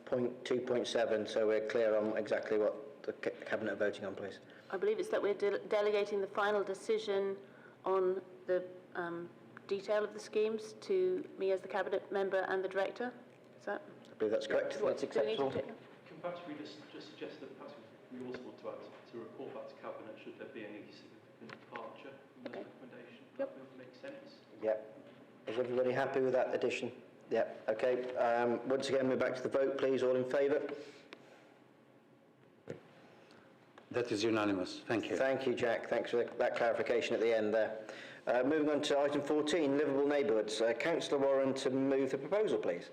point 2.7 so we're clear on exactly what the Cabinet are voting on, please. I believe it's that we're delegating the final decision on the detail of the schemes to me as the Cabinet member and the Director. Is that? I believe that's correct. That's acceptable. Can perhaps we just suggest that perhaps we also want to add to report back to Cabinet should there be any significant departure from the recommendation? Yep. That would make sense. Yep. Is everybody happy with that addition? Yep. Okay. Once again, we're back to the vote, please. All in favour? That is unanimous. Thank you. Thank you, Jack. Thanks for that clarification at the end there. Moving on to item 14, livable neighbourhoods. Councillor Warren to move the proposal, please.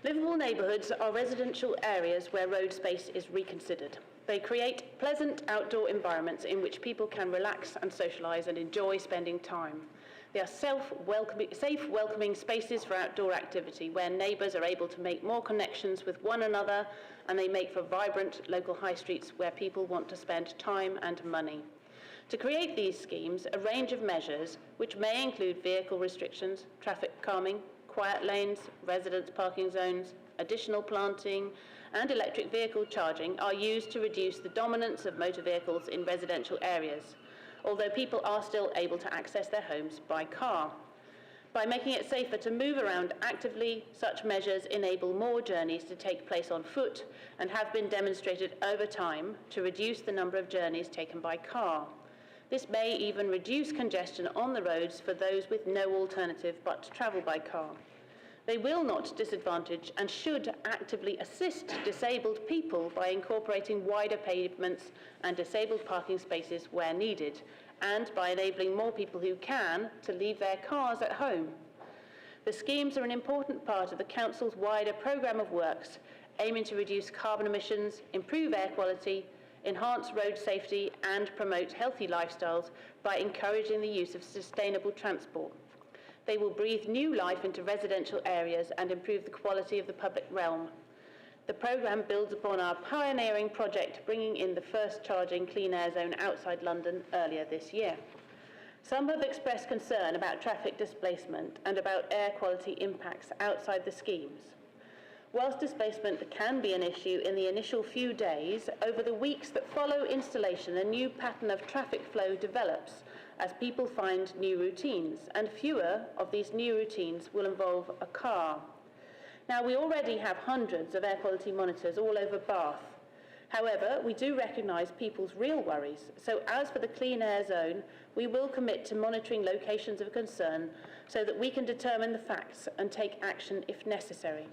Livable neighbourhoods are residential areas where road space is reconsidered. They create pleasant outdoor environments in which people can relax and socialise and enjoy spending time. They are safe, welcoming spaces for outdoor activity where neighbours are able to make more connections with one another, and they make for vibrant local high streets where people want to spend time and money. To create these schemes, a range of measures, which may include vehicle restrictions, traffic calming, quiet lanes, residence parking zones, additional planting, and electric vehicle charging, are used to reduce the dominance of motor vehicles in residential areas, although people are still able to access their homes by car. By making it safer to move around actively, such measures enable more journeys to take place on foot and have been demonstrated over time to reduce the number of journeys taken by car. This may even reduce congestion on the roads for those with no alternative but to travel by car. They will not disadvantage and should actively assist disabled people by incorporating wider pavements and disabled parking spaces where needed, and by enabling more people who can to leave their cars at home. The schemes are an important part of the Council's wider programme of works aiming to reduce carbon emissions, improve air quality, enhance road safety and promote healthy lifestyles by encouraging the use of sustainable transport. They will breathe new life into residential areas and improve the quality of the public realm. The programme builds upon our pioneering project bringing in the first charging clean air zone outside London earlier this year. Some have expressed concern about traffic displacement and about air quality impacts outside the schemes. Whilst displacement can be an issue in the initial few days, over the weeks that follow installation, a new pattern of traffic flow develops as people find new routines, and fewer of these new routines will involve a car. Now, we already have hundreds of air quality monitors all over Bath. However, we do recognise people's real worries, so as for the clean air zone, we will commit to monitoring locations of concern so that we can determine the facts and take action if necessary.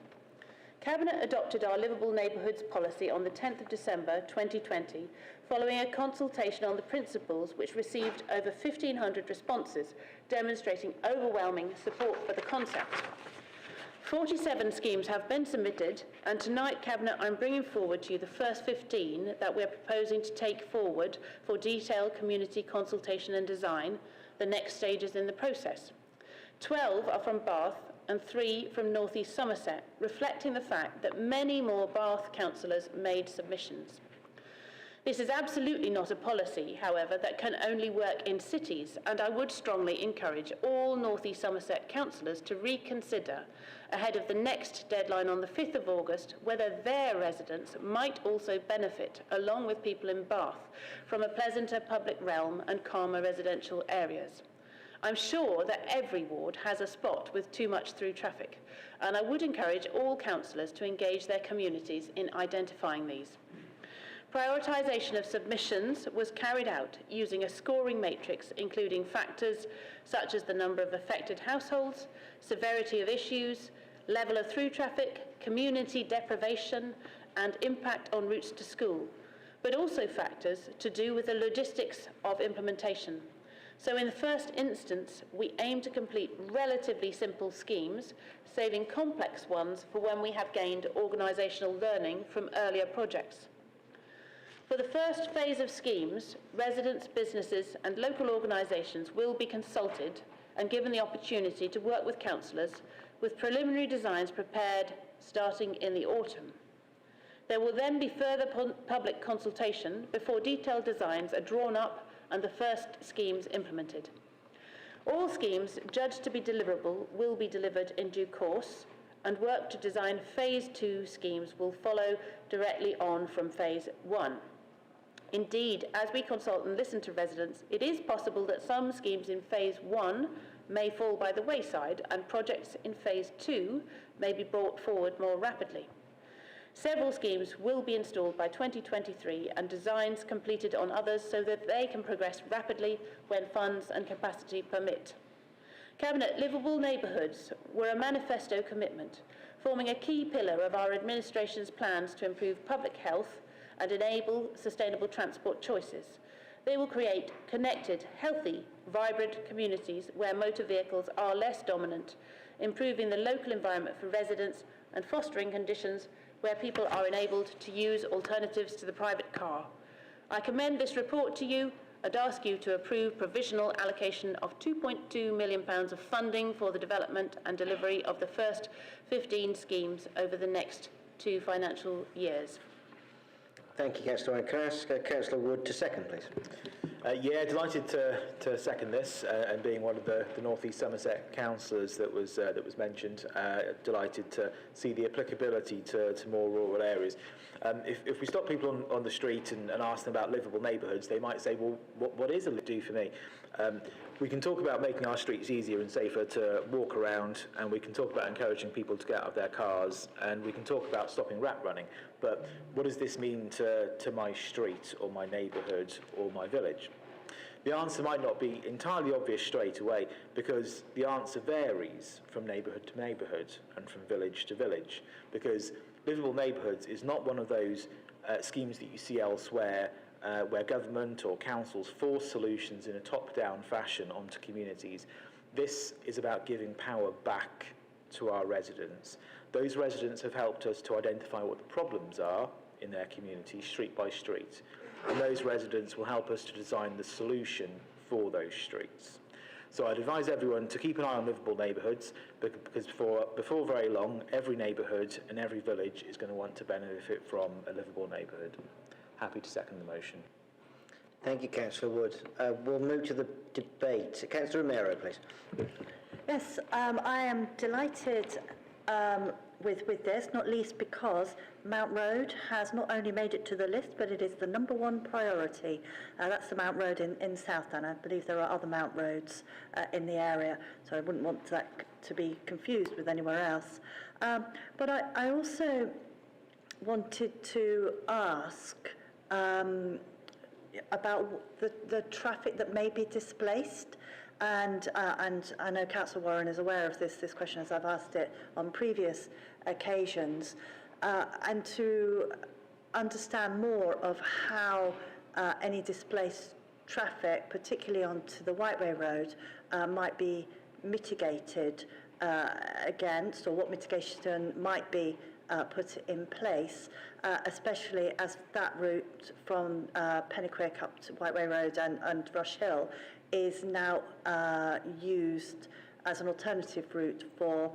Cabinet adopted our Livable Neighbourhoods policy on the 10th of December 2020, following a consultation on the principles which received over 1,500 responses, demonstrating overwhelming support for the concept. 47 schemes have been submitted, and tonight, Cabinet, I'm bringing forward to you the first 15 that we're proposing to take forward for detailed community consultation and design, the next stages in the process. 12 are from Bath and 3 from North East Somerset, reflecting the fact that many more Bath councillors made submissions. This is absolutely not a policy, however, that can only work in cities, and I would strongly encourage all North East Somerset councillors to reconsider, ahead of the next deadline on the 5th of August, whether their residents might also benefit, along with people in Bath, from a pleasanter public realm and calmer residential areas. I'm sure that every ward has a spot with too much through traffic, and I would encourage all councillors to engage their communities in identifying these. Prioritisation of submissions was carried out using a scoring matrix including factors such as the number of affected households, severity of issues, level of through traffic, community deprivation, and impact on routes to school, but also factors to do with the logistics of implementation. So in the first instance, we aim to complete relatively simple schemes, saving complex ones for when we have gained organisational learning from earlier projects. For the first phase of schemes, residents, businesses and local organisations will be consulted and given the opportunity to work with councillors with preliminary designs prepared starting in the autumn. There will then be further public consultation before detailed designs are drawn up and the first schemes implemented. All schemes judged to be deliverable will be delivered in due course, and work to design Phase 2 schemes will follow directly on from Phase 1. Indeed, as we consult and listen to residents, it is possible that some schemes in Phase 1 may fall by the wayside and projects in Phase 2 may be brought forward more rapidly. Several schemes will be installed by 2023 and designs completed on others so that they can progress rapidly when funds and capacity permit. Cabinet Livable Neighbourhoods were a manifesto commitment, forming a key pillar of our administration's plans to improve public health and enable sustainable transport choices. They will create connected, healthy, vibrant communities where motor vehicles are less dominant, improving the local environment for residents and fostering conditions where people are enabled to use alternatives to the private car. I commend this report to you I'd ask you to approve provisional allocation of £2.2 million of funding for the development and delivery of the first 15 schemes over the next 2 financial years. Thank you, Councillor Owen. Can I ask Councillor Wood to second, please? Yeah, delighted to second this, and being one of the North East Somerset councillors that was mentioned, delighted to see the applicability to more rural areas. If we stop people on the street and ask them about livable neighbourhoods, they might say, well, what is a do for me? We can talk about making our streets easier and safer to walk around, and we can talk about encouraging people to get out of their cars, and we can talk about stopping rat running. But what does this mean to my street or my neighbourhood or my village? The answer might not be entirely obvious straight away, because the answer varies from neighbourhood to neighbourhood and from village to village, because livable neighbourhoods is not one of those schemes that you see elsewhere where government or councils force solutions in a top-down fashion onto communities. This is about giving power back to our residents. Those residents have helped us to identify what the problems are in their community, street by street, and those residents will help us to design the solution for those streets. So I'd advise everyone to keep an eye on livable neighbourhoods, because before very long, every neighbourhood and every village is going to want to benefit from a livable neighbourhood. Happy to second the motion. Thank you, Councillor Wood. We'll move to the debate. Councillor Romero, please. Yes, I am delighted with this, not least because Mount Road has not only made it to the list, but it is the #1 priority. That's the Mount Road in Southdown. I believe there are other Mount Roads in the area, so I wouldn't want that to be confused with anywhere else. But I also wanted to ask about the traffic that may be displaced. And I know Councillor Warren is aware of this question, as I've asked it on previous occasions, and to understand more of how any displaced traffic, particularly onto the Whiteway Road, might be mitigated against, or what mitigation might be put in place, especially as that route from Pennyquick up to Whiteway Road and Rush Hill is now used as an alternative route for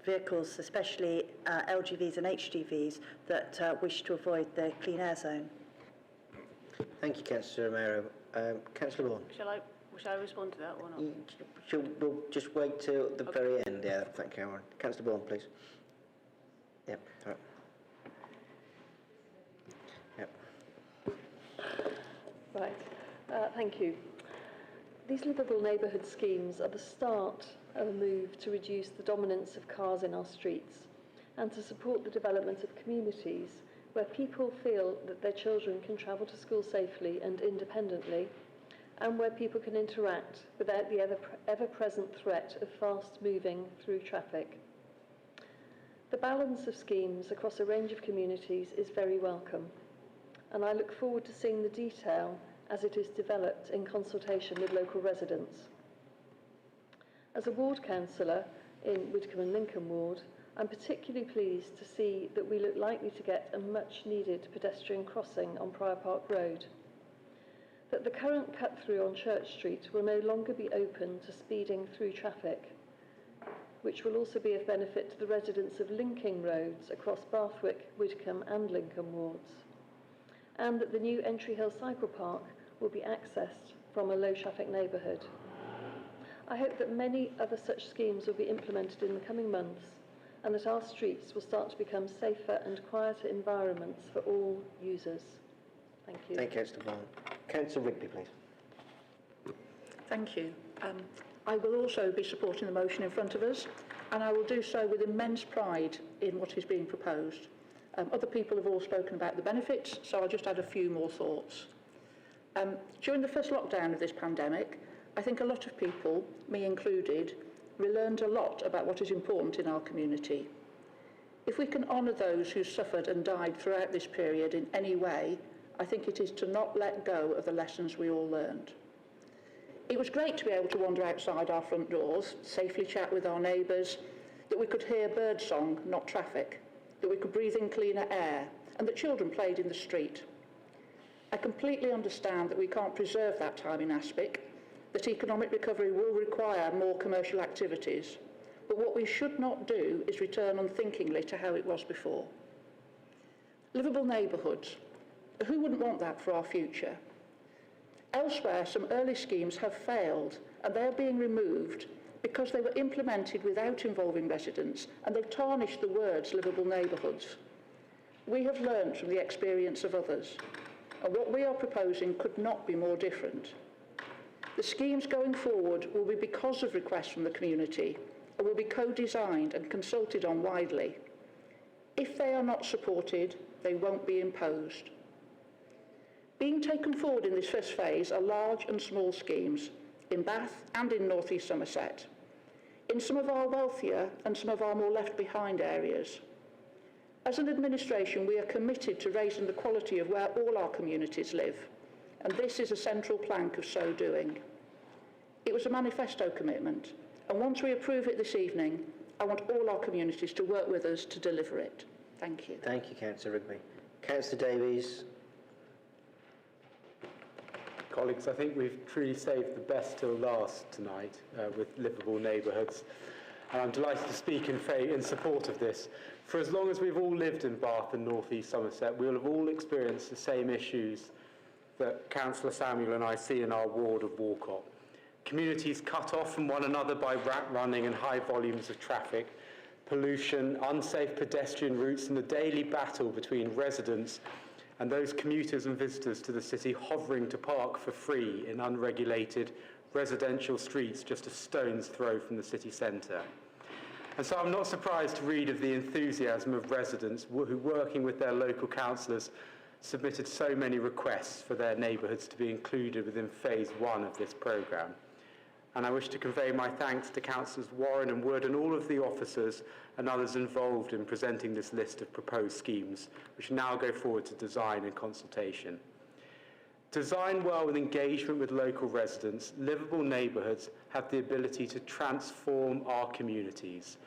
vehicles, especially LGVs and HGVs, that wish to avoid the clean air zone. Thank you, Councillor Romero. Councillor Vaughan. Shall I respond to that or not? We'll just wait till the very end. Yeah, thank you, Warren. Councillor Vaughan, please. Yep. All right. Yep. Right. Thank you. These livable neighbourhood schemes are the start of a move to reduce the dominance of cars in our streets and to support the development of communities where people feel that their children can travel to school safely and independently, and where people can interact without the ever-present threat of fast-moving through traffic. The balance of schemes across a range of communities is very welcome, and I look forward to seeing the detail as it is developed in consultation with local residents. As a ward councillor in Widcombe and Lincoln Ward, I'm particularly pleased to see that we look likely to get a much-needed pedestrian crossing on Prior Park Road, that the current cut-through on Church Street will no longer be open to speeding through traffic, which will also be of benefit to the residents of linking roads across Bathwick, Widcombe and Lincoln wards, and that the new Entry Hill Cycle Park will be accessed from a low-traffic neighbourhood. I hope that many other such schemes will be implemented in the coming months, and that our streets will start to become safer and quieter environments for all users. Thank you. Thank you, Councillor Vaughan. Councillor Rigby, please. Thank you. I will also be supporting the motion in front of us, and I will do so with immense pride in what is being proposed. Other people have all spoken about the benefits, so I'll just add a few more thoughts. During the first lockdown of this pandemic, I think a lot of people, me included, learned a lot about what is important in our community. If we can honour those who suffered and died throughout this period in any way, I think it is to not let go of the lessons we all learned. It was great to be able to wander outside our front doors, safely chat with our neighbours, that we could hear birdsong, not traffic, that we could breathe in cleaner air, and that children played in the street. I completely understand that we can't preserve that time in Aspic, that economic recovery will require more commercial activities, but what we should not do is return unthinkingly to how it was before. Livable neighbourhoods. Who wouldn't want that for our future? Elsewhere, some early schemes have failed and they are being removed because they were implemented without involving residents and they tarnished the words livable neighbourhoods. We have learned from the experience of others, and what we are proposing could not be more different. The schemes going forward will be because of requests from the community and will be co-designed and consulted on widely. If they are not supported, they won't be imposed. Being taken forward in this first phase are large and small schemes in Bath and in North East Somerset, in some of our wealthier and some of our more left behind areas. As an administration, we are committed to raising the quality of where all our communities live, and this is a central plank of so doing. It was a manifesto commitment, and once we approve it this evening, I want all our communities to work with us to deliver it. Thank you. Thank you, Councillor Rigby. Councillor Davies. Colleagues, I think we've truly saved the best till last tonight with livable neighbourhoods. And I'm delighted to speak in support of this. For as long as we've all lived in Bath and North East Somerset, we'll have all experienced the same issues that Councillor Samuel and I see in our ward of Walcott. Communities cut off from one another by rat running and high volumes of traffic, pollution, unsafe pedestrian routes, and the daily battle between residents and those commuters and visitors to the city hovering to park for free in unregulated residential streets just a stone's throw from the city centre. And so I'm not surprised to read of the enthusiasm of residents who, working with their local councillors, submitted so many requests for their neighbourhoods to be included within phase 1 of this programme. And I wish to convey my thanks to Councillors Warren and Wood and all of the officers and others involved in presenting this list of proposed schemes, which now go forward to design and consultation. Designed well with engagement with local residents, livable neighbourhoods have the ability to transform our communities,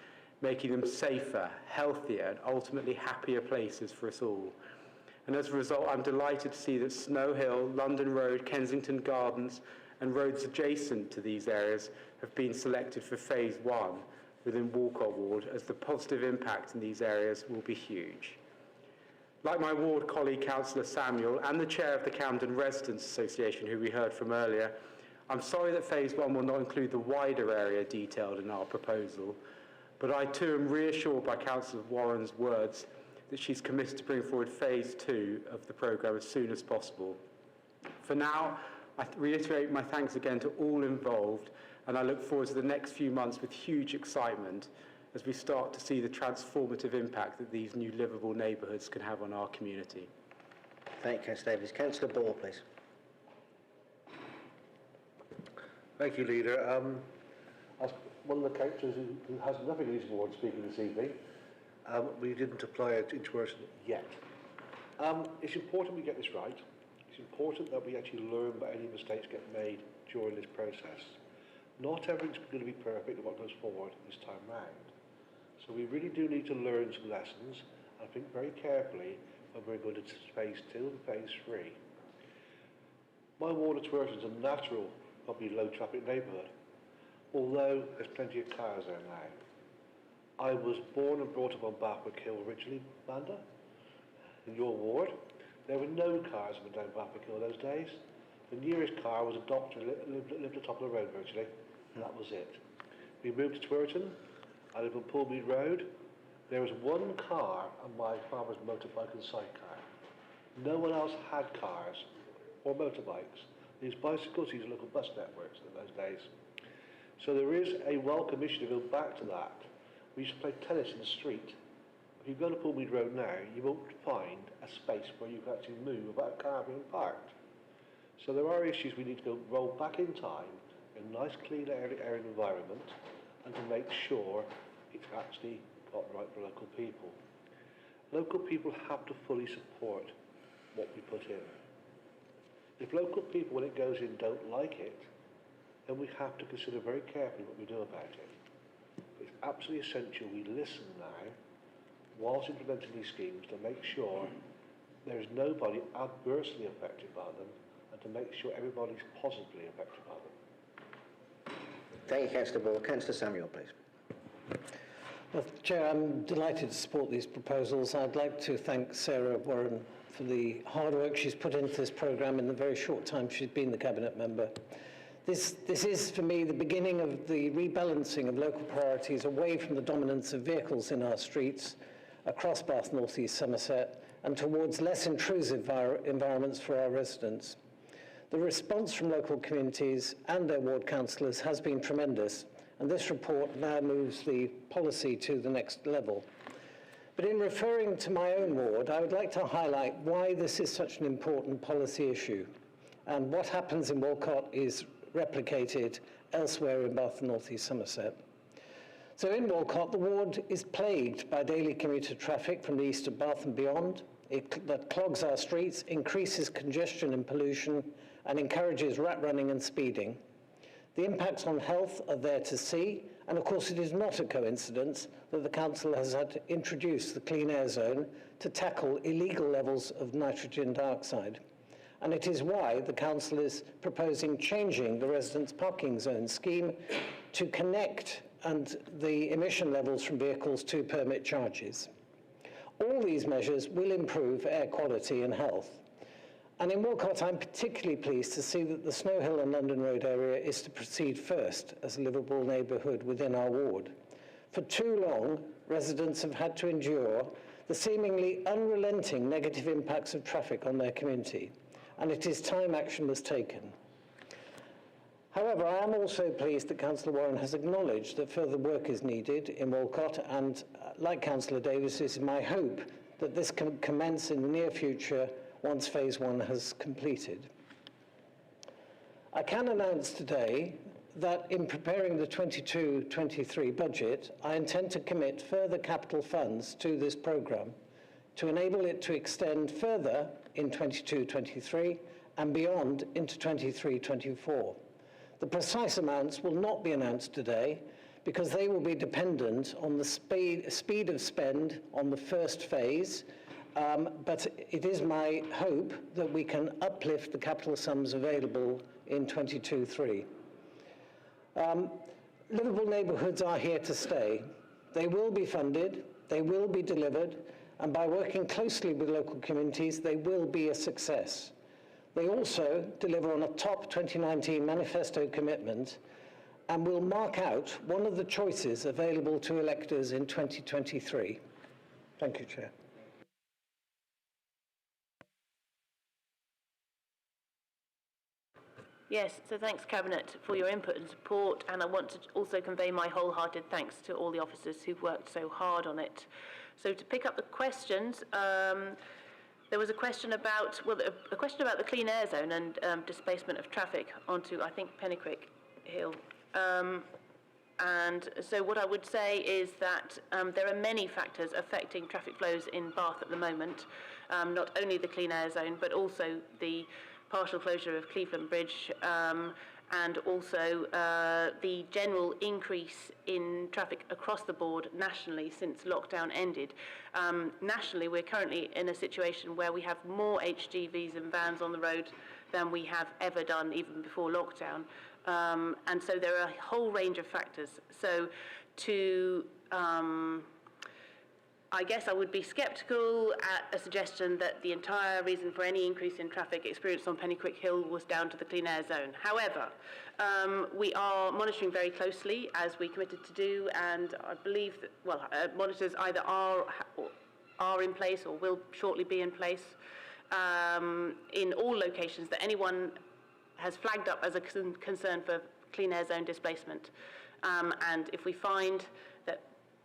making them safer, healthier, and ultimately happier places for us all. And as a result, I'm delighted to see that Snow Hill, London Road, Kensington Gardens, and roads adjacent to these areas have been selected for phase 1 within Walcott Ward, as the positive impact in these areas will be huge. Like my ward colleague, Councillor Samuel, and the chair of the Camden Residents Association, who we heard from earlier, I'm sorry that phase 1 will not include the wider area detailed in our proposal, but I too am reassured by Councillor Warren's words that she's committed to bring forward phase 2 of the programme as soon as possible. For now, I reiterate my thanks again to all involved, and I look forward to the next few months with huge excitement as we start to see the transformative impact that these new livable neighbourhoods can have on our community. Thank you, Councillor Davies. Councillor Ball, please. Thank you, Leader. As one of the councillors who has nothing in his ward speaking this evening, we didn't apply it into Worcester yet. It's important we get this right. It's important that we actually learn about any mistakes get made during this process. Not everything's going to be perfect in what goes forward this time round. So we really do need to learn some lessons and think very carefully when we're going to phase 2 and phase 3. My ward of Twerton is a natural, probably low traffic neighbourhood, although there's plenty of cars there now. I was born and brought up on Bathwick Hill originally, Amanda, in your ward. There were no cars up and down Bathwick Hill those days. The nearest car was a doctor who lived at the top of the road virtually, and that was it. We moved to Twerton. I live on Poolmead Road. There was one car and my father's motorbike and sidecar. No one else had cars or motorbikes. These bicycles, these local bus networks in those days. So there is a welcome issue to go back to that. We used to play tennis in the street. If you go to Poolmead Road now, you won't find a space where you can actually move without a car being parked. So there are issues we need to go roll back in time in a nice, clean air environment and to make sure it's actually got right for local people. Local people have to fully support what we put in. If local people, when it goes in, don't like it, then we have to consider very carefully what we do about it. It's absolutely essential we listen now, whilst implementing these schemes, to make sure there is nobody adversely affected by them, and to make sure everybody's positively affected by them. Thank you, Councillor Ball. Councillor Samuel, please. Well, Chair, I'm delighted to support these proposals. I'd like to thank Sarah Warren for the hard work she's put into this programme in the very short time she's been the Cabinet member. This is, for me, the beginning of the rebalancing of local priorities away from the dominance of vehicles in our streets across Bath, North East Somerset, and towards less intrusive environments for our residents. The response from local communities and their ward councillors has been tremendous, and this report now moves the policy to the next level. But in referring to my own ward, I would like to highlight why this is such an important policy issue, and what happens in Walcott is replicated elsewhere in Bath and North East Somerset. So in Walcott, the ward is plagued by daily commuter traffic from the east of Bath and beyond. That clogs our streets, increases congestion and pollution, and encourages rat running and speeding. The impacts on health are there to see, and of course it is not a coincidence that the Council has had to introduce the Clean Air Zone to tackle illegal levels of nitrogen dioxide. And it is why the Council is proposing changing the residence parking zone scheme to connect and the emission levels from vehicles to permit charges. All these measures will improve air quality and health. And in Walcott, I'm particularly pleased to see that the Snow Hill and London Road area is to proceed first as a livable neighbourhood within our ward. For too long, residents have had to endure the seemingly unrelenting negative impacts of traffic on their community, and it is time action was taken. However, I am also pleased that Councillor Warren has acknowledged that further work is needed in Walcott, and like Councillor Davis, it is my hope that this can commence in the near future once Phase 1 has completed. I can announce today that in preparing the 22-23 budget, I intend to commit further capital funds to this programme to enable it to extend further in 22-23 and beyond into 23-24. The precise amounts will not be announced today because they will be dependent on the speed of spend on the first phase, but it is my hope that we can uplift the capital sums available in 22-3. Livable neighbourhoods are here to stay. They will be funded, they will be delivered, and by working closely with local communities, they will be a success. They also deliver on a top 2019 manifesto commitment and will mark out one of the choices available to electors in 2023. Thank you, Chair. Yes, so thanks Cabinet for your input and support, and I want to also convey my wholehearted thanks to all the officers who've worked so hard on it. So to pick up the questions, there was a question about, a question about the Clean Air Zone and displacement of traffic onto, I think, Pennycrick Hill. And so what I would say is that there are many factors affecting traffic flows in Bath at the moment, not only the Clean Air Zone, but also the partial closure of Cleveland Bridge, and also the general increase in traffic across the board nationally since lockdown ended. Nationally, we're currently in a situation where we have more HGVs and vans on the road than we have ever done even before lockdown. And so there are a whole range of factors. So to I guess I would be sceptical at a suggestion that the entire reason for any increase in traffic experienced on Pennycrick Hill was down to the Clean Air Zone. However, we are monitoring very closely, as we committed to do, and I believe that, monitors either are in place or will shortly be in place in all locations that anyone has flagged up as a concern for Clean Air Zone displacement. And if we find that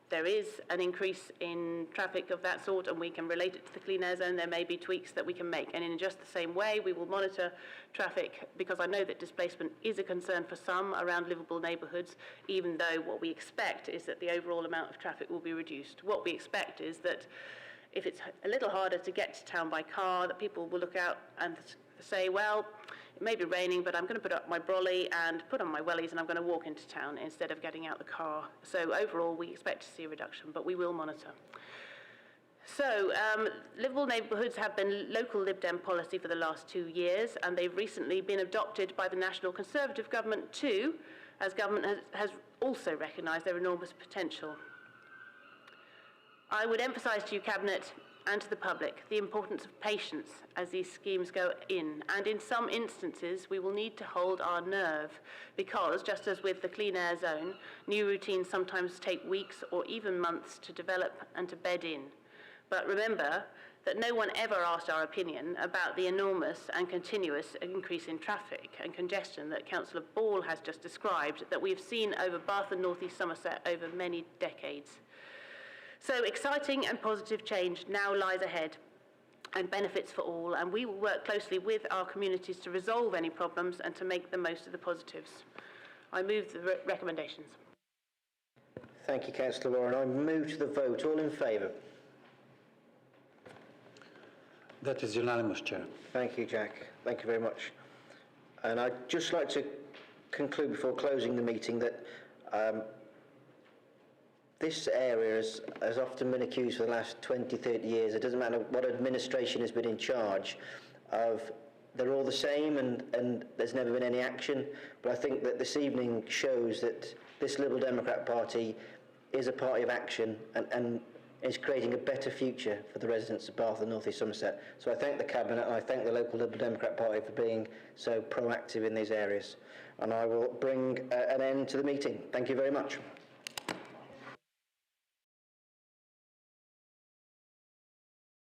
there is an increase in traffic of that sort and we can relate it to the Clean Air Zone, there may be tweaks that we can make. And in just the same way, we will monitor traffic, because I know that displacement is a concern for some around livable neighbourhoods, even though what we expect is that the overall amount of traffic will be reduced. What we expect is that if it's a little harder to get to town by car, that people will look out and say, well, it may be raining, but I'm going to put up my brolly and put on my wellies and I'm going to walk into town instead of getting out the car. So overall, we expect to see a reduction, but we will monitor. So, livable neighbourhoods have been local Lib Dem policy for the last 2 years, and they've recently been adopted by the National Conservative government too, as government has also recognised their enormous potential. I would emphasise to you, Cabinet, and to the public, the importance of patience as these schemes go in, and in some instances we will need to hold our nerve, because, just as with the Clean Air Zone, new routines sometimes take weeks or even months to develop and to bed in. But remember that no one ever asked our opinion about the enormous and continuous increase in traffic and congestion that Councillor Ball has just described, that we've seen over Bath and North East Somerset over many decades. So exciting and positive change now lies ahead and benefits for all, and we will work closely with our communities to resolve any problems and to make the most of the positives. I move the recommendations. Thank you, Councillor Warren. I move to the vote. All in favour? That is unanimous, Chair. Thank you, Jack. Thank you very much. And I'd just like to conclude before closing the meeting that this area has often been accused for the last 20, 30 years. It doesn't matter what administration has been in charge of, they're all the same and there's never been any action. But I think that this evening shows that this Liberal Democrat Party is a party of action and is creating a better future for the residents of Bath and North East Somerset. So I thank the Cabinet and I thank the local Liberal Democrat Party for being so proactive in these areas. And I will bring an end to the meeting. Thank you very much.